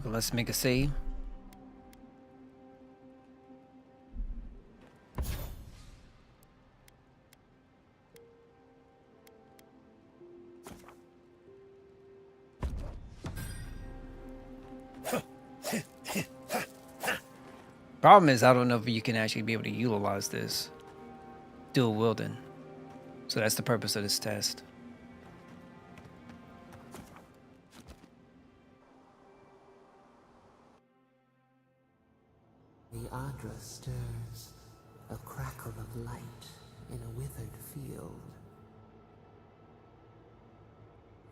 Let's make a save. Problem is, I don't know if you can actually be able to utilize this dual wielding. So that's the purpose of this test. The hydra stirs, a crackle of light in a withered field.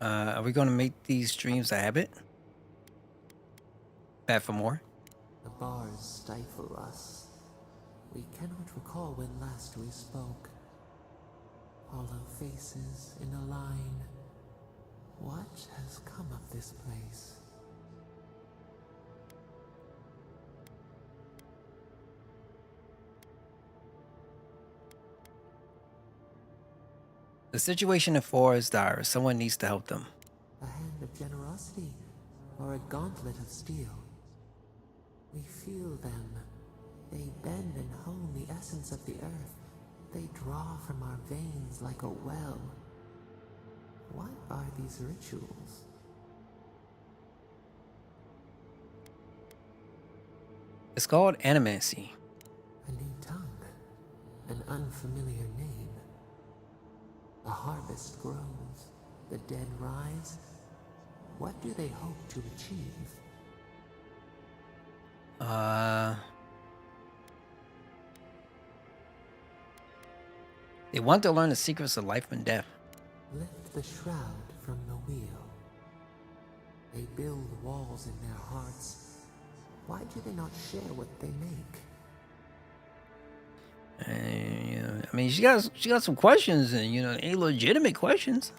Are we gonna make these dreams a habit? Back for more? The bars stifle us. We cannot recall when last we spoke. Hollow faces in a line. What has come of this place? The situation in 4 is dire. Someone needs to help them. A hand of generosity, or a gauntlet of steel. We feel them. They bend and hone the essence of the earth. They draw from our veins like a well. What are these rituals? It's called animancy. A new tongue. An unfamiliar name. A harvest grows. The dead rise. What do they hope to achieve? They want to learn the secrets of life and death. Lift the shroud from the wheel. They build walls in their hearts. Why do they not share what they make? And, I mean, she got some questions, and ain't legitimate questions.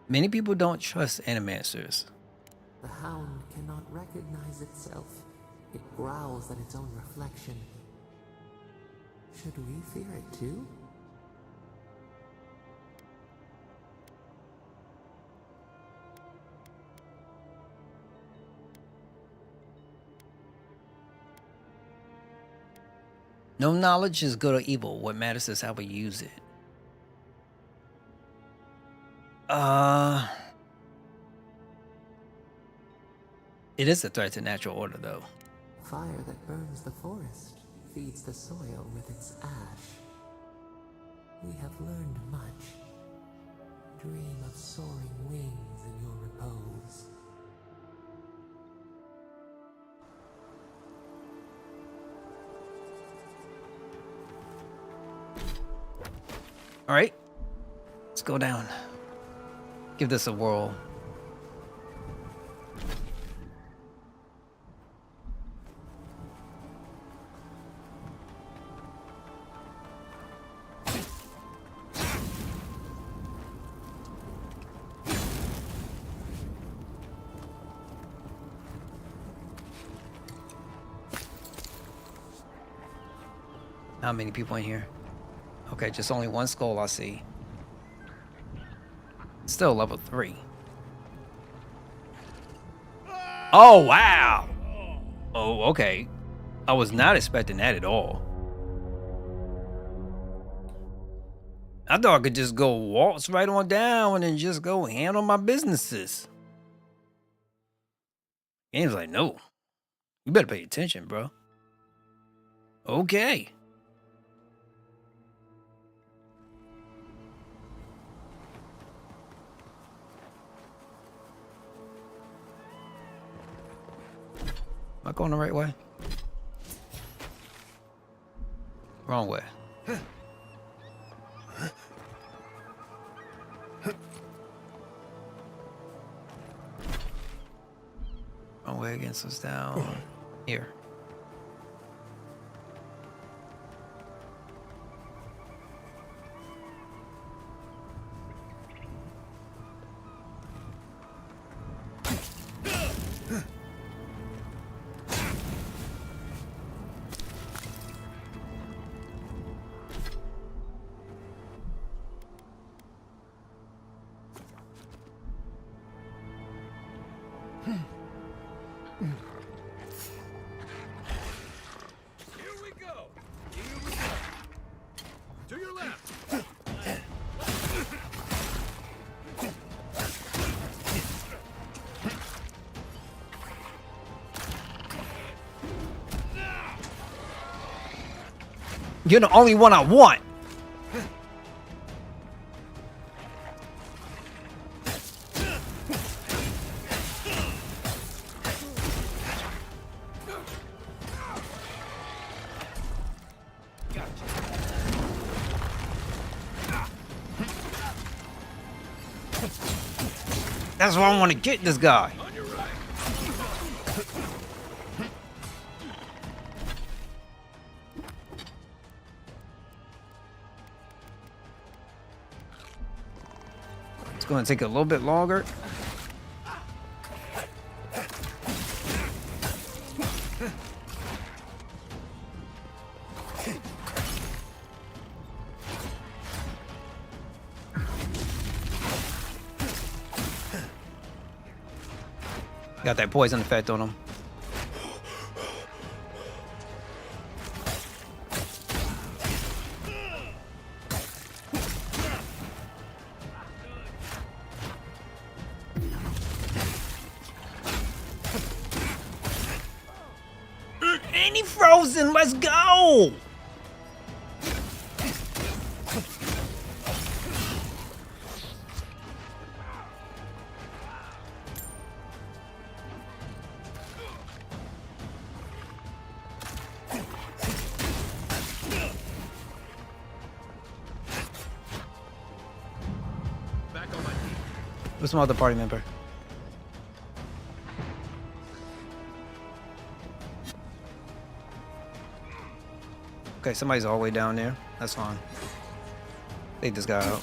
Many people don't trust animancers. The hound cannot recognize itself. It growls at its own reflection. Should we fear it too? No knowledge is good or evil. What matters is how we use it. It is a threat to natural order, though. Fire that burns the forest feeds the soil with its ash. We have learned much. Dream of soaring wings in your repose. All right, let's go down. Give this a whirl. How many people in here? Okay, just only one skull I see. Still level 3. Oh, wow. Oh, okay. I was not expecting that at all. I thought I could just go waltz right on down and just go handle my businesses. Game's like, no. You better pay attention, bro. Okay. Am I going the right way? Wrong way. Wrong way against us down here. You're the only one I want. That's why I want to get this guy. It's going to take a little bit longer. Got that poison effect on him. And he frozen. Let's go. What's my other party member? Okay, somebody's all the way down there. That's fine. Take this guy out.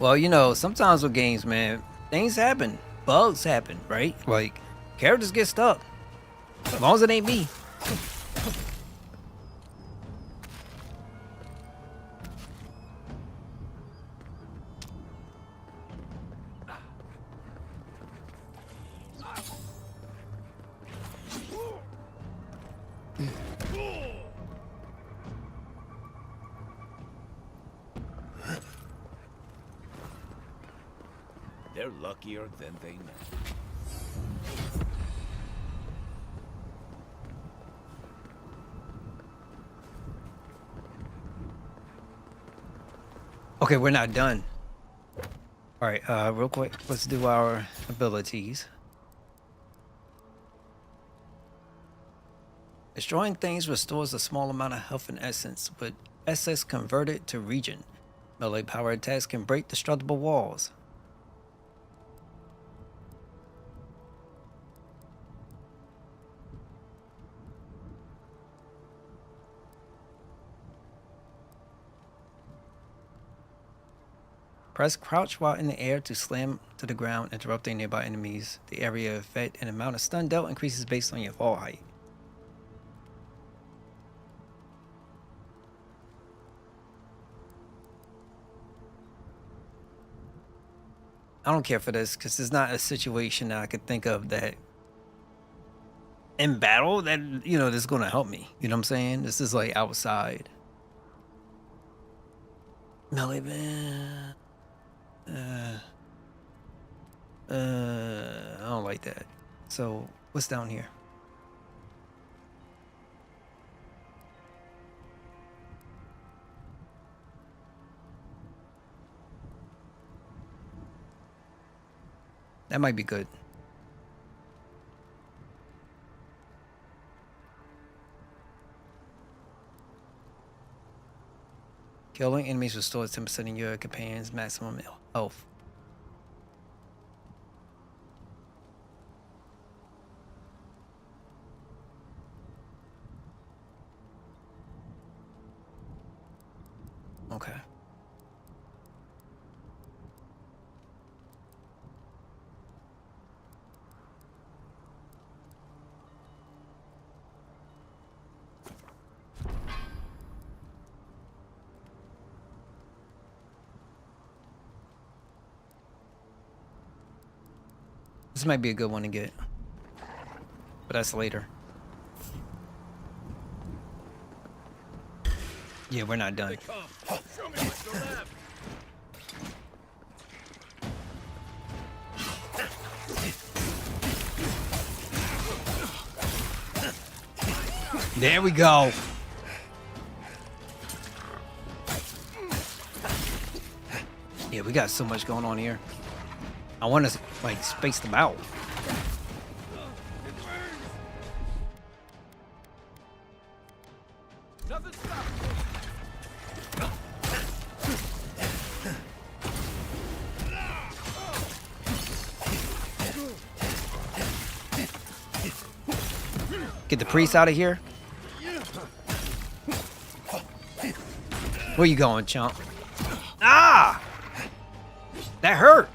Well, you know, sometimes with games, man, things happen. Bugs happen, right? Like, characters get stuck. As long as it ain't me. They're luckier than they know. Okay, we're not done. All right, real quick, let's do our abilities. Destroying things restores a small amount of health and essence, with SS converted to regen. Melee power attacks can break destructible walls. Press crouch while in the air to slam to the ground, interrupting nearby enemies. The area of effect and amount of stun dealt increases based on your fall height. I don't care for this because it's not a situation that I could think of that in battle that, you know, this is going to help me. You know what I'm saying? This is like outside. Melee man. I don't like that. So what's down here? That might be good. Killing enemies restores 10% of your companion's maximum health. Okay. This might be a good one to get, but that's later. Yeah, we're not done. Show me what's the left. There we go. Yeah, we got so much going on here. I want to like space them out. Get the priest out of here. Where you going, chump? Ah! That hurt.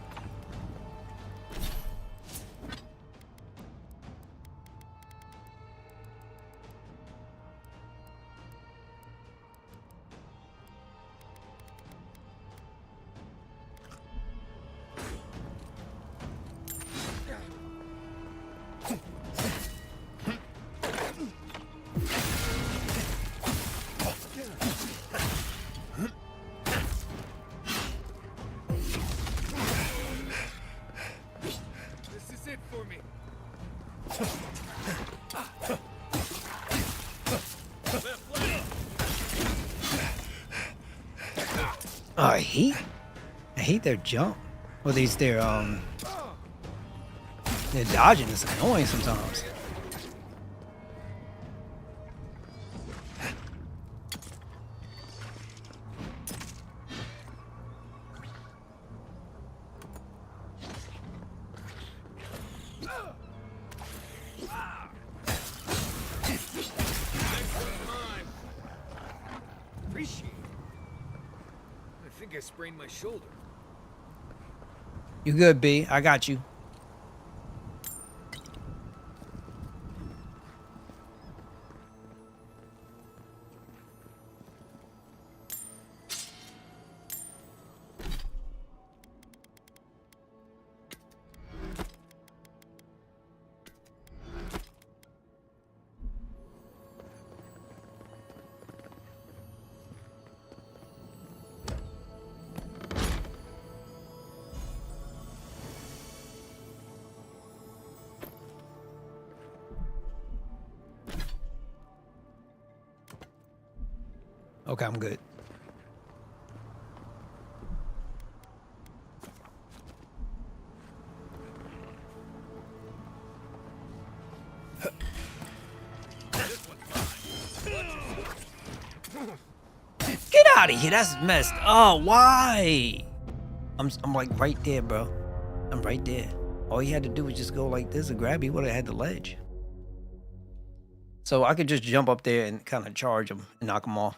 Oh, I hate their jump. Well, they're dodging. It's annoying sometimes. Appreciate it. I think I sprained my shoulder. You good, B? I got you. Okay, I'm good. Get out of here. That's messed. Oh, why? I'm like right there, bro. I'm right there. All he had to do was just go like this and grab me. He would have had the ledge. So I could just jump up there and kind of charge him and knock him off.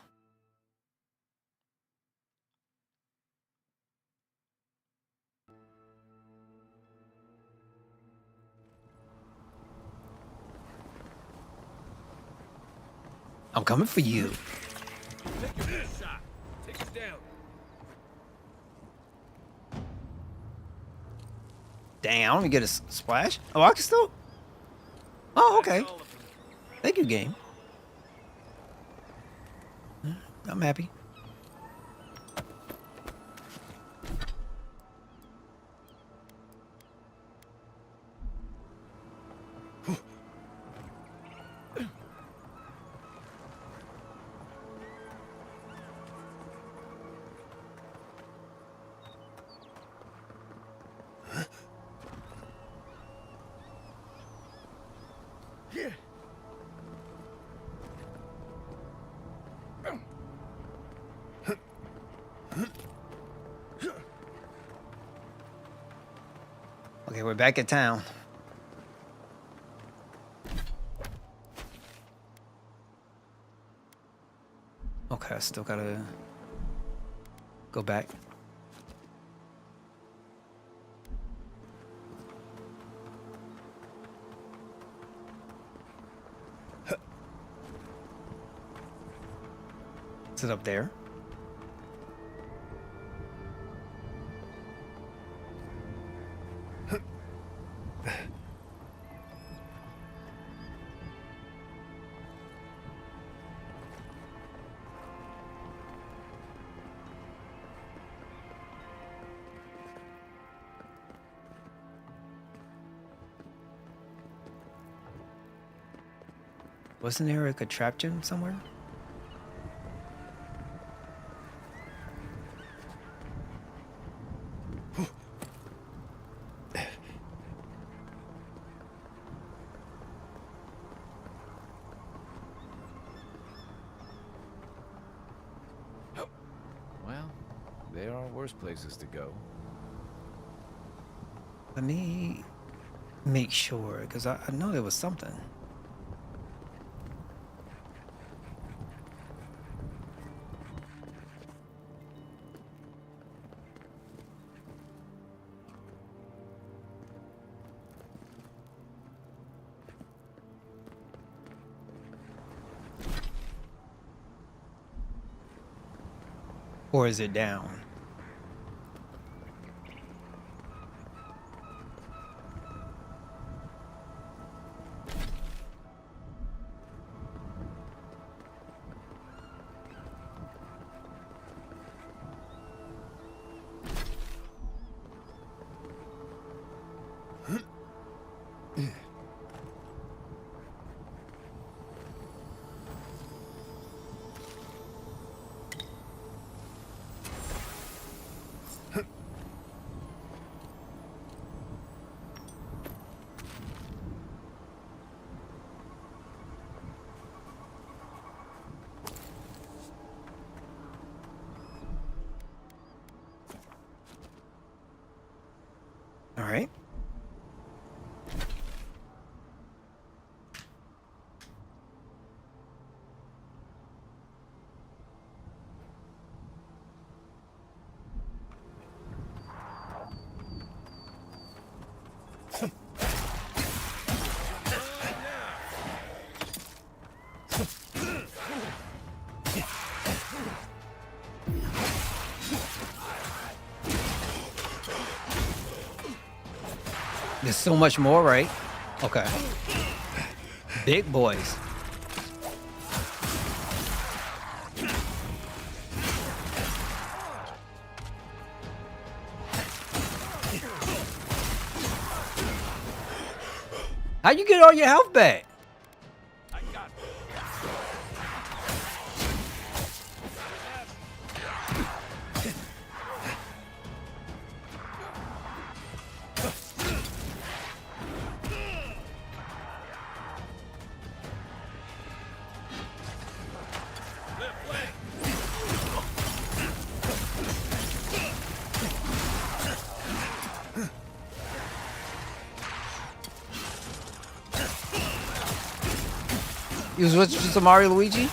I'm coming for you. Take your best shot. Take us down. Damn, I don't even get a splash. Oh, I can still. Oh, okay. Thank you, game. I'm happy. Okay, we're back at town. Okay, I still gotta go back. Is it up there? Wasn't there a contraption somewhere? Well, there are worse places to go. Let me make sure, because I know there was something. Or is it down? All right. There's so much more, right? Okay. Big boys. How you get all your health back? You switching to Mario Luigi?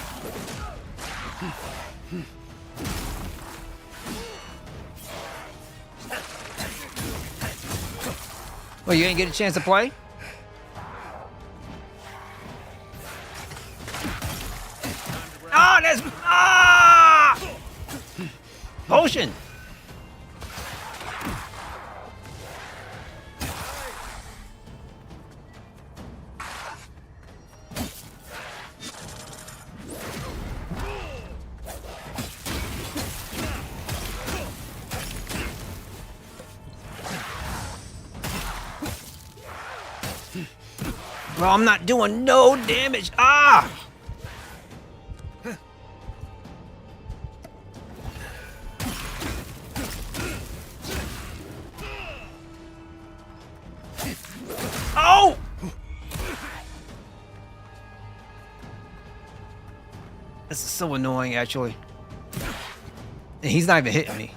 Well, you ain't get a chance to play? Ah, that's potion. Bro, I'm not doing no damage. Ah! Oh! This is so annoying, actually. And he's not even hitting me.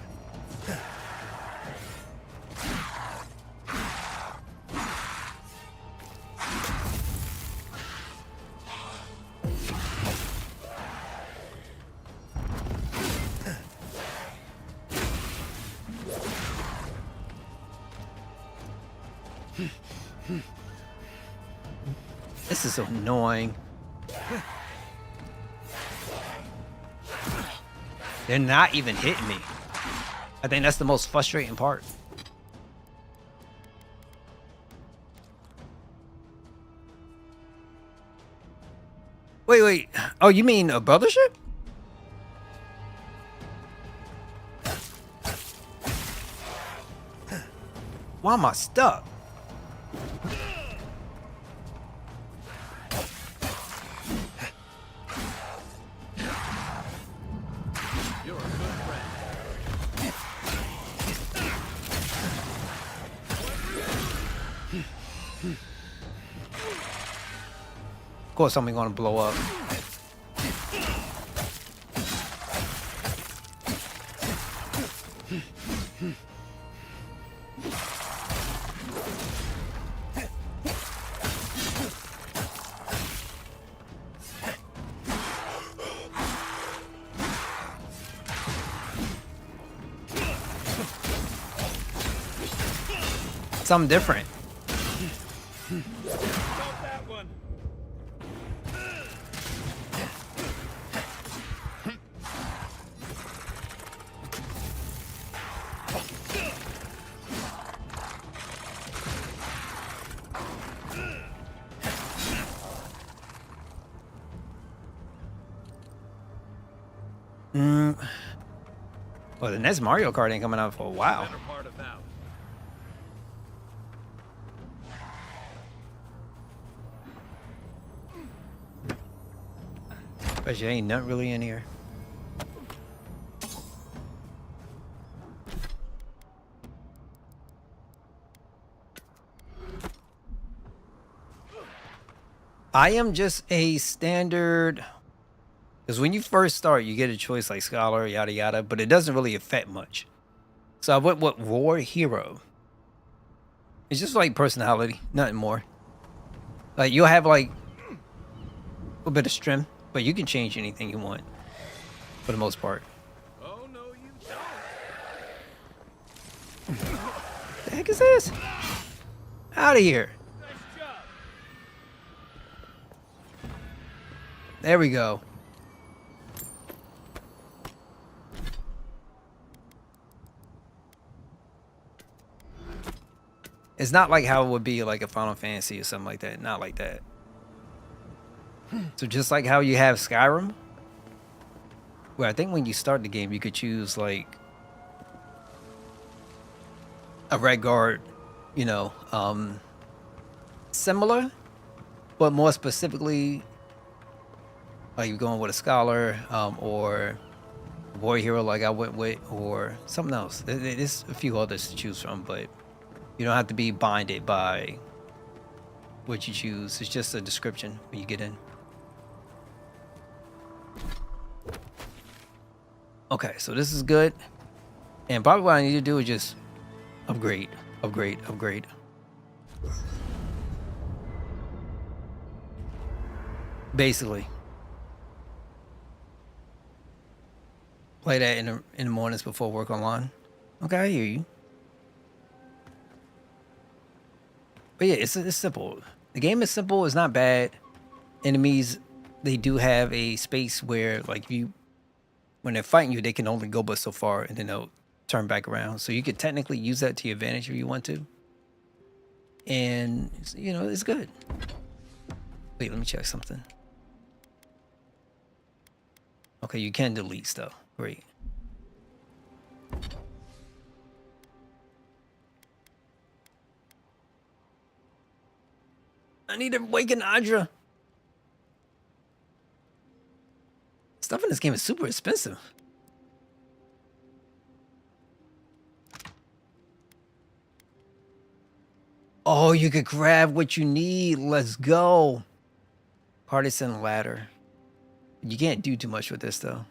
This is so annoying. They're not even hitting me. I think that's the most frustrating part. Wait. Oh, you mean a brothership? Why am I stuck? Of course, something gonna blow up. Something different. Well, the next Mario Kart ain't coming out for a while. But you ain't nothing really in here. I am just a standard, because when you first start, you get a choice like Scholar, yada yada, but it doesn't really affect much. So I went with War Hero. It's just like personality, nothing more. Like you'll have like a little bit of strength, but you can change anything you want for the most part. Oh no, you don't. The heck is this? Out of here. There we go. It's not like how it would be like a Final Fantasy or something like that. Not like that. So just like how you have Skyrim, where I think when you start the game, you could choose like a Red Guard, you know, similar, but more specifically, like you're going with a Scholar, or War Hero like I went with, or something else. There's a few others to choose from, but you don't have to be binded by what you choose. It's just a description when you get in. Okay, so this is good. And probably what I need to do is just upgrade, upgrade, upgrade. Basically. Play that in the mornings before work online. Okay, I hear you. But yeah, it's simple. The game is simple. It's not bad. Enemies, they do have a space where like when they're fighting you, they can only go but so far, and then they'll turn back around. So you could technically use that to your advantage if you want to. And you know, it's good. Wait, let me check something. Okay, you can delete stuff. Great. I need to awaken Adra. Stuff in this game is super expensive. Oh, you could grab what you need. Let's go. Partisan ladder. You can't do too much with this though.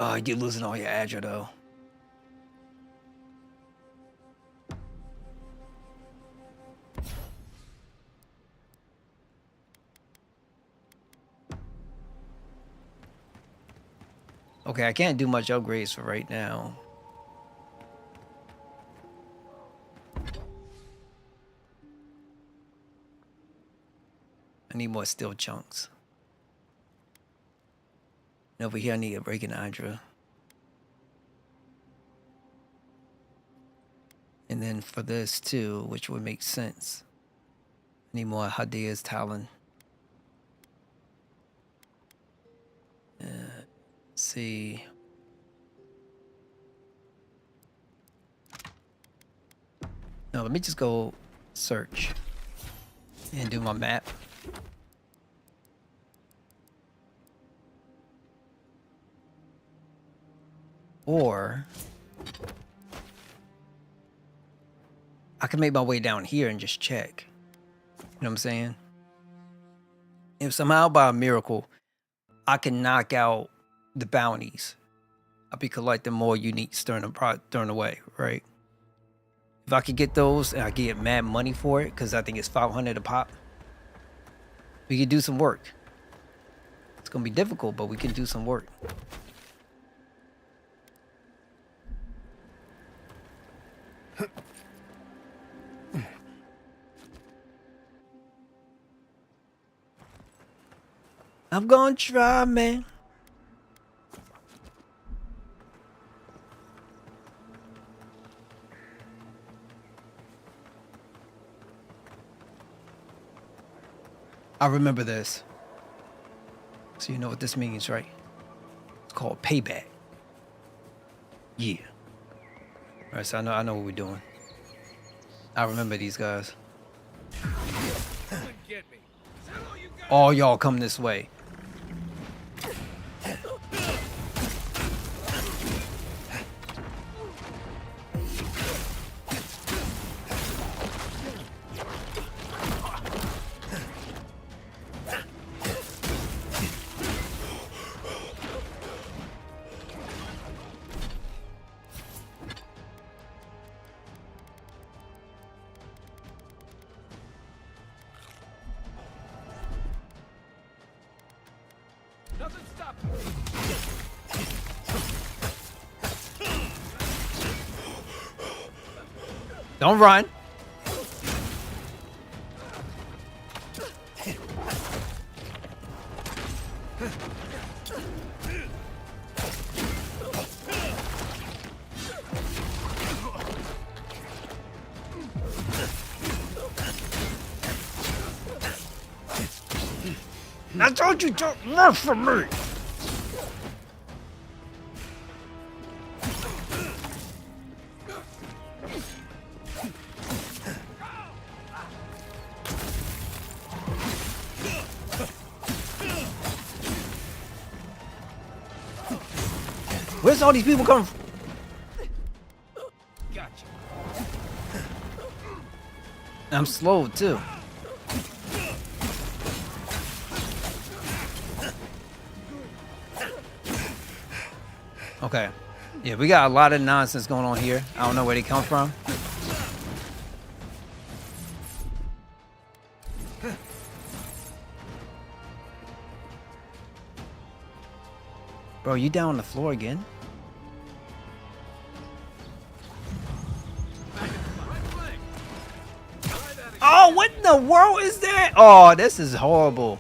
Oh, you're losing all your Adra though. Okay, I can't do much upgrades for right now. I need more steel chunks. And over here, I need a breaking Hydra. And then for this too, which would make sense. I need more Hadia's Talon. Let's see. No, let me just go search and do my map. Or I can make my way down here and just check. You know what I'm saying? If somehow by a miracle I can knock out the bounties, I'll be collecting more unique during the way, right? If I could get those and I could get mad money for it, because I think it's 500 a pop, we could do some work. It's gonna be difficult, but we can do some work. I'm gonna try, man. I remember this. So you know what this means, right? It's called payback. Yeah. All right, so I know what we're doing. I remember these guys. All y'all come this way. Don't run. I told you don't run from me. Where's all these people coming from? Gotcha. I'm slow too. Okay. Yeah, we got a lot of nonsense going on here. I don't know where they come from. Bro, you down on the floor again? Oh, what in the world is that? Oh, this is horrible.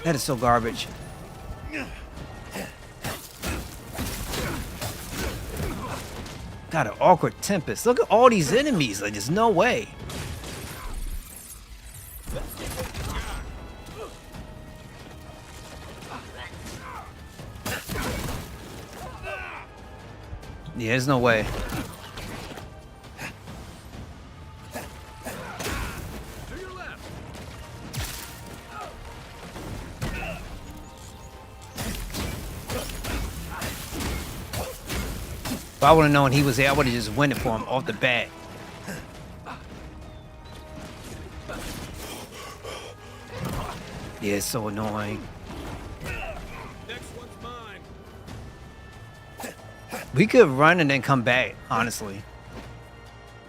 That is so garbage. Got an awkward tempest. Look at all these enemies. Like, there's no way. Yeah, there's no way. If I would have known he was there, I would have just went it for him off the bat. Yeah, it's so annoying. Next one's mine. We could run and then come back, honestly.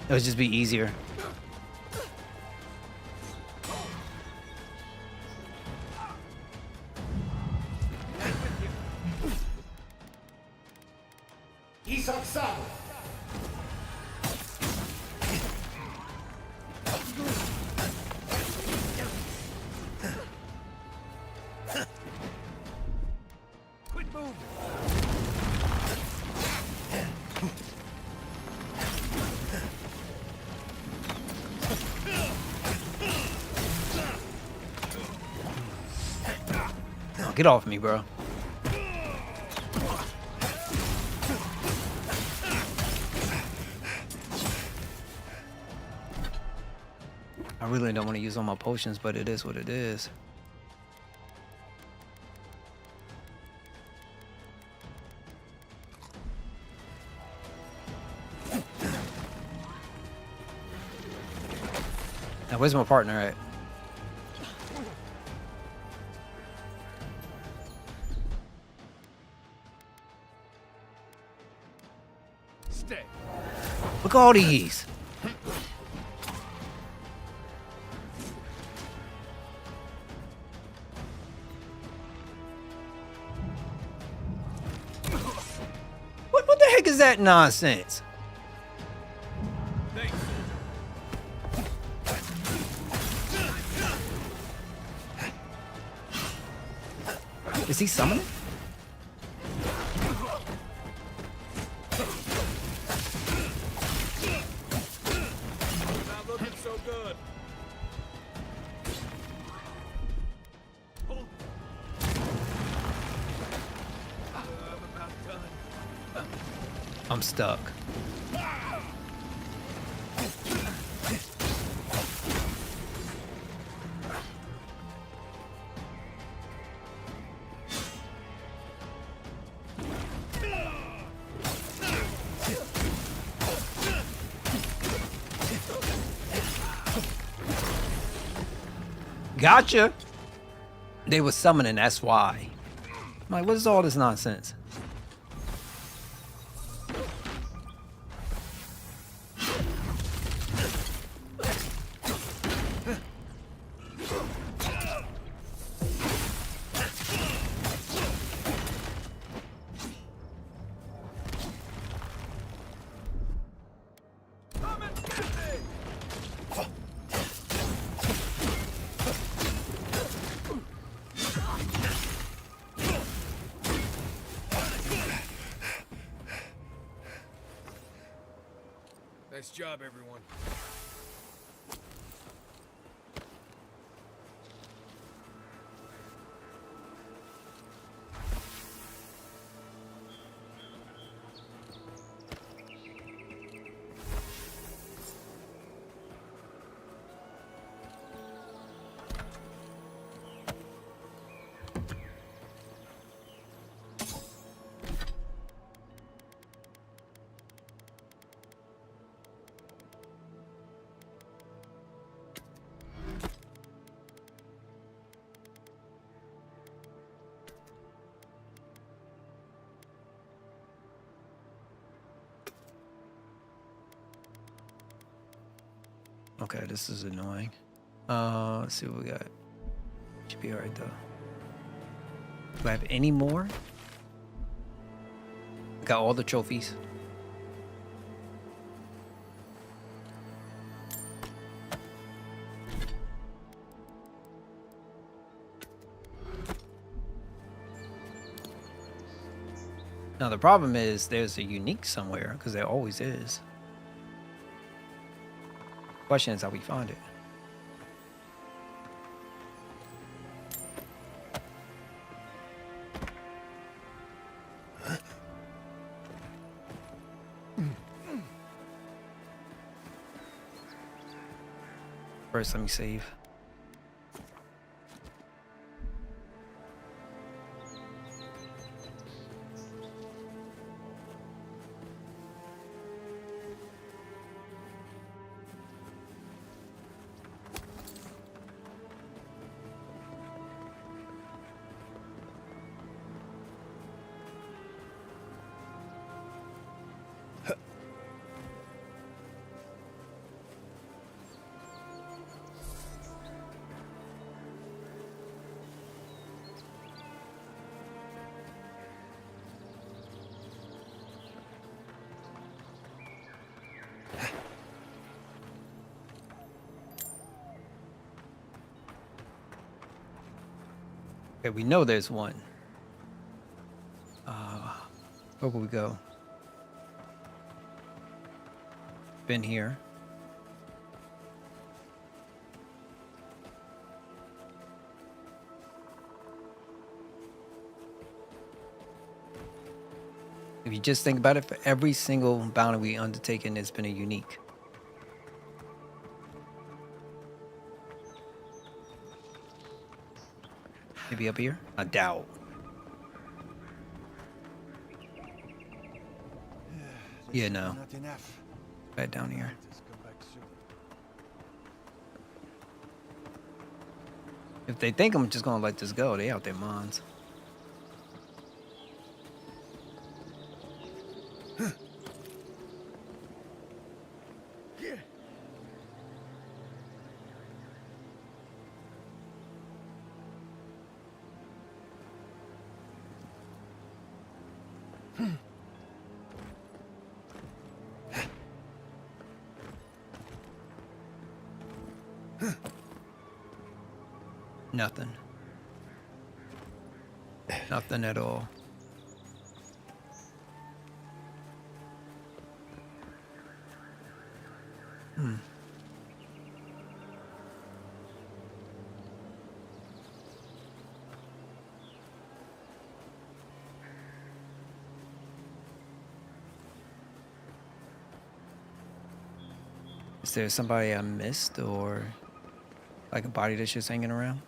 It would just be easier. Quit moving. Oh, get off me, bro. I really don't want to use all my potions, but it is what it is. Now, where's my partner at? Stay. Look at all these. What the heck is that nonsense? Is he summoning? Not looking so good. I'm about done. I'm stuck. Gotcha. They were summoning, that's why. I'm like, what is all this nonsense? Nice job, everyone. Okay, this is annoying. Let's see what we got. Should be alright though. Do I have any more? Got all the trophies. Now the problem is there's a unique somewhere, because there always is. Question is how we find it. First, let me save. Okay, we know there's one. Where will we go? Been here. If you just think about it, for every single bounty we undertaken, there's been a unique. Maybe up here? I doubt. Yeah, no. Not enough. Right down here. If they think I'm just gonna let this go, they out their minds. Nothing. Nothing at all. Is there somebody I missed or like a body that's just hanging around?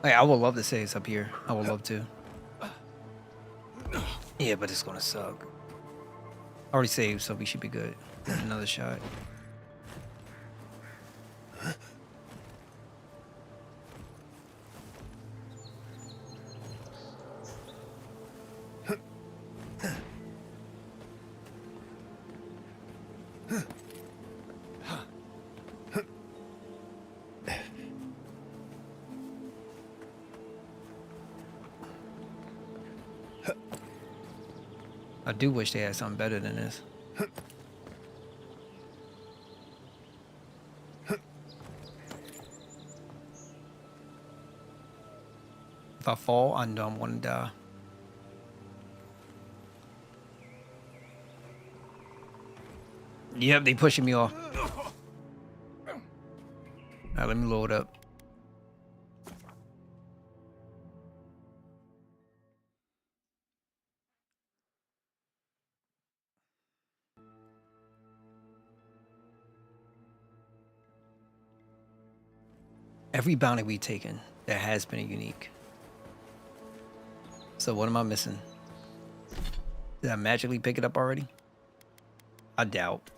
Like, I would love to say it's up here. I would love to. Yeah, but it's gonna suck. I already saved, so we should be good. Another shot. I do wish they had something better than this. If I fall, I know I'm gonna die. Yep, they pushing me off. Alright, let me load up. Every bounty we've taken, there has been a unique. So what am I missing? Did I magically pick it up already? I doubt.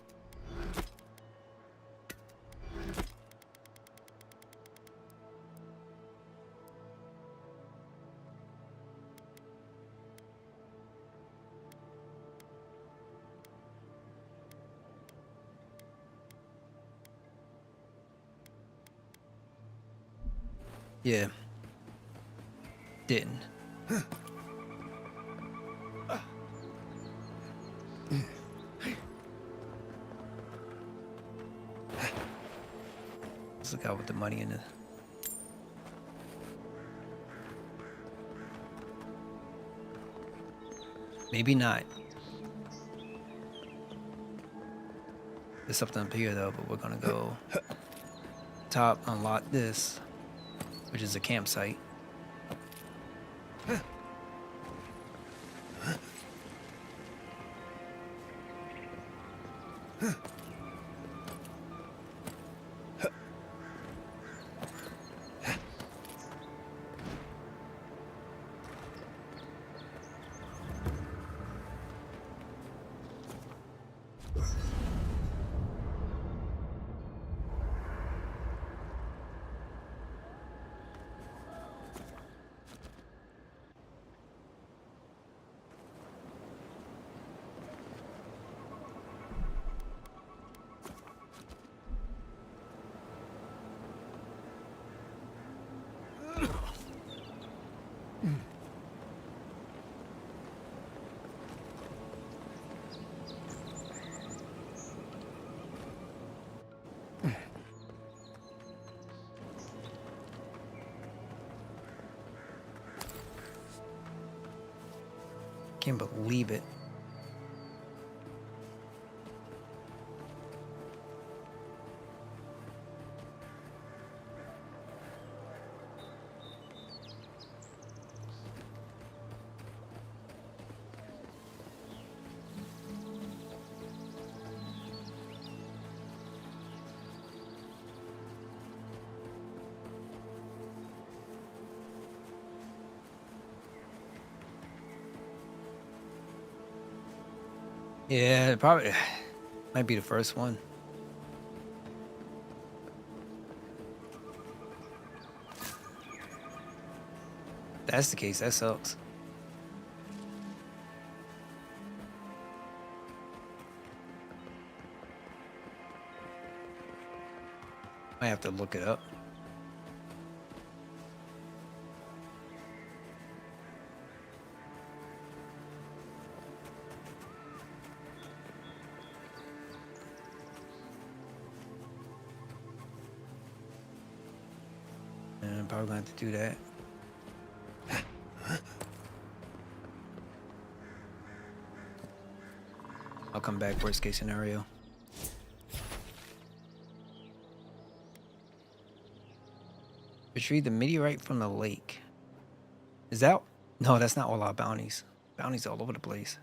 Yeah. Didn't. Let's look out with the money in it. Maybe not. There's something up here though, but we're gonna go top, unlock this, which is a campsite. Can't believe it. Yeah, it probably might be the first one. If that's the case, that sucks. I have to look it up. And I'm probably gonna have to do that. I'll come back, worst case scenario. Retrieve the meteorite from the lake. Is that? No, that's not all our bounties. Bounties all over the place.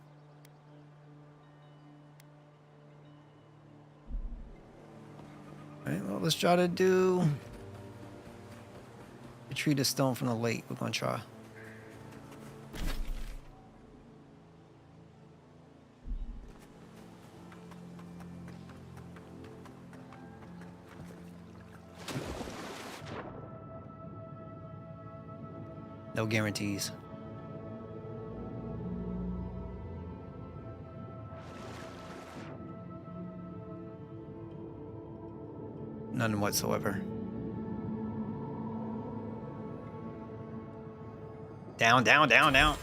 Alright, well, let's try to do... Retrieve the stone from the lake. We're gonna try. No guarantees. None whatsoever. Down, down, down, down.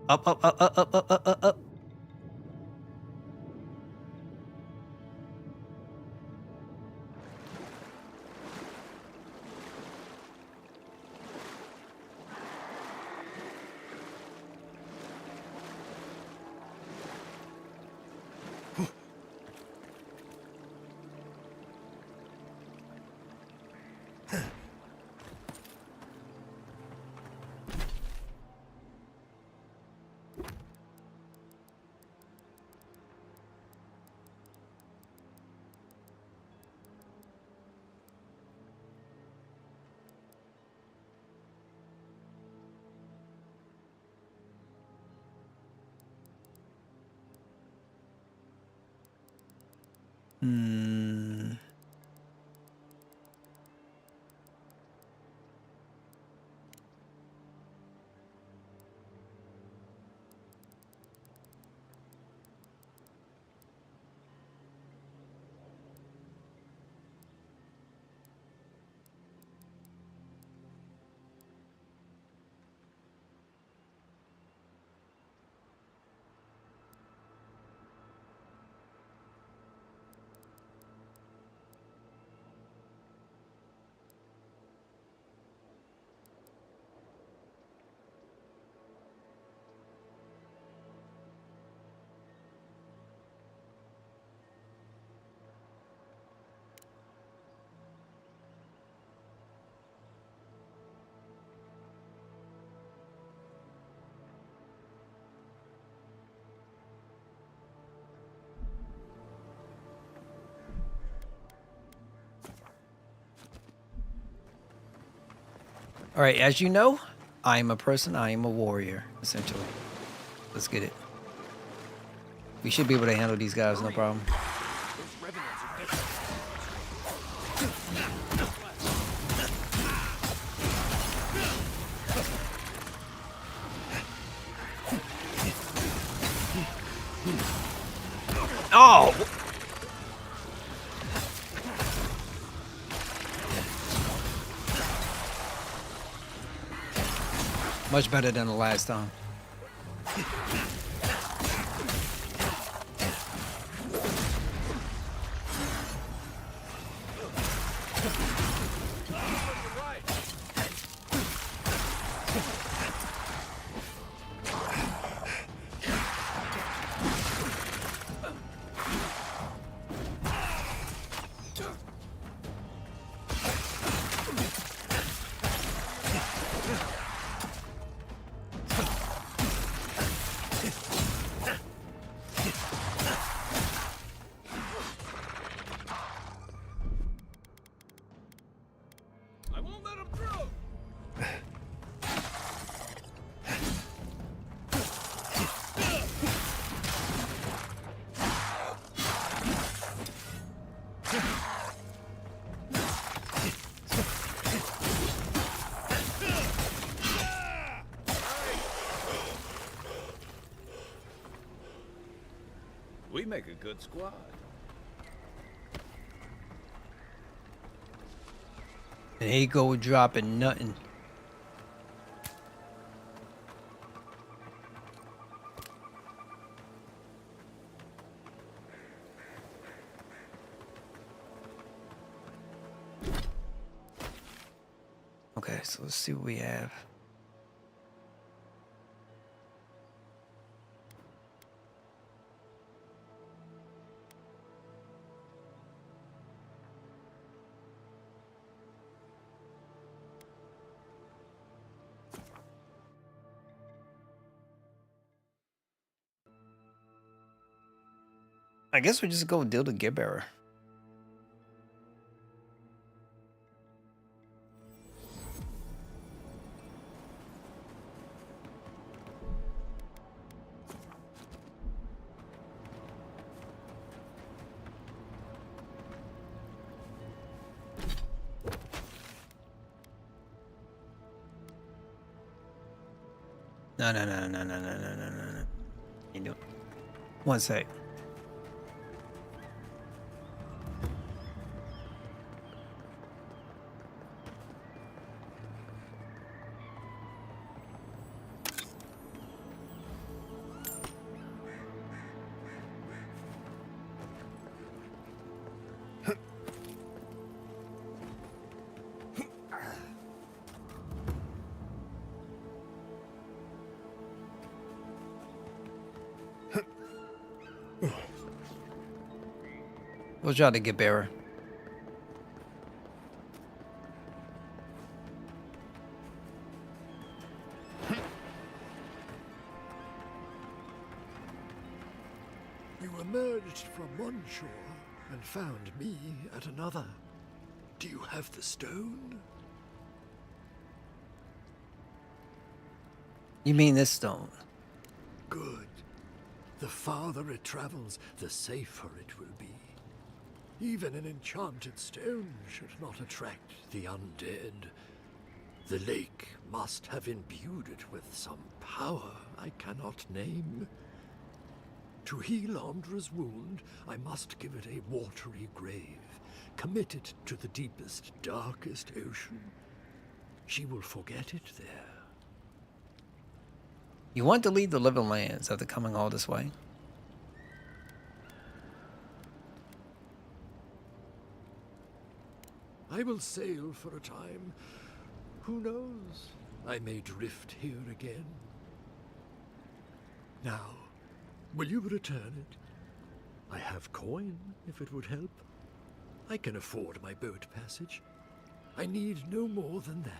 Up, up, up, up, up, up, up, up, up. All right, as you know, I am a person, I am a warrior, essentially. Let's get it. We should be able to handle these guys, no problem. Oh! Much better than the last time. make a good squad. And he go dropping nothing. Okay, so let's see what we have. I guess we just go deal the gear bearer. No. You do. One sec. We'll try to get bearer. You emerged from one shore and found me at another. Do you have the stone? You mean this stone? Good. The farther it travels, the safer it will be. Even an enchanted stone should not attract the undead. The lake must have imbued it with some power I cannot name. To heal Andra's wound, I must give it a watery grave, commit it to the deepest, darkest ocean. She will forget it there. You want to leave the living lands after coming all this way? I will sail for a time. Who knows? I may drift here again. Now, will you return it? I have coin, if it would help. I can afford my boat passage. I need no more than that.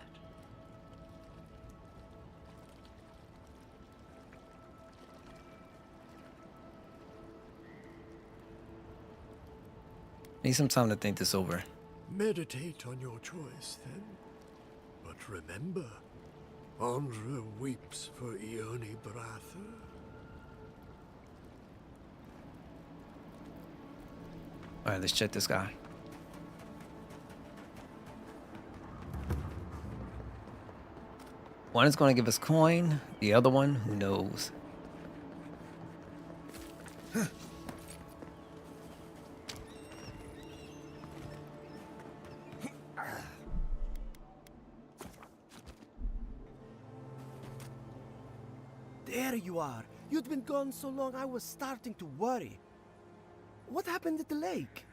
Need some time to think this over. Meditate on your choice, then. But remember, Andra weeps for Ione Bratha. Alright, let's check this guy. One is going to give us coin, the other one, who knows? There you are. You'd been gone so long I was starting to worry. What happened at the lake?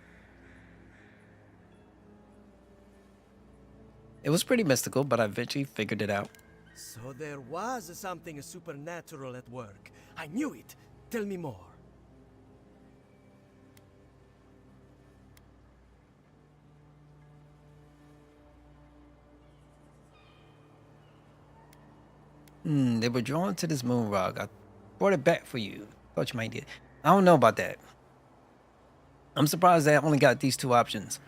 It was pretty mystical, but I eventually figured it out. So there was something supernatural at work. I knew it. Tell me more. They were drawn to this moon rock. I brought it back for you. Thought you might need it. I don't know about that. I'm surprised I only got these two options.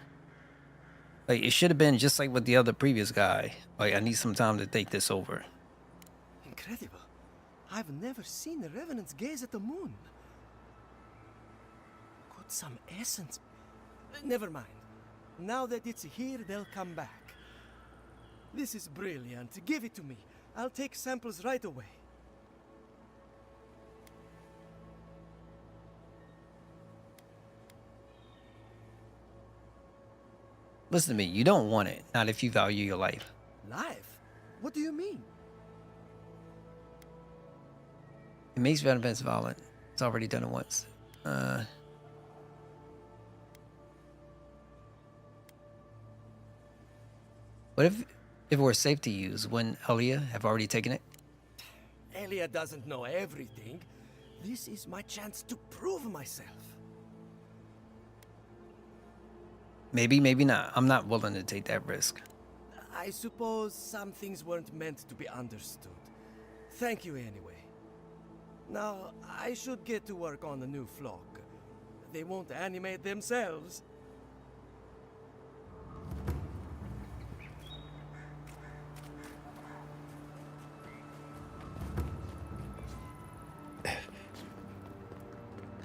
Like, it should have been just like with the other previous guy. Like, I need some time to think this over. Incredible. I've never seen the revenants gaze at the moon. Got some essence. Never mind. Now that it's here, they'll come back. This is brilliant. Give it to me. I'll take samples right away. Listen to me. You don't want it. Not if you value your life. Life? What do you mean? It makes events violent. It's already done it once. What if it were safe to use? Wouldn't Elia have already taken it? Elia doesn't know everything. This is my chance to prove myself. Maybe, maybe not. I'm not willing to take that risk. I suppose some things weren't meant to be understood. Thank you anyway. Now, I should get to work on the new flock. They won't animate themselves.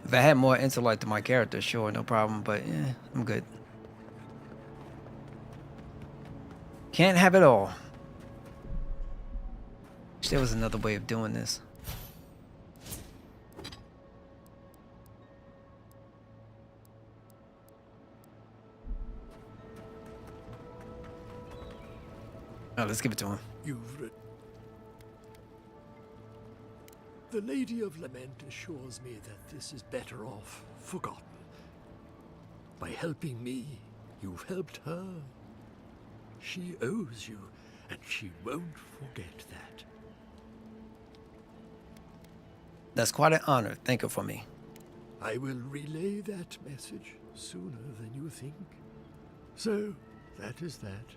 If I had more intellect to my character, sure, no problem, but I'm good. Can't have it all. Wish there was another way of doing this. Oh, let's give it to him. The Lady of Lament assures me that this is better off forgotten. By helping me, you've helped her. She owes you, and she won't forget that. That's quite an honor. Thank her for me. I will relay that message sooner than you think. So, that is that.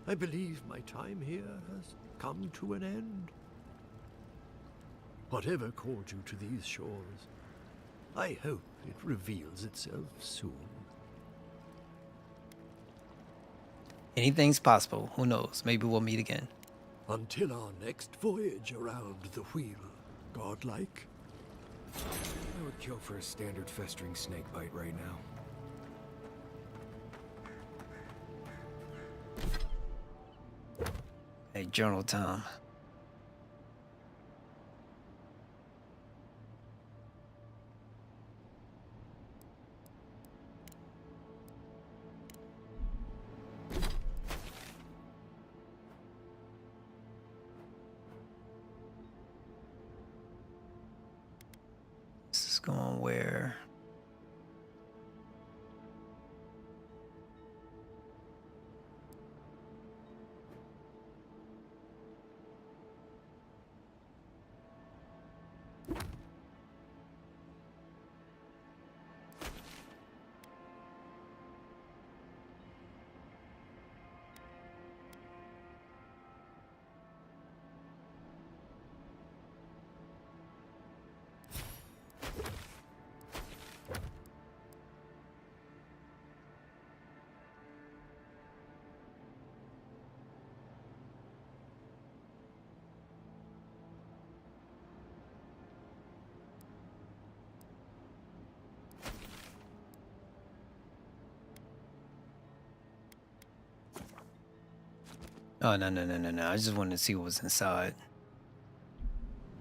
I believe my time here has come to an end. Whatever called you to these shores, I hope it reveals itself soon. Anything's possible. Who knows? Maybe we'll meet again. Until our next voyage around the wheel, godlike. I would kill for a standard festering snake bite right now. Hey, journal time. This is going where? Oh, no, no, no, no, no. I just wanted to see what was inside.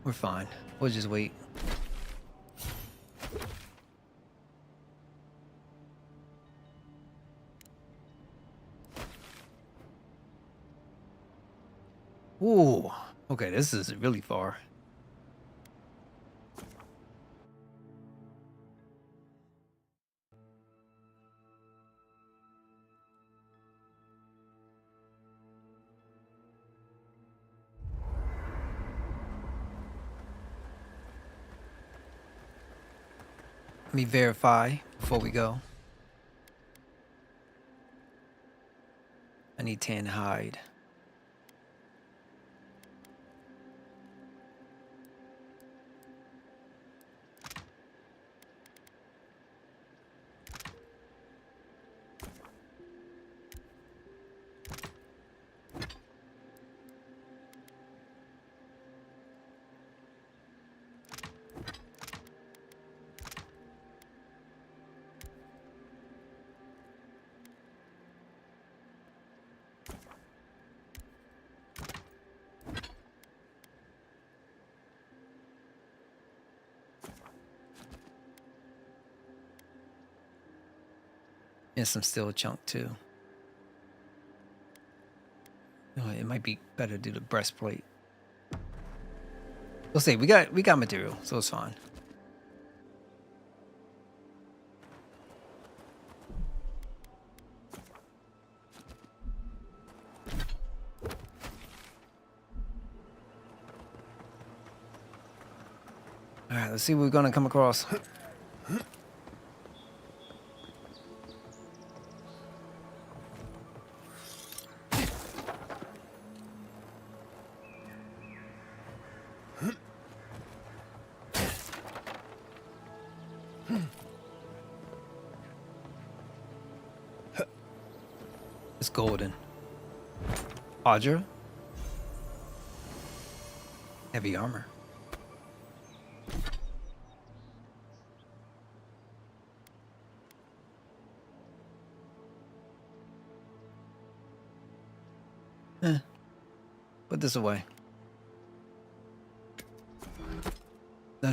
We're fine. We'll just wait. Ooh. Okay, this is really far. Let me verify before we go. I need tan hide. And some steel chunk too. Oh, it might be better to do the breastplate. We'll see. We got material, so it's fine. All right, let's see what we're gonna come across. It's golden. Audra. Heavy armor. Put this away. No.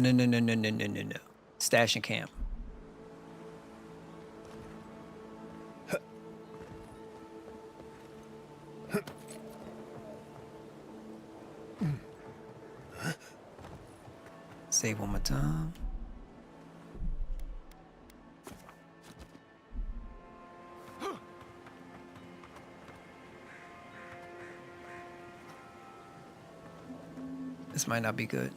Stash in camp. Save one more time. This might not be good.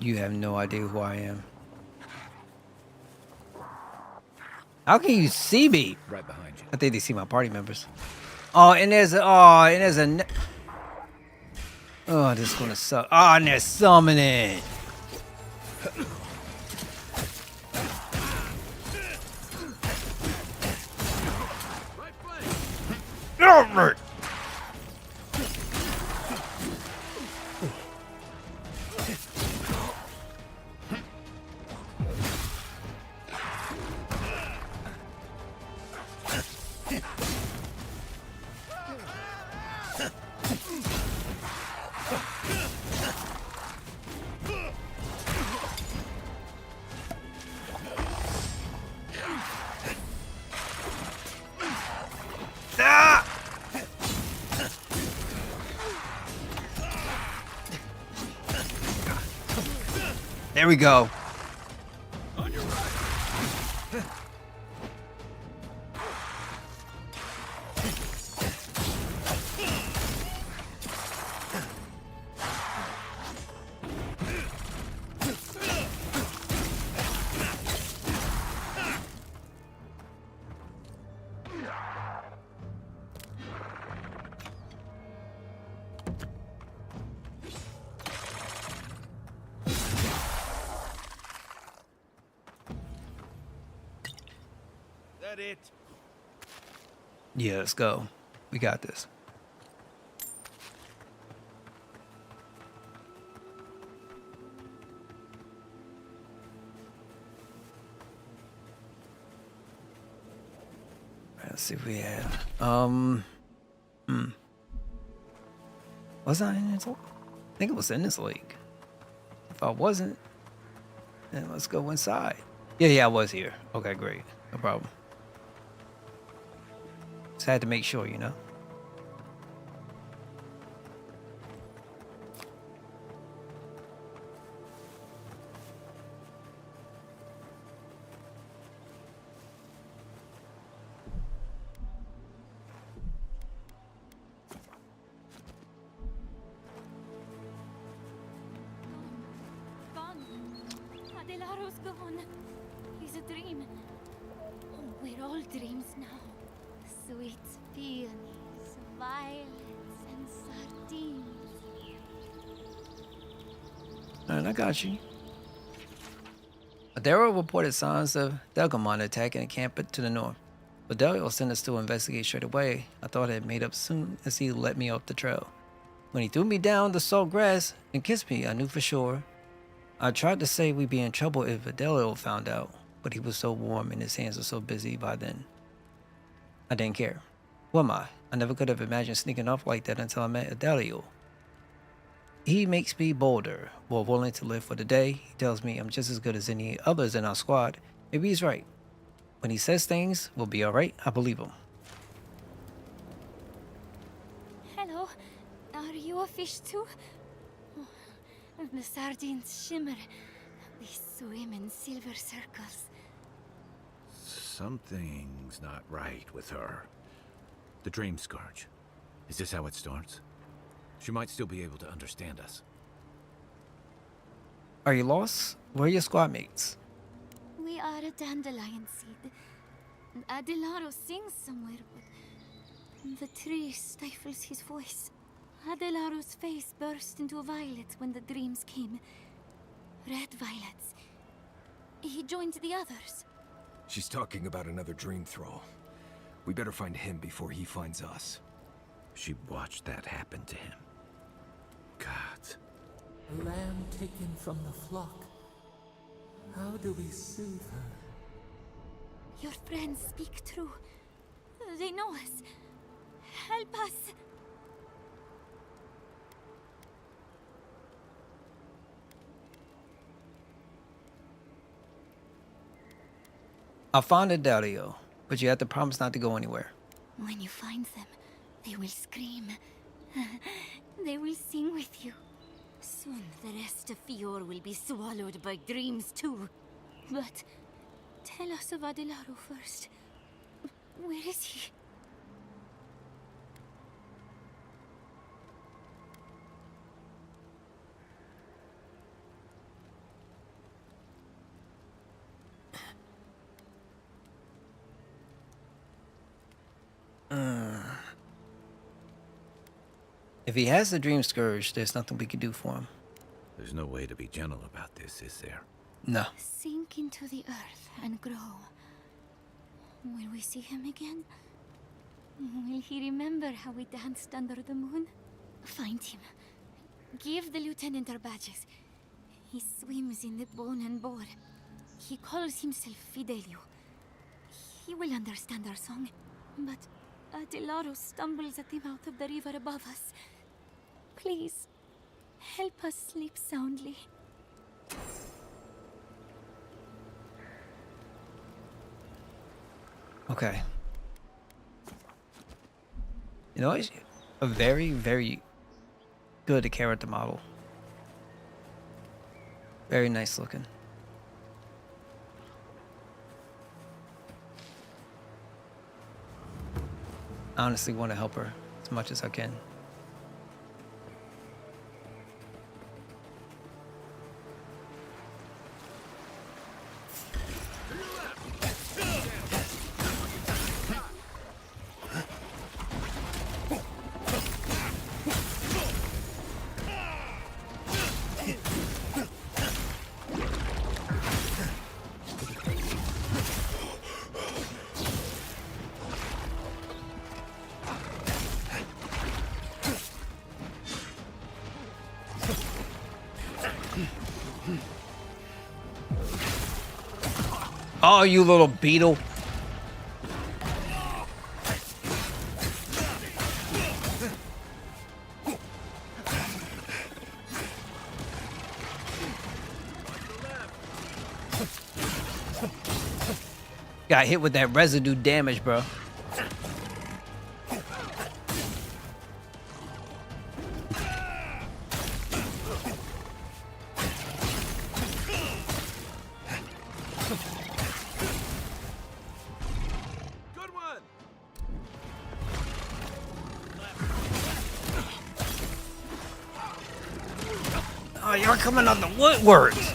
You have no idea who I am. How can you see me? Right behind you. I think they see my party members. Oh, and there's a. Oh, this is gonna suck. Oh, and they're summoning. Right. There we go. It. Yeah, let's go. We got this. All right, let's see if we have. Was I in this? I think it was in this lake. If I wasn't, then let's go inside. Yeah, I was here. Okay, great. No problem. Just had to make sure, you know. Gone. Adelaro's gone. He's a dream. Oh, we're all dreams now. Sweet peonies, violets, and sardines. All right, I got you. Adaro reported signs of Delgamon attacking a camp to the north. But Delio sent us to investigate straight away. I thought I had made up soon as he let me off the trail. When he threw me down the salt grass and kissed me, I knew for sure. I tried to say we'd be in trouble if Adelio found out, but he was so warm and his hands were so busy by then. I didn't care. Who am I? I never could have imagined sneaking off like that until I met Adelio. He makes me bolder, more willing to live for the day. He tells me I'm just as good as any others in our squad. Maybe he's right. When he says things will be alright, I believe him. Hello. Are you a fish too? Oh, the sardines shimmer. They swim in silver circles. Something's not right with her. The Dream Scourge. Is this how it starts? She might still be able to understand us. Are you lost? Where are your squad mates? We are a dandelion seed. Adelaro sings somewhere, but the tree stifles his voice. Adelaro's face burst into violets when the dreams came. Red violets. He joined the others. She's talking about another dream thrall. We better find him before he finds us. She watched that happen to him. God. A lamb taken from the flock. How do we soothe her? Your friends speak true. They know us. Help us. I'll find Adelio, but you have to promise not to go anywhere. When you find them, they will scream. They will sing with you. Soon the rest of Fior will be swallowed by dreams too. But tell us of Adelaro first. Where is he? If he has the Dream Scourge, there's nothing we can do for him. There's no way to be gentle about this, is there? No. Sink into the earth and grow. Will we see him again? Will he remember how we danced under the moon? Find him. Give the lieutenant our badges. He swims in the bone and boar. He calls himself Fidelio. He will understand our song. But Adelaro stumbles at the mouth of the river above us. Please, help us sleep soundly. Okay. You know, it's a very, very good character model. Very nice looking. I honestly want to help her as much as I can. Oh, you little beetle. Got hit with that residue damage, bro. Oh, you're coming on the woodworks.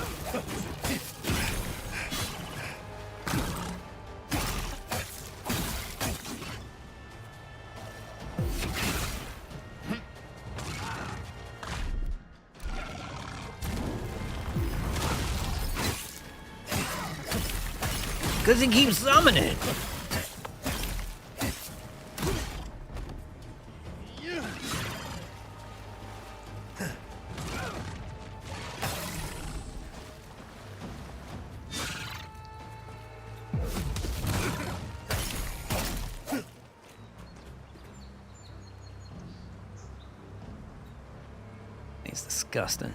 Because he keeps summoning. It's disgusting.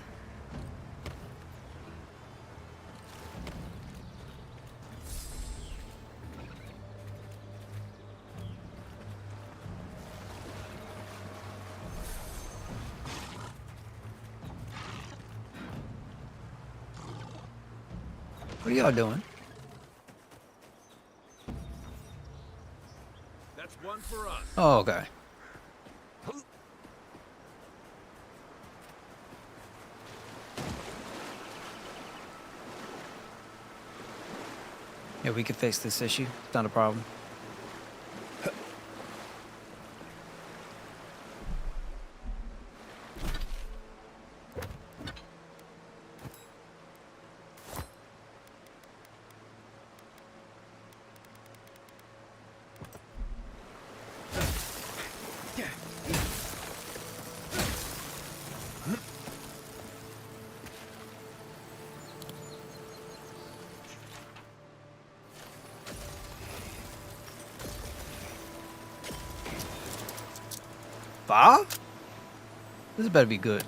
What are y'all doing? That's one for us. Oh, okay. Yeah, we can fix this issue. It's not a problem. Five? This better be good.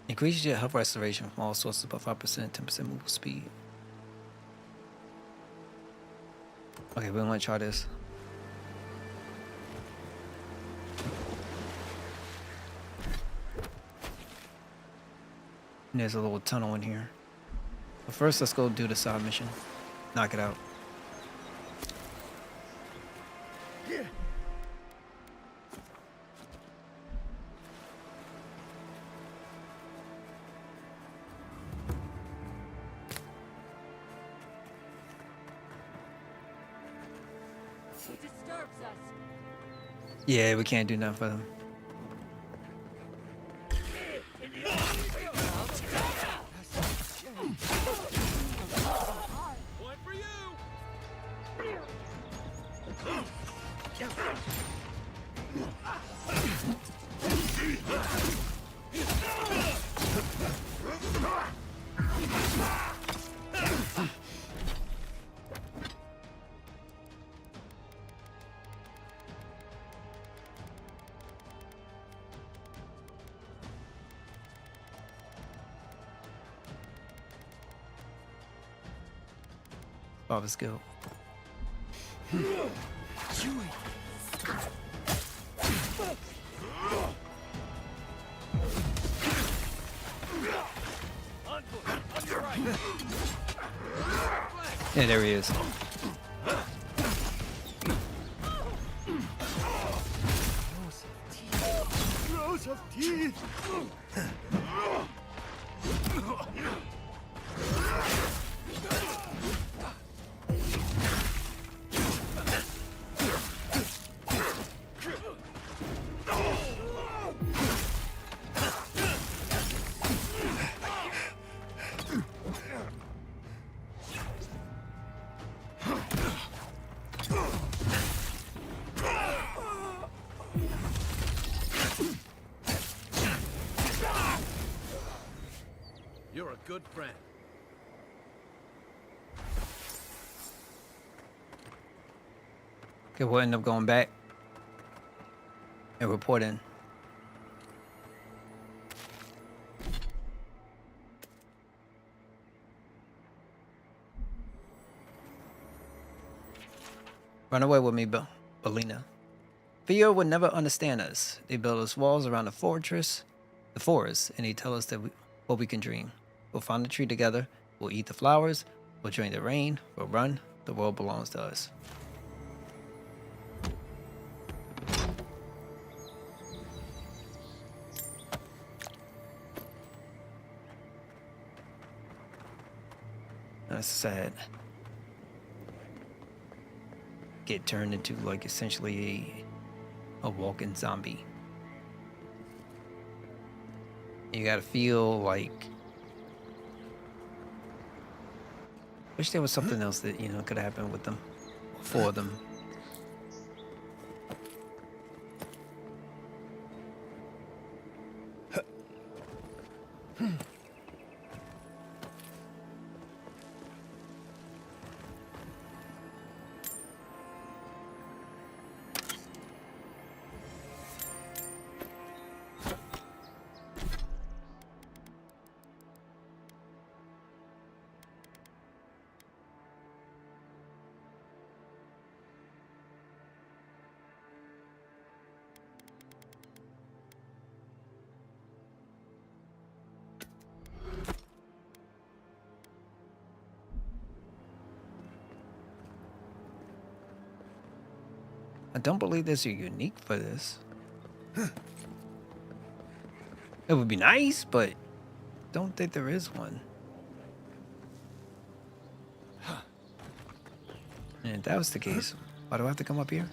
Increases your health restoration from all sources by 5%, 10% movement speed. Okay, we want to try this. And there's a little tunnel in here. But first, let's go do the side mission. Knock it out. He disturbs us. Yeah, we can't do nothing for them. One for you. Father's guilt. Yeah, there he is. Rows of teeth! You're a good friend. Okay, we'll end up going back and reporting. Run away with me, Belina. Theo would never understand us. They build us walls around the forest, and they tell us that what we can dream. We'll find a tree together. We'll eat the flowers. We'll drink the rain. We'll run. The world belongs to us. That's sad. Get turned into like essentially a walking zombie. You gotta feel like, wish there was something else that, you know, could happen with them, for them. I don't believe there's a unique for this. It would be nice, but don't think there is one. And if that was the case, why do I have to come up here?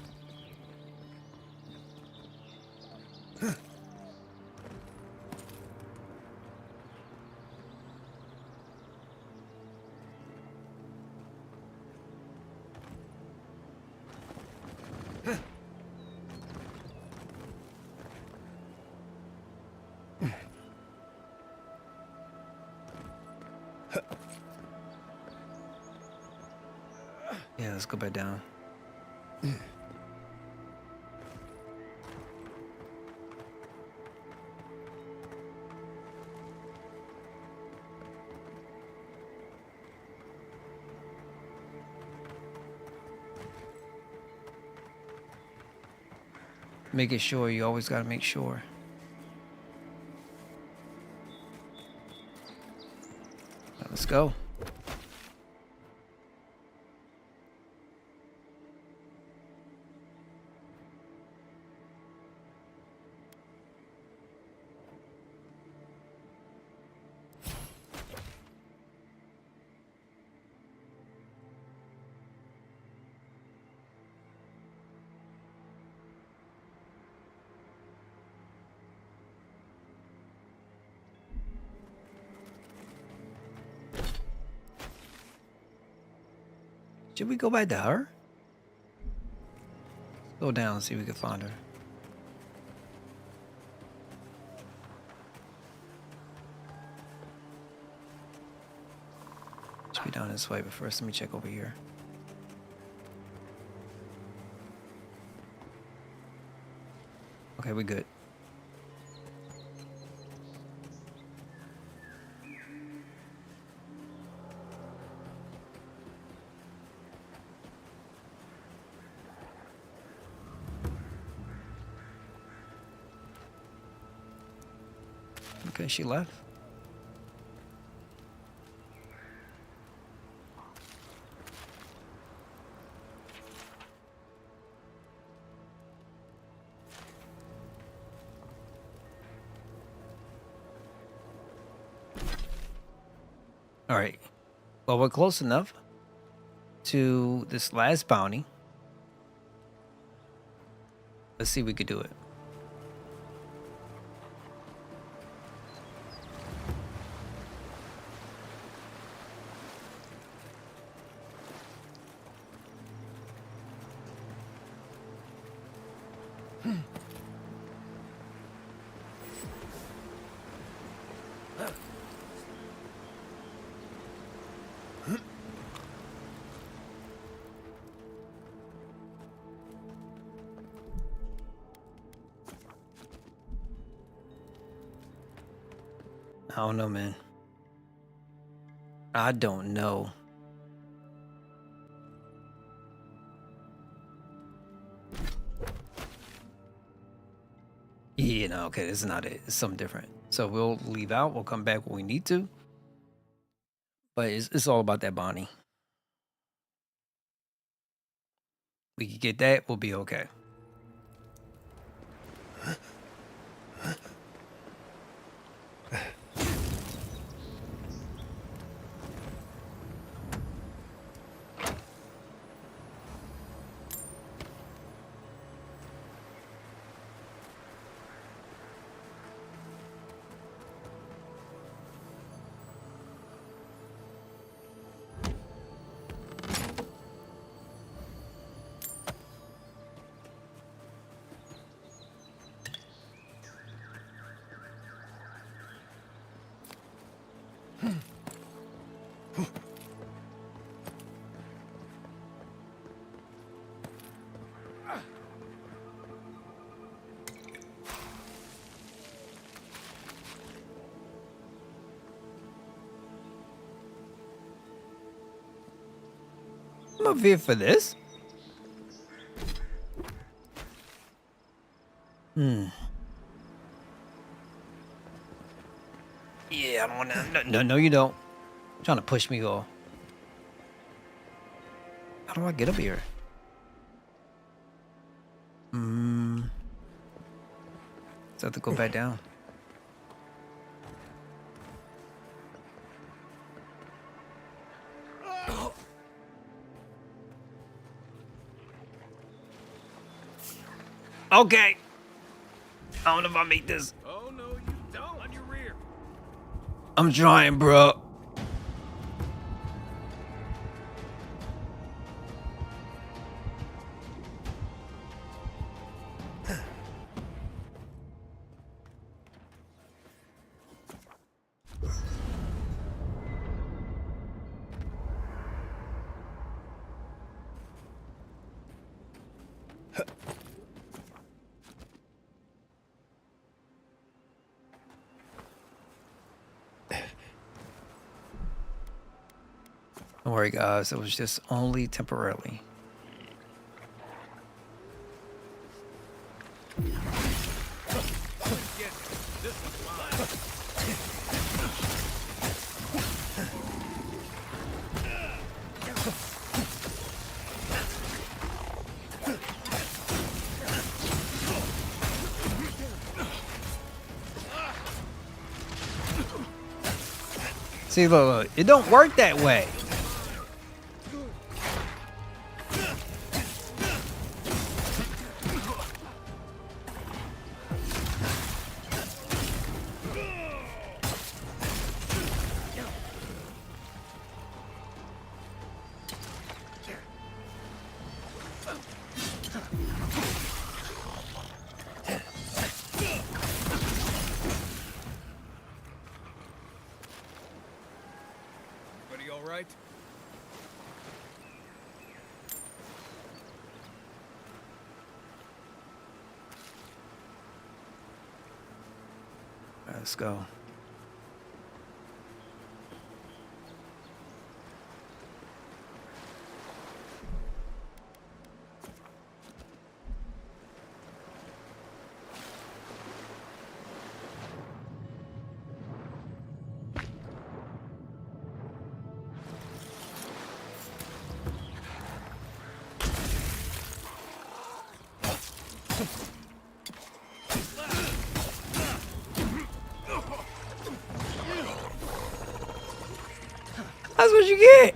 Yeah, let's go back down. Making sure, you always gotta make sure. Let's go. Should we go back to her? Go down and see if we can find her. Should be down this way, but first let me check over here. Okay, we're good. Okay, she left. All right. Well, we're close enough to this last bounty. Let's see if we could do it. I don't know, man. I don't know. Yeah, no, okay, this is not it. It's something different. So we'll leave out. We'll come back when we need to. But it's all about that bounty. We can get that, we'll be okay. I'm up here for this. Yeah, I don't want to. No, you don't. You're trying to push me off. How do I get up here? So I have to go back down. Okay. I don't know if I make this. Oh no, you don't. On your rear. I'm trying, bro. Don't worry, guys. It was just only temporarily. See, look, it don't work that way. Everybody all right? Let's go. That's what you get.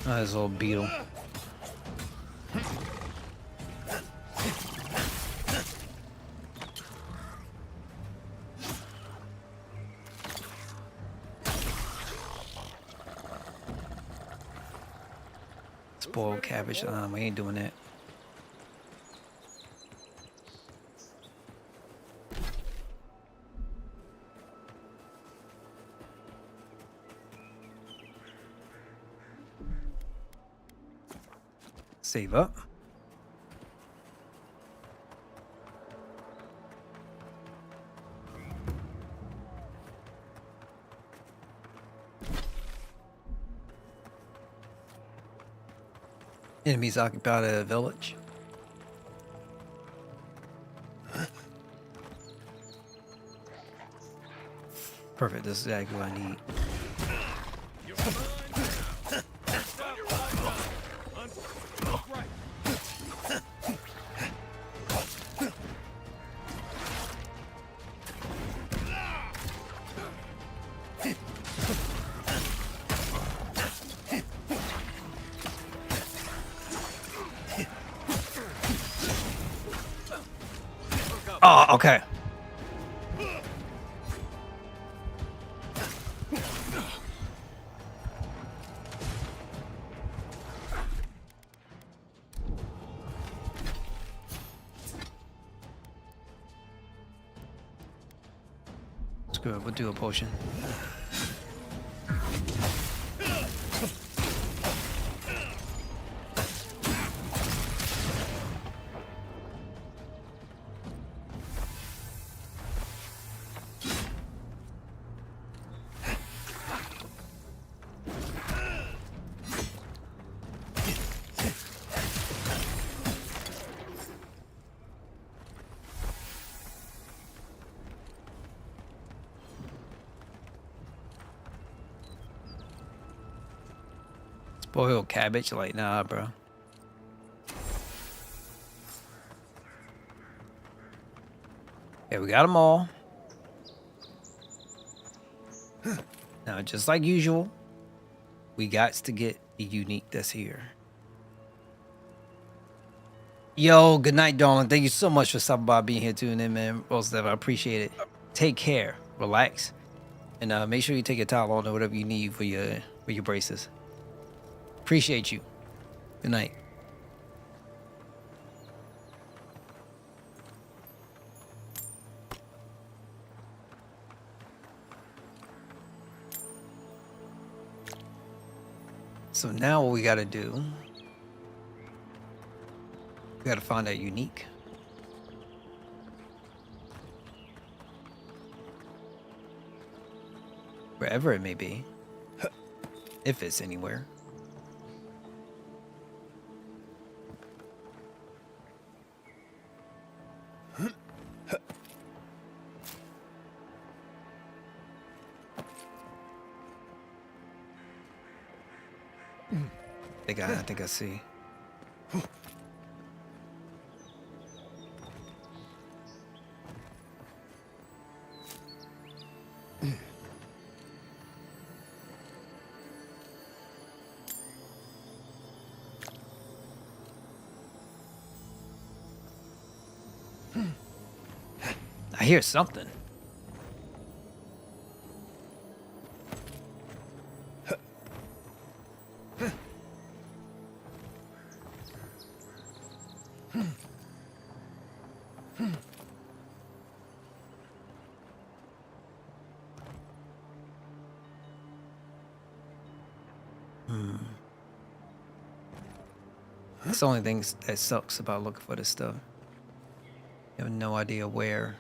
Nice little beetle. Spoiled cabbage. We ain't doing that. Save up. Enemies occupy the village. Perfect. This is exactly what I need. Oh, okay. It's good. We'll do a potion. Boiled cabbage, like nah, bro. Okay, we got them all. Now, just like usual, we got to get the unique that's here. Yo, good night, darling. Thank you so much for stopping by, being here, tuning in, man. Most of I appreciate it. Take care, relax, and make sure you take your Tylenol or whatever you need for your braces. Appreciate you. Good night. So now what we got to do, we got to find that unique. Wherever it may be. If it's anywhere. I think I see. I hear something. That's the only thing that sucks about looking for this stuff. You have no idea where.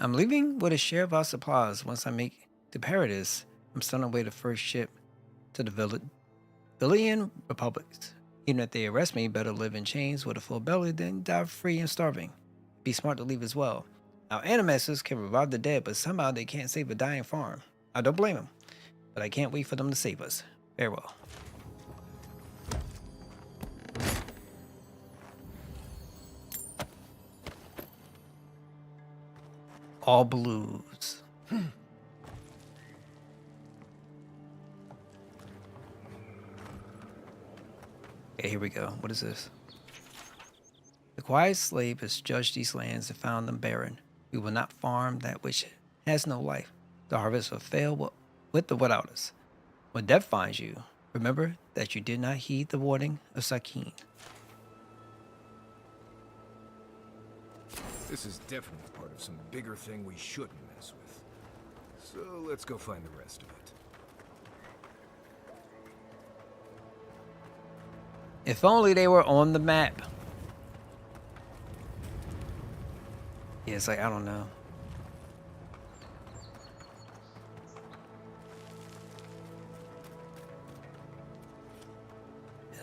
I'm leaving with a share of our supplies. Once I make the Paradise, I'm sending away the first ship to the Villian Republics. Even if they arrest me, better live in chains with a full belly than die free and starving. Be smart to leave as well. Our animators can revive the dead, but somehow they can't save a dying farm. I don't blame them, but I can't wait for them to save us. Farewell. All blues. Okay, here we go. What is this? The quiet slave has judged these lands and found them barren. We will not farm that which has no life. The harvest will fail with or without us. When death finds you, remember that you did not heed the warning of Sakin. This is definitely part of some bigger thing we shouldn't mess with. So let's go find the rest of it. If only they were on the map. Yeah, it's like, I don't know.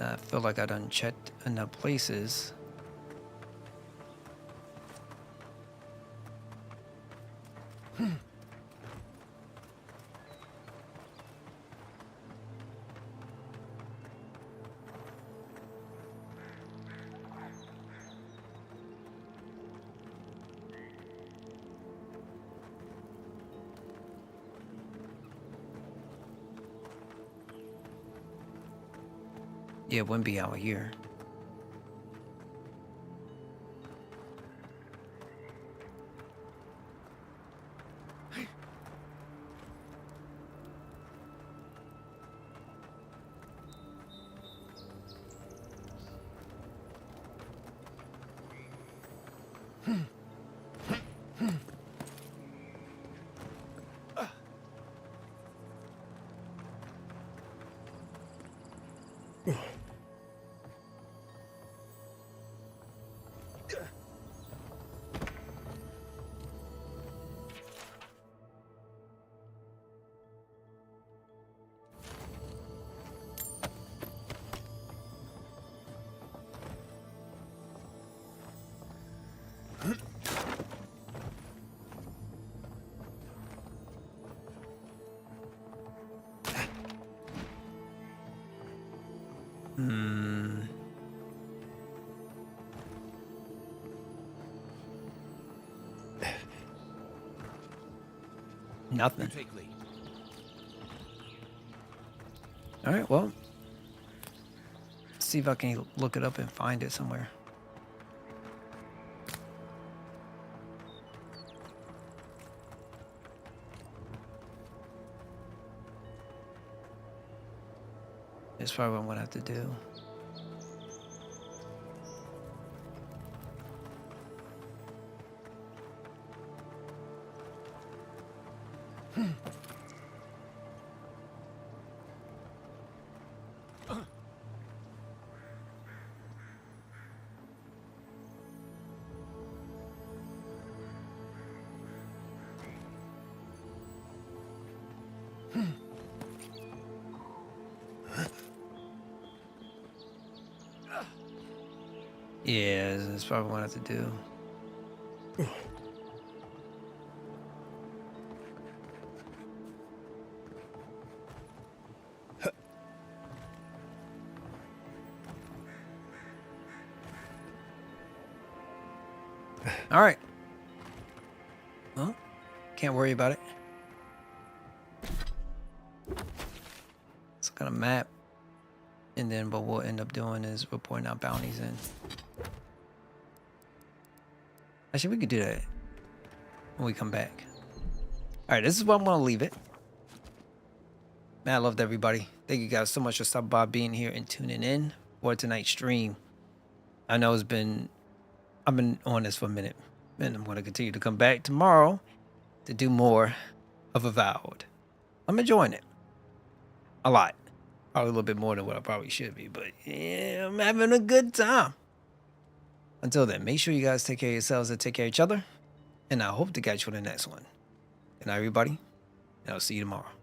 I feel like I done checked enough places. Yeah, it wouldn't be out here. Nothing. Take lead. All right, well, see if I can look it up and find it somewhere. That's probably what I'm gonna have to do. Yeah, that's probably what I have to do. All right. Well, can't worry about it. Let's look at a map. And then what we'll end up doing is reporting our bounties in. Actually, we could do that when we come back. All right, this is where I'm going to leave it. Man, I loved everybody. Thank you guys so much for stopping by, being here, and tuning in for tonight's stream. I know I've been on this for a minute, and I'm going to continue to come back tomorrow to do more of Avowed. I'm enjoying it a lot. Probably a little bit more than what I probably should be, but yeah, I'm having a good time. Until then, make sure you guys take care of yourselves and take care of each other, and I hope to catch you on the next one. Good night, everybody, and I'll see you tomorrow.